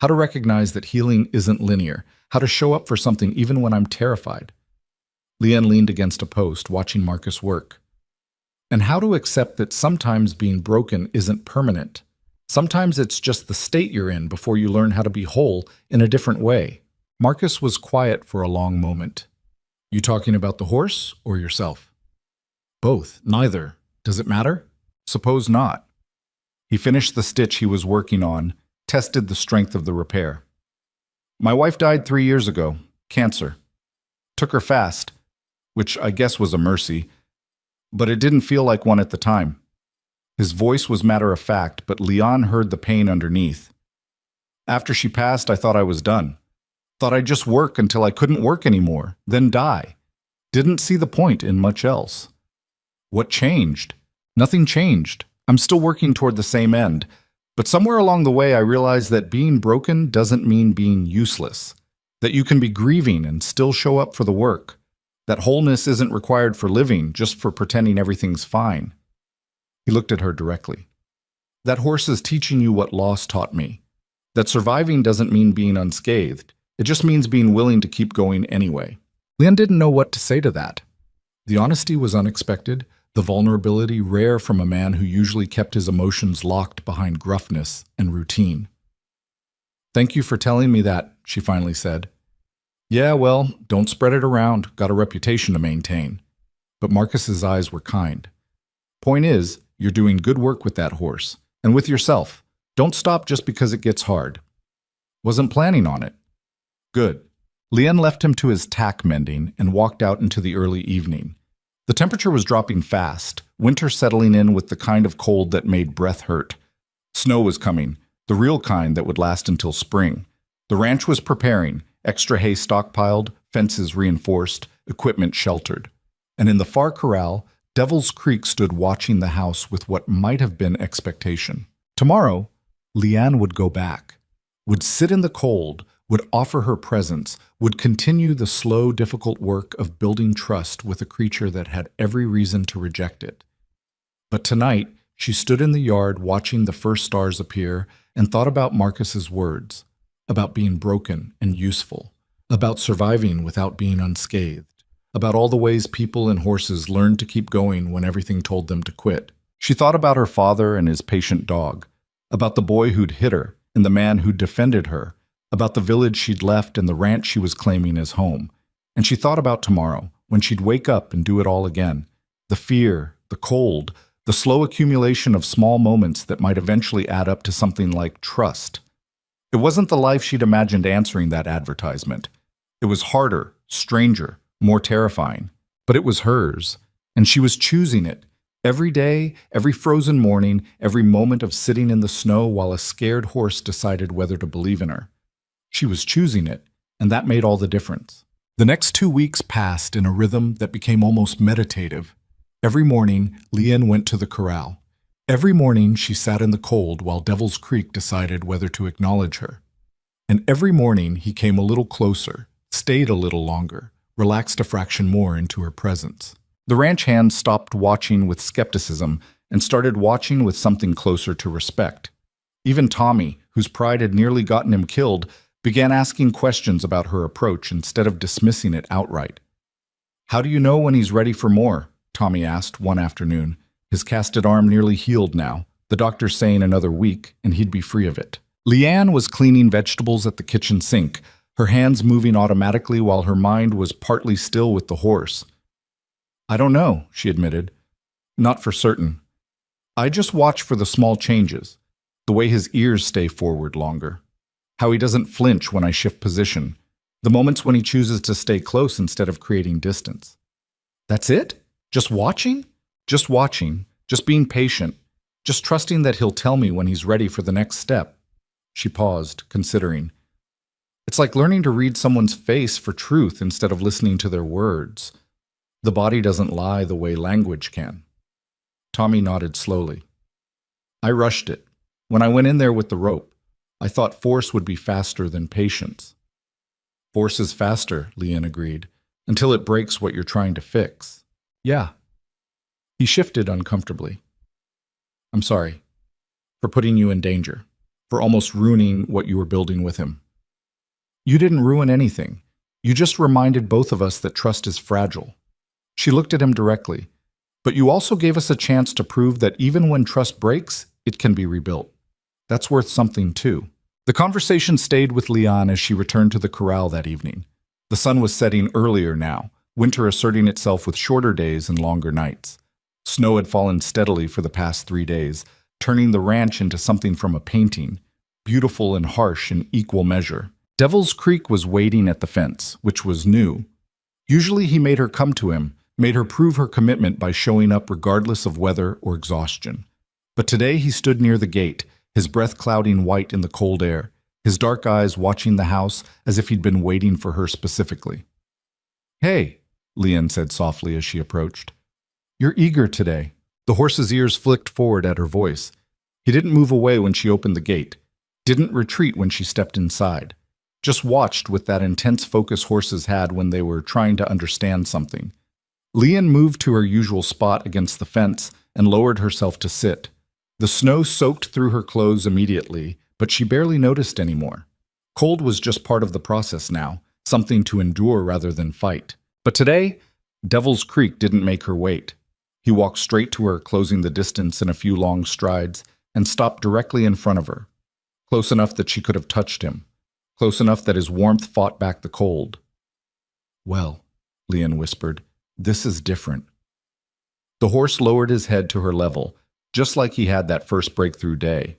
How to recognize that healing isn't linear. How to show up for something even when I'm terrified. Leanne leaned against a post, watching Marcus work. And how to accept that sometimes being broken isn't permanent. Sometimes it's just the state you're in before you learn how to be whole in a different way. Marcus was quiet for a long moment. You talking about the horse or yourself? Both. Neither. Does it matter? Suppose not. He finished the stitch he was working on, tested the strength of the repair. My wife died 3 years ago. Cancer. Took her fast, which I guess was a mercy, but it didn't feel like one at the time. His voice was matter-of-fact, but Leon heard the pain underneath. After she passed, I thought I was done. Thought I'd just work until I couldn't work anymore, then die. Didn't see the point in much else. What changed? Nothing changed. I'm still working toward the same end, but somewhere along the way I realized that being broken doesn't mean being useless, that you can be grieving and still show up for the work, that wholeness isn't required for living, just for pretending everything's fine. He looked at her directly. That horse is teaching you what loss taught me. That surviving doesn't mean being unscathed. It just means being willing to keep going anyway. Leanne didn't know what to say to that. The honesty was unexpected, the vulnerability rare from a man who usually kept his emotions locked behind gruffness and routine. "Thank you for telling me that," she finally said. "Yeah, well, don't spread it around. Got a reputation to maintain." But Marcus's eyes were kind. "Point is, you're doing good work with that horse, and with yourself. Don't stop just because it gets hard." "Wasn't planning on it." "Good." Leanne left him to his tack mending and walked out into the early evening. The temperature was dropping fast, winter settling in with the kind of cold that made breath hurt. Snow was coming, the real kind that would last until spring. The ranch was preparing, extra hay stockpiled, fences reinforced, equipment sheltered. And in the far corral, Devil's Creek stood watching the house with what might have been expectation. Tomorrow, Leanne would go back, would sit in the cold, would offer her presence, would continue the slow, difficult work of building trust with a creature that had every reason to reject it. But tonight, she stood in the yard watching the first stars appear and thought about Marcus's words, about being broken and useful, about surviving without being unscathed, about all the ways people and horses learned to keep going when everything told them to quit. She thought about her father and his patient dog, about the boy who'd hit her and the man who'd defended her, about the village she'd left and the ranch she was claiming as home. And she thought about tomorrow, when she'd wake up and do it all again. The fear, the cold, the slow accumulation of small moments that might eventually add up to something like trust. It wasn't the life she'd imagined answering that advertisement. It was harder, stranger, more terrifying. But it was hers, and she was choosing it. Every day, every frozen morning, every moment of sitting in the snow while a scared horse decided whether to believe in her. She was choosing it, and that made all the difference. The next 2 weeks passed in a rhythm that became almost meditative. Every morning, Leanne went to the corral. Every morning, she sat in the cold while Devil's Creek decided whether to acknowledge her. And every morning, he came a little closer, stayed a little longer, relaxed a fraction more into her presence. The ranch hands stopped watching with skepticism and started watching with something closer to respect. Even Tommy, whose pride had nearly gotten him killed, began asking questions about her approach instead of dismissing it outright. "How do you know when he's ready for more?" Tommy asked one afternoon. His casted arm nearly healed now, the doctor saying another week, and he'd be free of it. Leanne was cleaning vegetables at the kitchen sink, her hands moving automatically while her mind was partly still with the horse. "I don't know," she admitted. "Not for certain. I just watch for the small changes, the way his ears stay forward longer. How he doesn't flinch when I shift position, the moments when he chooses to stay close instead of creating distance." "That's it? Just watching?" "Just watching, just being patient, just trusting that he'll tell me when he's ready for the next step." She paused, considering. "It's like learning to read someone's face for truth instead of listening to their words. The body doesn't lie the way language can." Tommy nodded slowly. "I rushed it. When I went in there with the rope, I thought force would be faster than patience." "Force is faster," Leanne agreed, "until it breaks what you're trying to fix." "Yeah." He shifted uncomfortably. "I'm sorry for putting you in danger, for almost ruining what you were building with him." "You didn't ruin anything. You just reminded both of us that trust is fragile." She looked at him directly. "But you also gave us a chance to prove that even when trust breaks, it can be rebuilt. That's worth something too." The conversation stayed with Leanne as she returned to the corral that evening. The sun was setting earlier now, winter asserting itself with shorter days and longer nights. Snow had fallen steadily for the past 3 days, turning the ranch into something from a painting, beautiful and harsh in equal measure. Devil's Creek was waiting at the fence, which was new. Usually he made her come to him, made her prove her commitment by showing up regardless of weather or exhaustion. But today he stood near the gate, his breath clouding white in the cold air, his dark eyes watching the house as if he'd been waiting for her specifically. "Hey," Leanne said softly as she approached. "You're eager today." The horse's ears flicked forward at her voice. He didn't move away when she opened the gate, didn't retreat when she stepped inside, just watched with that intense focus horses had when they were trying to understand something. Leanne moved to her usual spot against the fence and lowered herself to sit. The snow soaked through her clothes immediately, but she barely noticed anymore. Cold was just part of the process now, something to endure rather than fight. But today, Devil's Creek didn't make her wait. He walked straight to her, closing the distance in a few long strides, and stopped directly in front of her, close enough that she could have touched him, close enough that his warmth fought back the cold. "Well," Leon whispered, "this is different." The horse lowered his head to her level, just like he had that first breakthrough day.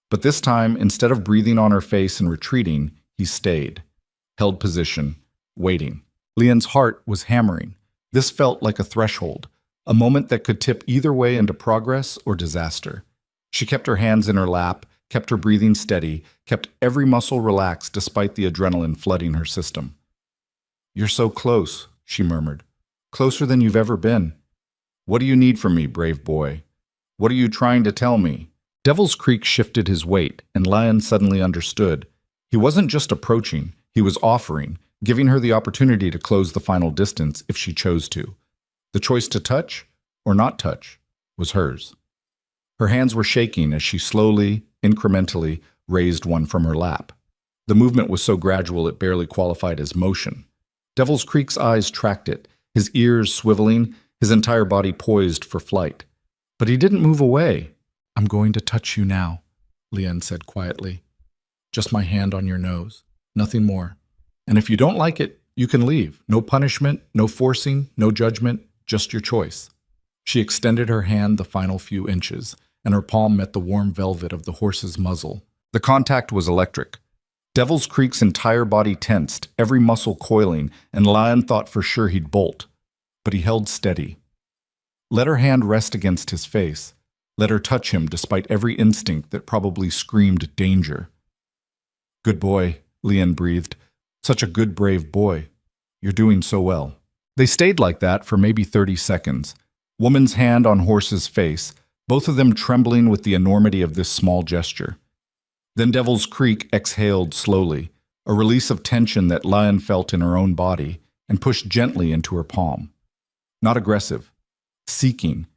But this time, instead of breathing on her face and retreating, he stayed, held position, waiting. Leon's heart was hammering. This felt like a threshold, a moment that could tip either way into progress or disaster. She kept her hands in her lap, kept her breathing steady, kept every muscle relaxed despite the adrenaline flooding her system. "You're so close," she murmured. "Closer than you've ever been. What do you need from me, brave boy? What are you trying to tell me?" Devil's Creek shifted his weight, and Lion suddenly understood. He wasn't just approaching, he was offering, giving her the opportunity to close the final distance if she chose to. The choice to touch or not touch was hers. Her hands were shaking as she slowly, incrementally raised one from her lap. The movement was so gradual it barely qualified as motion. Devil's Creek's eyes tracked it, his ears swiveling, his entire body poised for flight. But he didn't move away. "I'm going to touch you now," Leon said quietly. "Just my hand on your nose, nothing more. And if you don't like it, you can leave. No punishment, no forcing, no judgment, just your choice." She extended her hand the final few inches, and her palm met the warm velvet of the horse's muzzle. The contact was electric. Devil's Creek's entire body tensed, every muscle coiling, and Lion thought for sure he'd bolt. But he held steady. Let her hand rest against his face. Let her touch him despite every instinct that probably screamed danger. "Good boy," Leon breathed. "Such a good, brave boy. You're doing so well." They stayed like that for maybe 30 seconds. Woman's hand on horse's face, both of them trembling with the enormity of this small gesture. Then Devil's Creek exhaled slowly, a release of tension that Lion felt in her own body, and pushed gently into her palm. Not aggressive, seeking,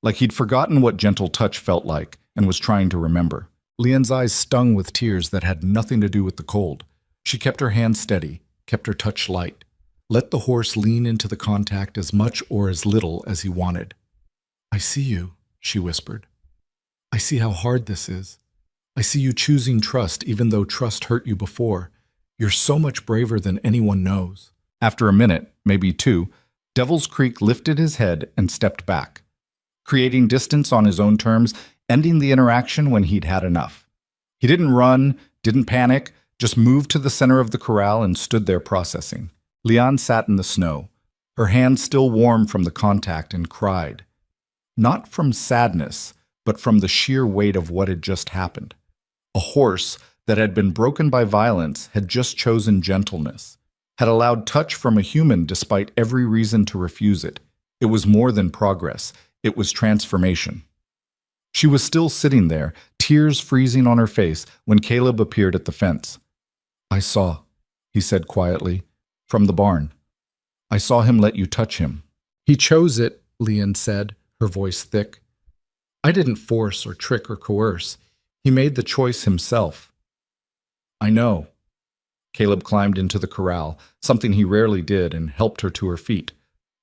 like he'd forgotten what gentle touch felt like and was trying to remember. Leon's eyes stung with tears that had nothing to do with the cold. She kept her hand steady, kept her touch light. Let the horse lean into the contact as much or as little as he wanted. "I see you," she whispered. "I see how hard this is. I see you choosing trust even though trust hurt you before. You're so much braver than anyone knows." After a minute, maybe two, Devil's Creek lifted his head and stepped back, creating distance on his own terms, ending the interaction when he'd had enough. He didn't run, didn't panic, just moved to the center of the corral and stood there processing. Leon sat in the snow, her hands still warm from the contact, and cried. Not from sadness, but from the sheer weight of what had just happened. A horse that had been broken by violence had just chosen gentleness, had allowed touch from a human despite every reason to refuse it. It was more than progress. It was transformation. She was still sitting there, tears freezing on her face, when Caleb appeared at the fence. "I saw," he said quietly, "from the barn. I saw him let you touch him." "He chose it," Leon said, her voice thick. "I didn't force or trick or coerce. He made the choice himself." "I know." Caleb climbed into the corral, something he rarely did, and helped her to her feet.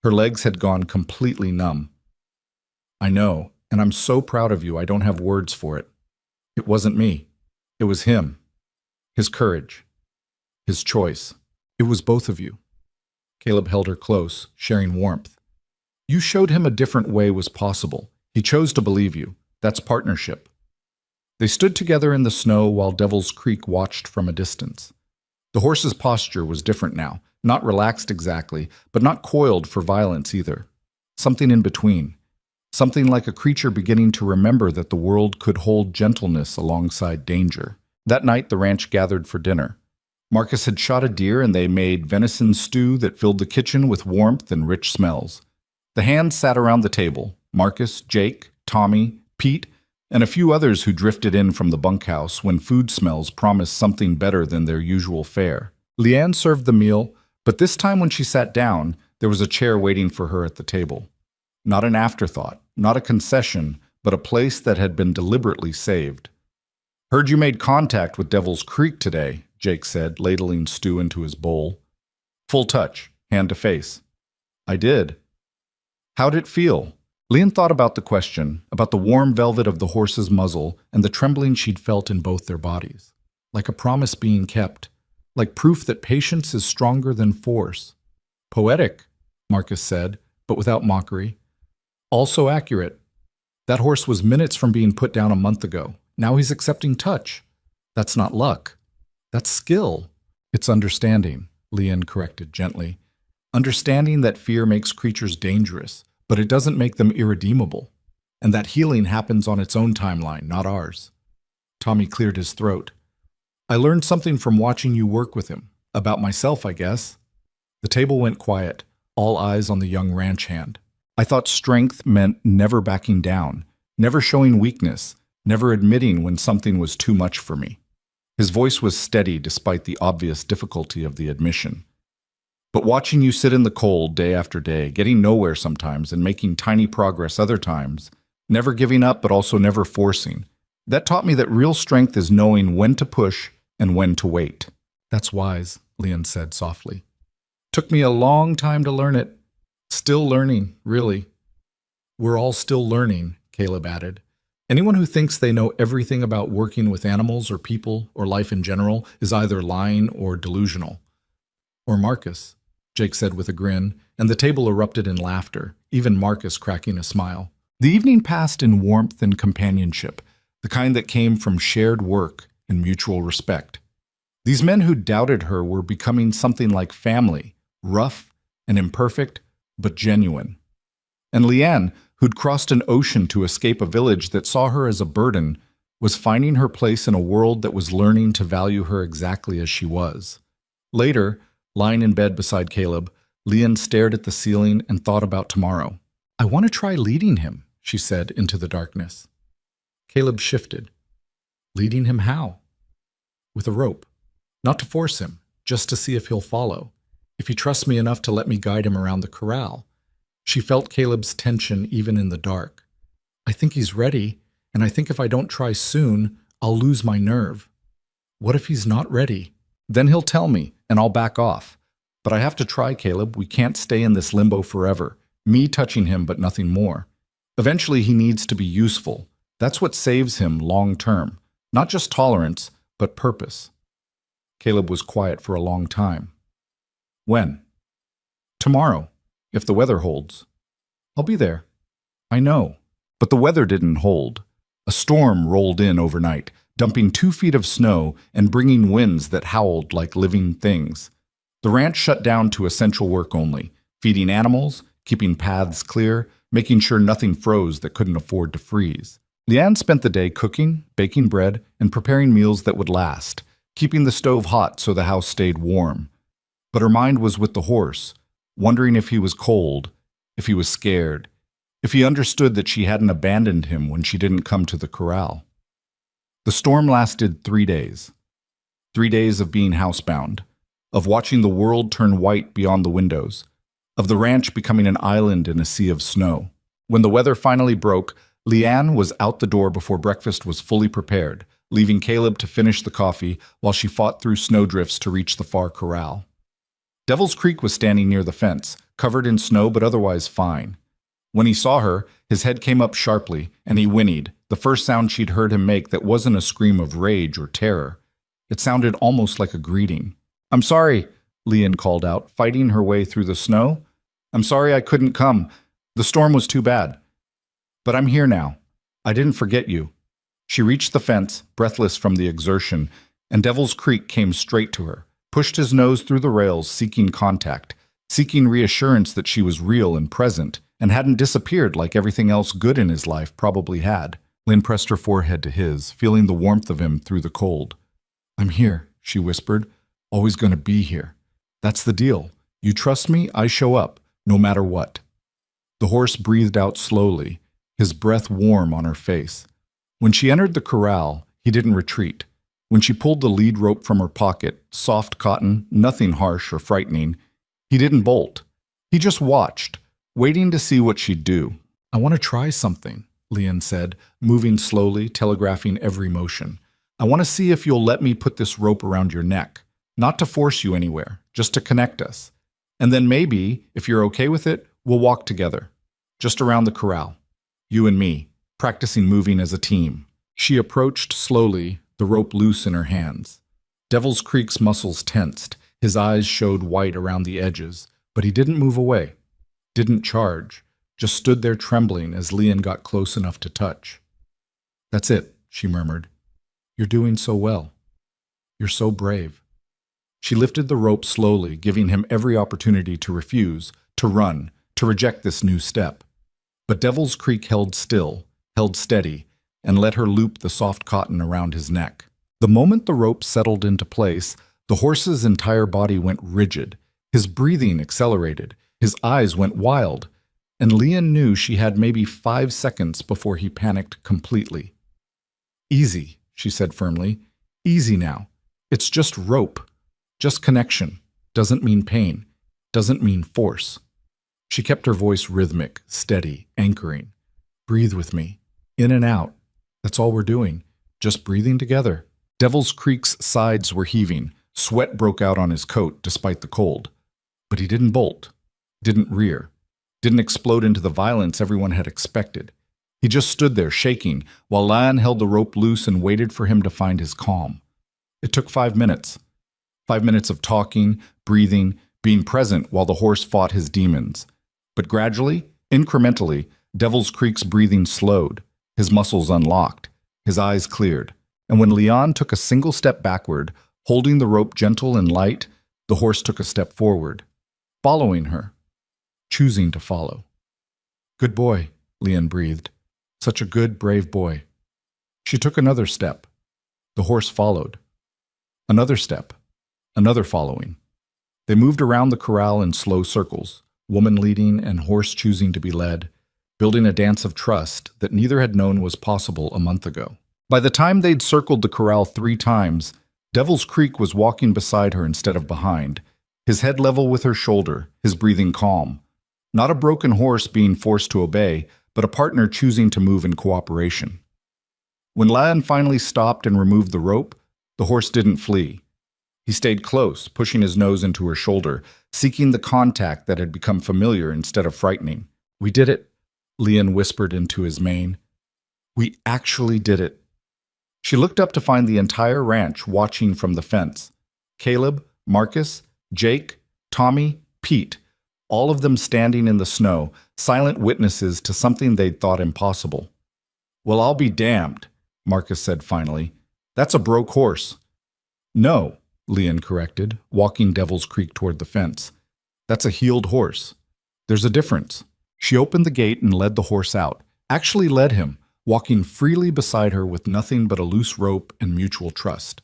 Her legs had gone completely numb. "I know, and I'm so proud of you I don't have words for it. It wasn't me. It was him. His courage. His choice. It was both of you." Caleb held her close, sharing warmth. "You showed him a different way was possible. He chose to believe you. That's partnership." They stood together in the snow while Devil's Creek watched from a distance. The horse's posture was different now, not relaxed exactly, but not coiled for violence either. Something in between. Something like a creature beginning to remember that the world could hold gentleness alongside danger. That night the ranch gathered for dinner. Marcus had shot a deer and they made venison stew that filled the kitchen with warmth and rich smells. The hands sat around the table, Marcus, Jake, Tommy, Pete, and a few others who drifted in from the bunkhouse when food smells promised something better than their usual fare. Leanne served the meal, but this time when she sat down, there was a chair waiting for her at the table. Not an afterthought, not a concession, but a place that had been deliberately saved. "Heard you made contact with Devil's Creek today," Jake said, ladling stew into his bowl. "Full touch, hand to face." "I did." "How'd it feel?" Leon thought about the question, about the warm velvet of the horse's muzzle and the trembling she'd felt in both their bodies. Like a promise being kept, like proof that patience is stronger than force. "Poetic," Marcus said, but without mockery. "Also accurate. That horse was minutes from being put down a month ago. Now he's accepting touch. That's not luck. That's skill." "It's understanding," Leon corrected gently. "Understanding that fear makes creatures dangerous, but it doesn't make them irredeemable. And that healing happens on its own timeline, not ours." Tommy cleared his throat. "I learned something from watching you work with him. About myself, I guess." The table went quiet, all eyes on the young ranch hand. "I thought strength meant never backing down, never showing weakness, never admitting when something was too much for me." His voice was steady despite the obvious difficulty of the admission. "But watching you sit in the cold day after day, getting nowhere sometimes and making tiny progress other times, never giving up but also never forcing, that taught me that real strength is knowing when to push and when to wait." "That's wise," Leon said softly. "Took me a long time to learn it. Still learning, really." "We're all still learning," Caleb added. "Anyone who thinks they know everything about working with animals or people or life in general is either lying or delusional." "Or Marcus," Jake said with a grin, and the table erupted in laughter, even Marcus cracking a smile. The evening passed in warmth and companionship, the kind that came from shared work and mutual respect. These men who doubted her were becoming something like family, rough and imperfect, but genuine. And Leanne, who'd crossed an ocean to escape a village that saw her as a burden, was finding her place in a world that was learning to value her exactly as she was. Later, lying in bed beside Caleb, Leanne stared at the ceiling and thought about tomorrow. "I want to try leading him," she said into the darkness. Caleb shifted. "Leading him how?" "With a rope. Not to force him, just to see if he'll follow. If he trusts me enough to let me guide him around the corral." She felt Caleb's tension even in the dark. "I think he's ready, and I think if I don't try soon, I'll lose my nerve." "What if he's not ready?" "Then he'll tell me, and I'll back off. But I have to try, Caleb. We can't stay in this limbo forever. Me touching him, but nothing more. Eventually he needs to be useful. That's what saves him long term. Not just tolerance, but purpose." Caleb was quiet for a long time. "When?" "Tomorrow, if the weather holds." "I'll be there." "I know." But the weather didn't hold. A storm rolled in overnight, dumping 2 feet of snow and bringing winds that howled like living things. The ranch shut down to essential work only, feeding animals, keeping paths clear, making sure nothing froze that couldn't afford to freeze. Leanne spent the day cooking, baking bread, and preparing meals that would last, keeping the stove hot so the house stayed warm. But her mind was with the horse, wondering if he was cold, if he was scared, if he understood that she hadn't abandoned him when she didn't come to the corral. The storm lasted 3 days. 3 days of being housebound, of watching the world turn white beyond the windows, of the ranch becoming an island in a sea of snow. When the weather finally broke, Leanne was out the door before breakfast was fully prepared, leaving Caleb to finish the coffee while she fought through snowdrifts to reach the far corral. Devil's Creek was standing near the fence, covered in snow but otherwise fine. When he saw her, his head came up sharply, and he whinnied, the first sound she'd heard him make that wasn't a scream of rage or terror. It sounded almost like a greeting. "I'm sorry," Leanne called out, fighting her way through the snow. "I'm sorry I couldn't come. The storm was too bad. But I'm here now. I didn't forget you." She reached the fence, breathless from the exertion, and Devil's Creek came straight to her, pushed his nose through the rails, seeking contact, seeking reassurance that she was real and present, and hadn't disappeared like everything else good in his life probably had. Lynn pressed her forehead to his, feeling the warmth of him through the cold. "I'm here," she whispered. "Always going to be here. That's the deal. You trust me, I show up, no matter what." The horse breathed out slowly, his breath warm on her face. When she entered the corral, he didn't retreat. When she pulled the lead rope from her pocket, soft cotton, nothing harsh or frightening, he didn't bolt. He just watched, waiting to see what she'd do. I want to try something, Leon said, moving slowly, telegraphing every motion. I want to see if you'll let me put this rope around your neck. Not to force you anywhere, just to connect us. And then maybe, if you're okay with it, we'll walk together. Just around the corral. You and me, practicing moving as a team. She approached slowly, the rope loose in her hands. Devil's Creek's muscles tensed. His eyes showed white around the edges, but he didn't move away. Didn't charge. Just stood there trembling as Leon got close enough to touch. That's it, she murmured. You're doing so well. You're so brave. She lifted the rope slowly, giving him every opportunity to refuse, to run, to reject this new step. But Devil's Creek held still, held steady, and let her loop the soft cotton around his neck. The moment the rope settled into place, the horse's entire body went rigid. His breathing accelerated. His eyes went wild. And Leon knew she had maybe 5 seconds before he panicked completely. Easy, she said firmly. Easy now. It's just rope. Just connection. Doesn't mean pain. Doesn't mean force. She kept her voice rhythmic, steady, anchoring. Breathe with me. In and out. That's all we're doing. Just breathing together. Devil's Creek's sides were heaving. Sweat broke out on his coat despite the cold. But he didn't bolt. Didn't rear. Didn't explode into the violence everyone had expected. He just stood there shaking while Lan held the rope loose and waited for him to find his calm. It took 5 minutes. 5 minutes of talking, breathing, being present while the horse fought his demons. But gradually, incrementally, Devil's Creek's breathing slowed. His muscles unlocked. His eyes cleared. And when Leon took a single step backward, holding the rope gentle and light, the horse took a step forward, following her, choosing to follow. Good boy, Leon breathed. Such a good, brave boy. She took another step. The horse followed. Another step. Another following. They moved around the corral in slow circles, woman leading and horse choosing to be led, building a dance of trust that neither had known was possible a month ago. By the time they'd circled the corral 3 times, Devil's Creek was walking beside her instead of behind, his head level with her shoulder, his breathing calm. Not a broken horse being forced to obey, but a partner choosing to move in cooperation. When Lan finally stopped and removed the rope, the horse didn't flee. He stayed close, pushing his nose into her shoulder, seeking the contact that had become familiar instead of frightening. We did it, Leon whispered into his mane. We actually did it. She looked up to find the entire ranch watching from the fence. Caleb, Marcus, Jake, Tommy, Pete, all of them standing in the snow, silent witnesses to something they'd thought impossible. Well, I'll be damned, Marcus said finally. That's a broke horse. No, Leon corrected, walking Devil's Creek toward the fence. That's a healed horse. There's a difference. She opened the gate and led the horse out, actually led him, walking freely beside her with nothing but a loose rope and mutual trust.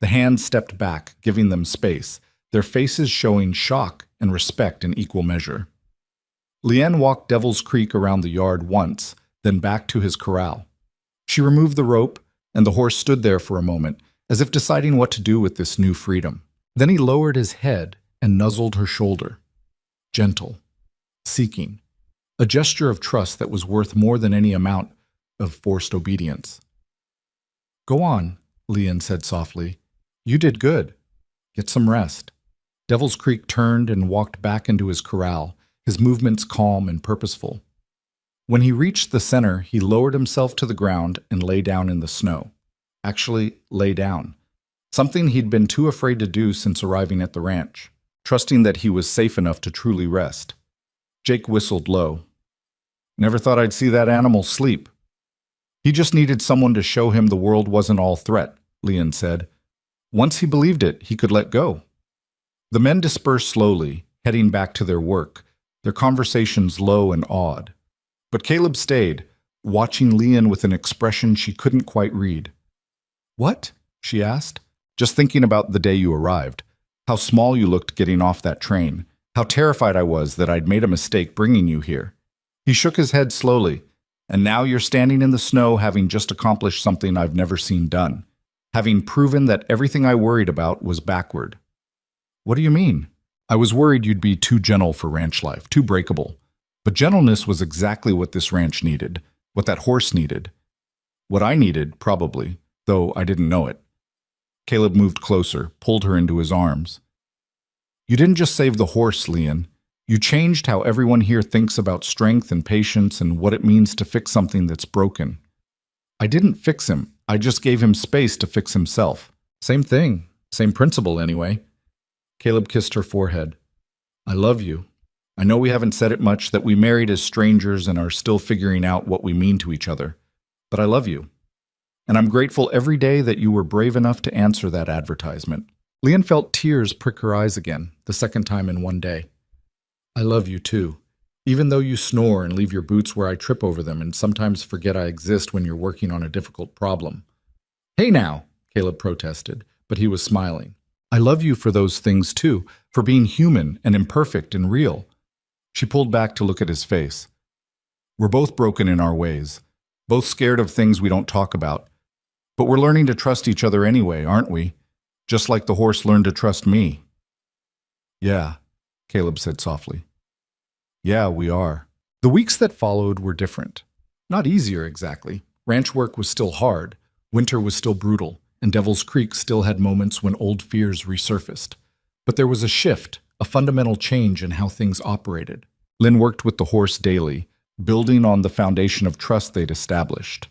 The hands stepped back, giving them space, their faces showing shock and respect in equal measure. Leanne walked Devil's Creek around the yard once, then back to his corral. She removed the rope, and the horse stood there for a moment, as if deciding what to do with this new freedom. Then he lowered his head and nuzzled her shoulder. Gentle, seeking, a gesture of trust that was worth more than any amount of forced obedience. Go on, Leanne said softly. You did good. Get some rest. Devil's Creek turned and walked back into his corral, his movements calm and purposeful. When he reached the center, he lowered himself to the ground and lay down in the snow. Actually, lay down. Something he'd been too afraid to do since arriving at the ranch, trusting that he was safe enough to truly rest. Jake whistled low. Never thought I'd see that animal sleep. He just needed someone to show him the world wasn't all threat, Leon said. Once he believed it, he could let go. The men dispersed slowly, heading back to their work, their conversations low and awed. But Caleb stayed, watching Leon with an expression she couldn't quite read. What? She asked. Just thinking about the day you arrived. How small you looked getting off that train. How terrified I was that I'd made a mistake bringing you here. He shook his head slowly. And now you're standing in the snow having just accomplished something I've never seen done. Having proven that everything I worried about was backward. What do you mean? I was worried you'd be too gentle for ranch life, too breakable. But gentleness was exactly what this ranch needed, what that horse needed. What I needed, probably, though I didn't know it. Caleb moved closer, pulled her into his arms. You didn't just save the horse, Leon. You changed how everyone here thinks about strength and patience and what it means to fix something that's broken. I didn't fix him. I just gave him space to fix himself. Same thing. Same principle, anyway. Caleb kissed her forehead. I love you. I know we haven't said it much, that we married as strangers and are still figuring out what we mean to each other. But I love you. And I'm grateful every day that you were brave enough to answer that advertisement. Leon felt tears prick her eyes again, the second time in one day. I love you too. Even though you snore and leave your boots where I trip over them and sometimes forget I exist when you're working on a difficult problem. Hey now, Caleb protested, but he was smiling. I love you for those things too, for being human and imperfect and real. She pulled back to look at his face. We're both broken in our ways, both scared of things we don't talk about. But we're learning to trust each other anyway, aren't we? Just like the horse learned to trust me. Yeah, Caleb said softly. Yeah, we are. The weeks that followed were different. Not easier exactly. Ranch work was still hard, winter was still brutal, and Devil's Creek still had moments when old fears resurfaced. But there was a shift, a fundamental change in how things operated. Lynn worked with the horse daily, building on the foundation of trust they'd established.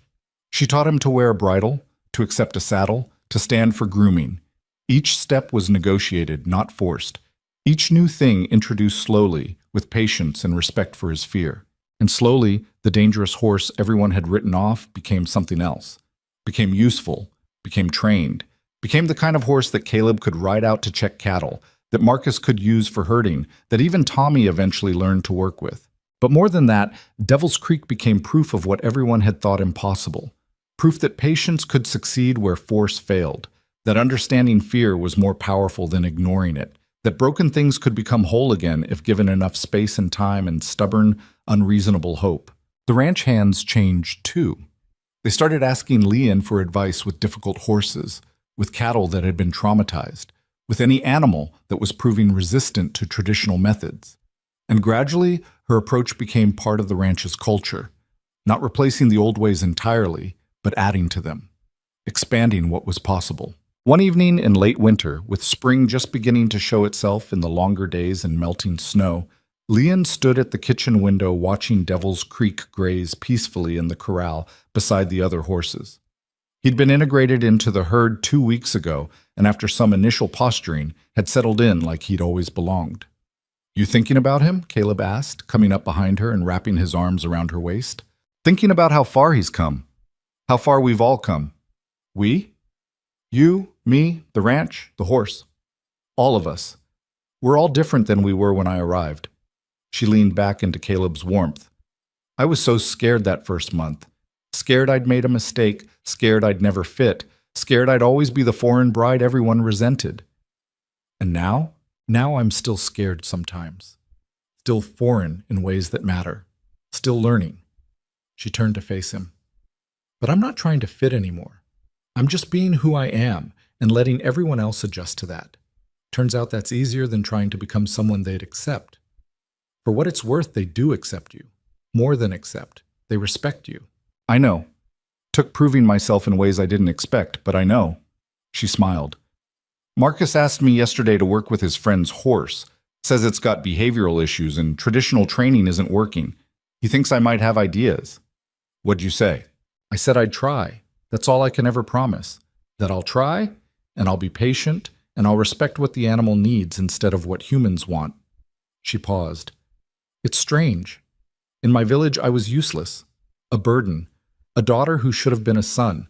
She taught him to wear a bridle, to accept a saddle, to stand for grooming. Each step was negotiated, not forced. Each new thing introduced slowly, with patience and respect for his fear. And slowly, the dangerous horse everyone had written off became something else. Became useful, became trained, became the kind of horse that Caleb could ride out to check cattle, that Marcus could use for herding, that even Tommy eventually learned to work with. But more than that, Devil's Creek became proof of what everyone had thought impossible. Proof that patience could succeed where force failed, that understanding fear was more powerful than ignoring it, that broken things could become whole again if given enough space and time and stubborn, unreasonable hope. The ranch hands changed too. They started asking Leon for advice with difficult horses, with cattle that had been traumatized, with any animal that was proving resistant to traditional methods. And gradually, her approach became part of the ranch's culture, not replacing the old ways entirely, but adding to them, expanding what was possible. One evening in late winter, with spring just beginning to show itself in the longer days and melting snow, Leon stood at the kitchen window watching Devil's Creek graze peacefully in the corral beside the other horses. He'd been integrated into the herd 2 weeks ago, and after some initial posturing, had settled in like he'd always belonged. You thinking about him? Caleb asked, coming up behind her and wrapping his arms around her waist. Thinking about how far he's come. How far we've all come. We? You, me, the ranch, the horse. All of us. We're all different than we were when I arrived. She leaned back into Caleb's warmth. I was so scared that first month. Scared I'd made a mistake, scared I'd never fit, scared I'd always be the foreign bride everyone resented. And now? Now I'm still scared sometimes. Still foreign in ways that matter. Still learning. She turned to face him. But I'm not trying to fit anymore. I'm just being who I am and letting everyone else adjust to that. Turns out that's easier than trying to become someone they'd accept. For what it's worth, they do accept you. More than accept. They respect you. I know. Took proving myself in ways I didn't expect, but I know. She smiled. Marcus asked me yesterday to work with his friend's horse. Says it's got behavioral issues and traditional training isn't working. He thinks I might have ideas. What'd you say? I said I'd try. That's all I can ever promise. That I'll try, and I'll be patient, and I'll respect what the animal needs instead of what humans want. She paused. It's strange. In my village, I was useless. A burden. A daughter who should have been a son.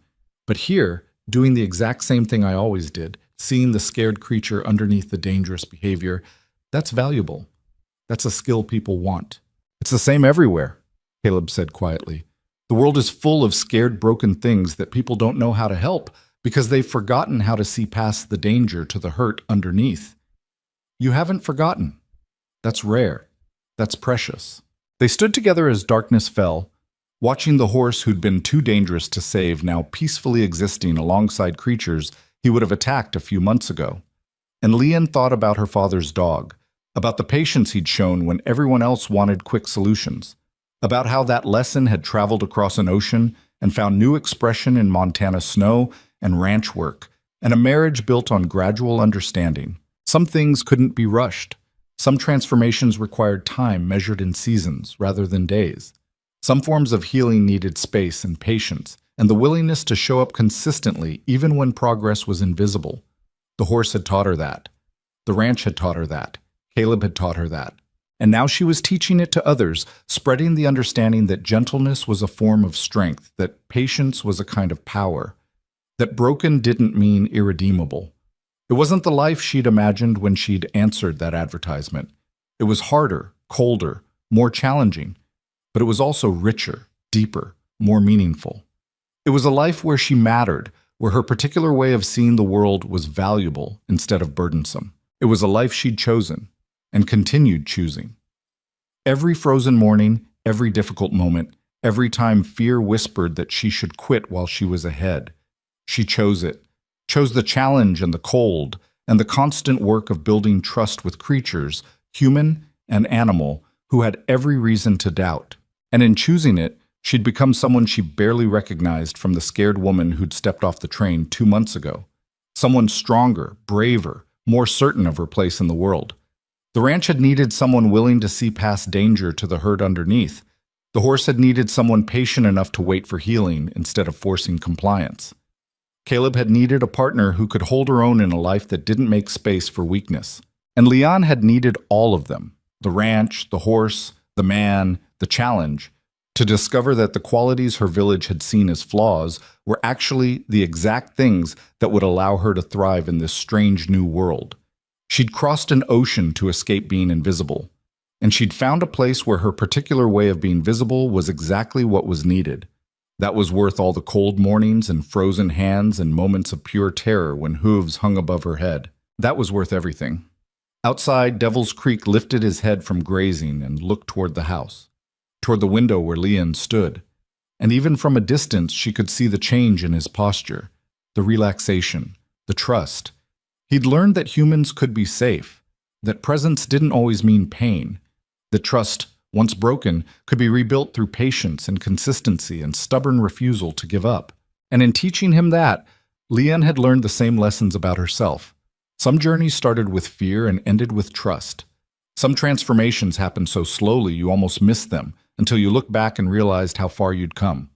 But here, doing the exact same thing I always did, seeing the scared creature underneath the dangerous behavior, that's valuable. That's a skill people want. It's the same everywhere, Caleb said quietly. The world is full of scared, broken things that people don't know how to help because they've forgotten how to see past the danger to the hurt underneath. You haven't forgotten. That's rare. That's precious. They stood together as darkness fell, watching the horse who'd been too dangerous to save now peacefully existing alongside creatures he would have attacked a few months ago. And Leon thought about her father's dog, about the patience he'd shown when everyone else wanted quick solutions, about how that lesson had traveled across an ocean and found new expression in Montana snow and ranch work, and a marriage built on gradual understanding. Some things couldn't be rushed. Some transformations required time measured in seasons rather than days. Some forms of healing needed space and patience, and the willingness to show up consistently even when progress was invisible. The horse had taught her that. The ranch had taught her that. Caleb had taught her that. And now she was teaching it to others, spreading the understanding that gentleness was a form of strength, that patience was a kind of power, that broken didn't mean irredeemable. It wasn't the life she'd imagined when she'd answered that advertisement. It was harder, colder, more challenging, but it was also richer, deeper, more meaningful. It was a life where she mattered, where her particular way of seeing the world was valuable instead of burdensome. It was a life she'd chosen and continued choosing. Every frozen morning, every difficult moment, every time fear whispered that she should quit while she was ahead, she chose it, chose the challenge and the cold, and the constant work of building trust with creatures, human and animal, who had every reason to doubt. And in choosing it, she'd become someone she barely recognized from the scared woman who'd stepped off the train 2 months ago. Someone stronger, braver, more certain of her place in the world. The ranch had needed someone willing to see past danger to the herd underneath. The horse had needed someone patient enough to wait for healing instead of forcing compliance. Caleb had needed a partner who could hold her own in a life that didn't make space for weakness. And Leon had needed all of them, the ranch, the horse, the man, the challenge, to discover that the qualities her village had seen as flaws were actually the exact things that would allow her to thrive in this strange new world. She'd crossed an ocean to escape being invisible, and she'd found a place where her particular way of being visible was exactly what was needed. That was worth all the cold mornings and frozen hands and moments of pure terror when hooves hung above her head. That was worth everything. Outside, Devil's Creek lifted his head from grazing and looked toward the house, toward the window where Leon stood. And even from a distance, she could see the change in his posture, the relaxation, the trust. He'd learned that humans could be safe, that presence didn't always mean pain, that trust, once broken, could be rebuilt through patience and consistency and stubborn refusal to give up. And in teaching him that, Leon had learned the same lessons about herself. Some journeys started with fear and ended with trust. Some transformations happened so slowly you almost missed them until you looked back and realized how far you'd come.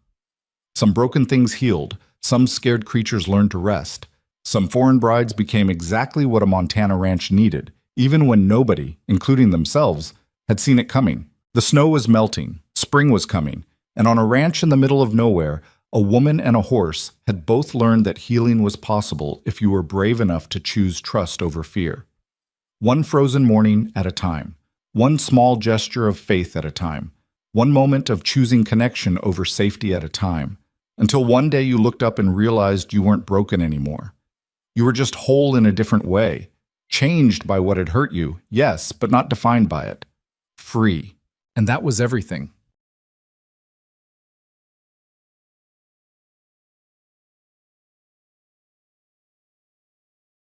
Some broken things healed, some scared creatures learned to rest. Some foreign brides became exactly what a Montana ranch needed, even when nobody, including themselves, had seen it coming. The snow was melting, spring was coming, and on a ranch in the middle of nowhere, a woman and a horse had both learned that healing was possible if you were brave enough to choose trust over fear. One frozen morning at a time, one small gesture of faith at a time, one moment of choosing connection over safety at a time, until one day you looked up and realized you weren't broken anymore. You were just whole in a different way, changed by what had hurt you, yes, but not defined by it. Free. And that was everything.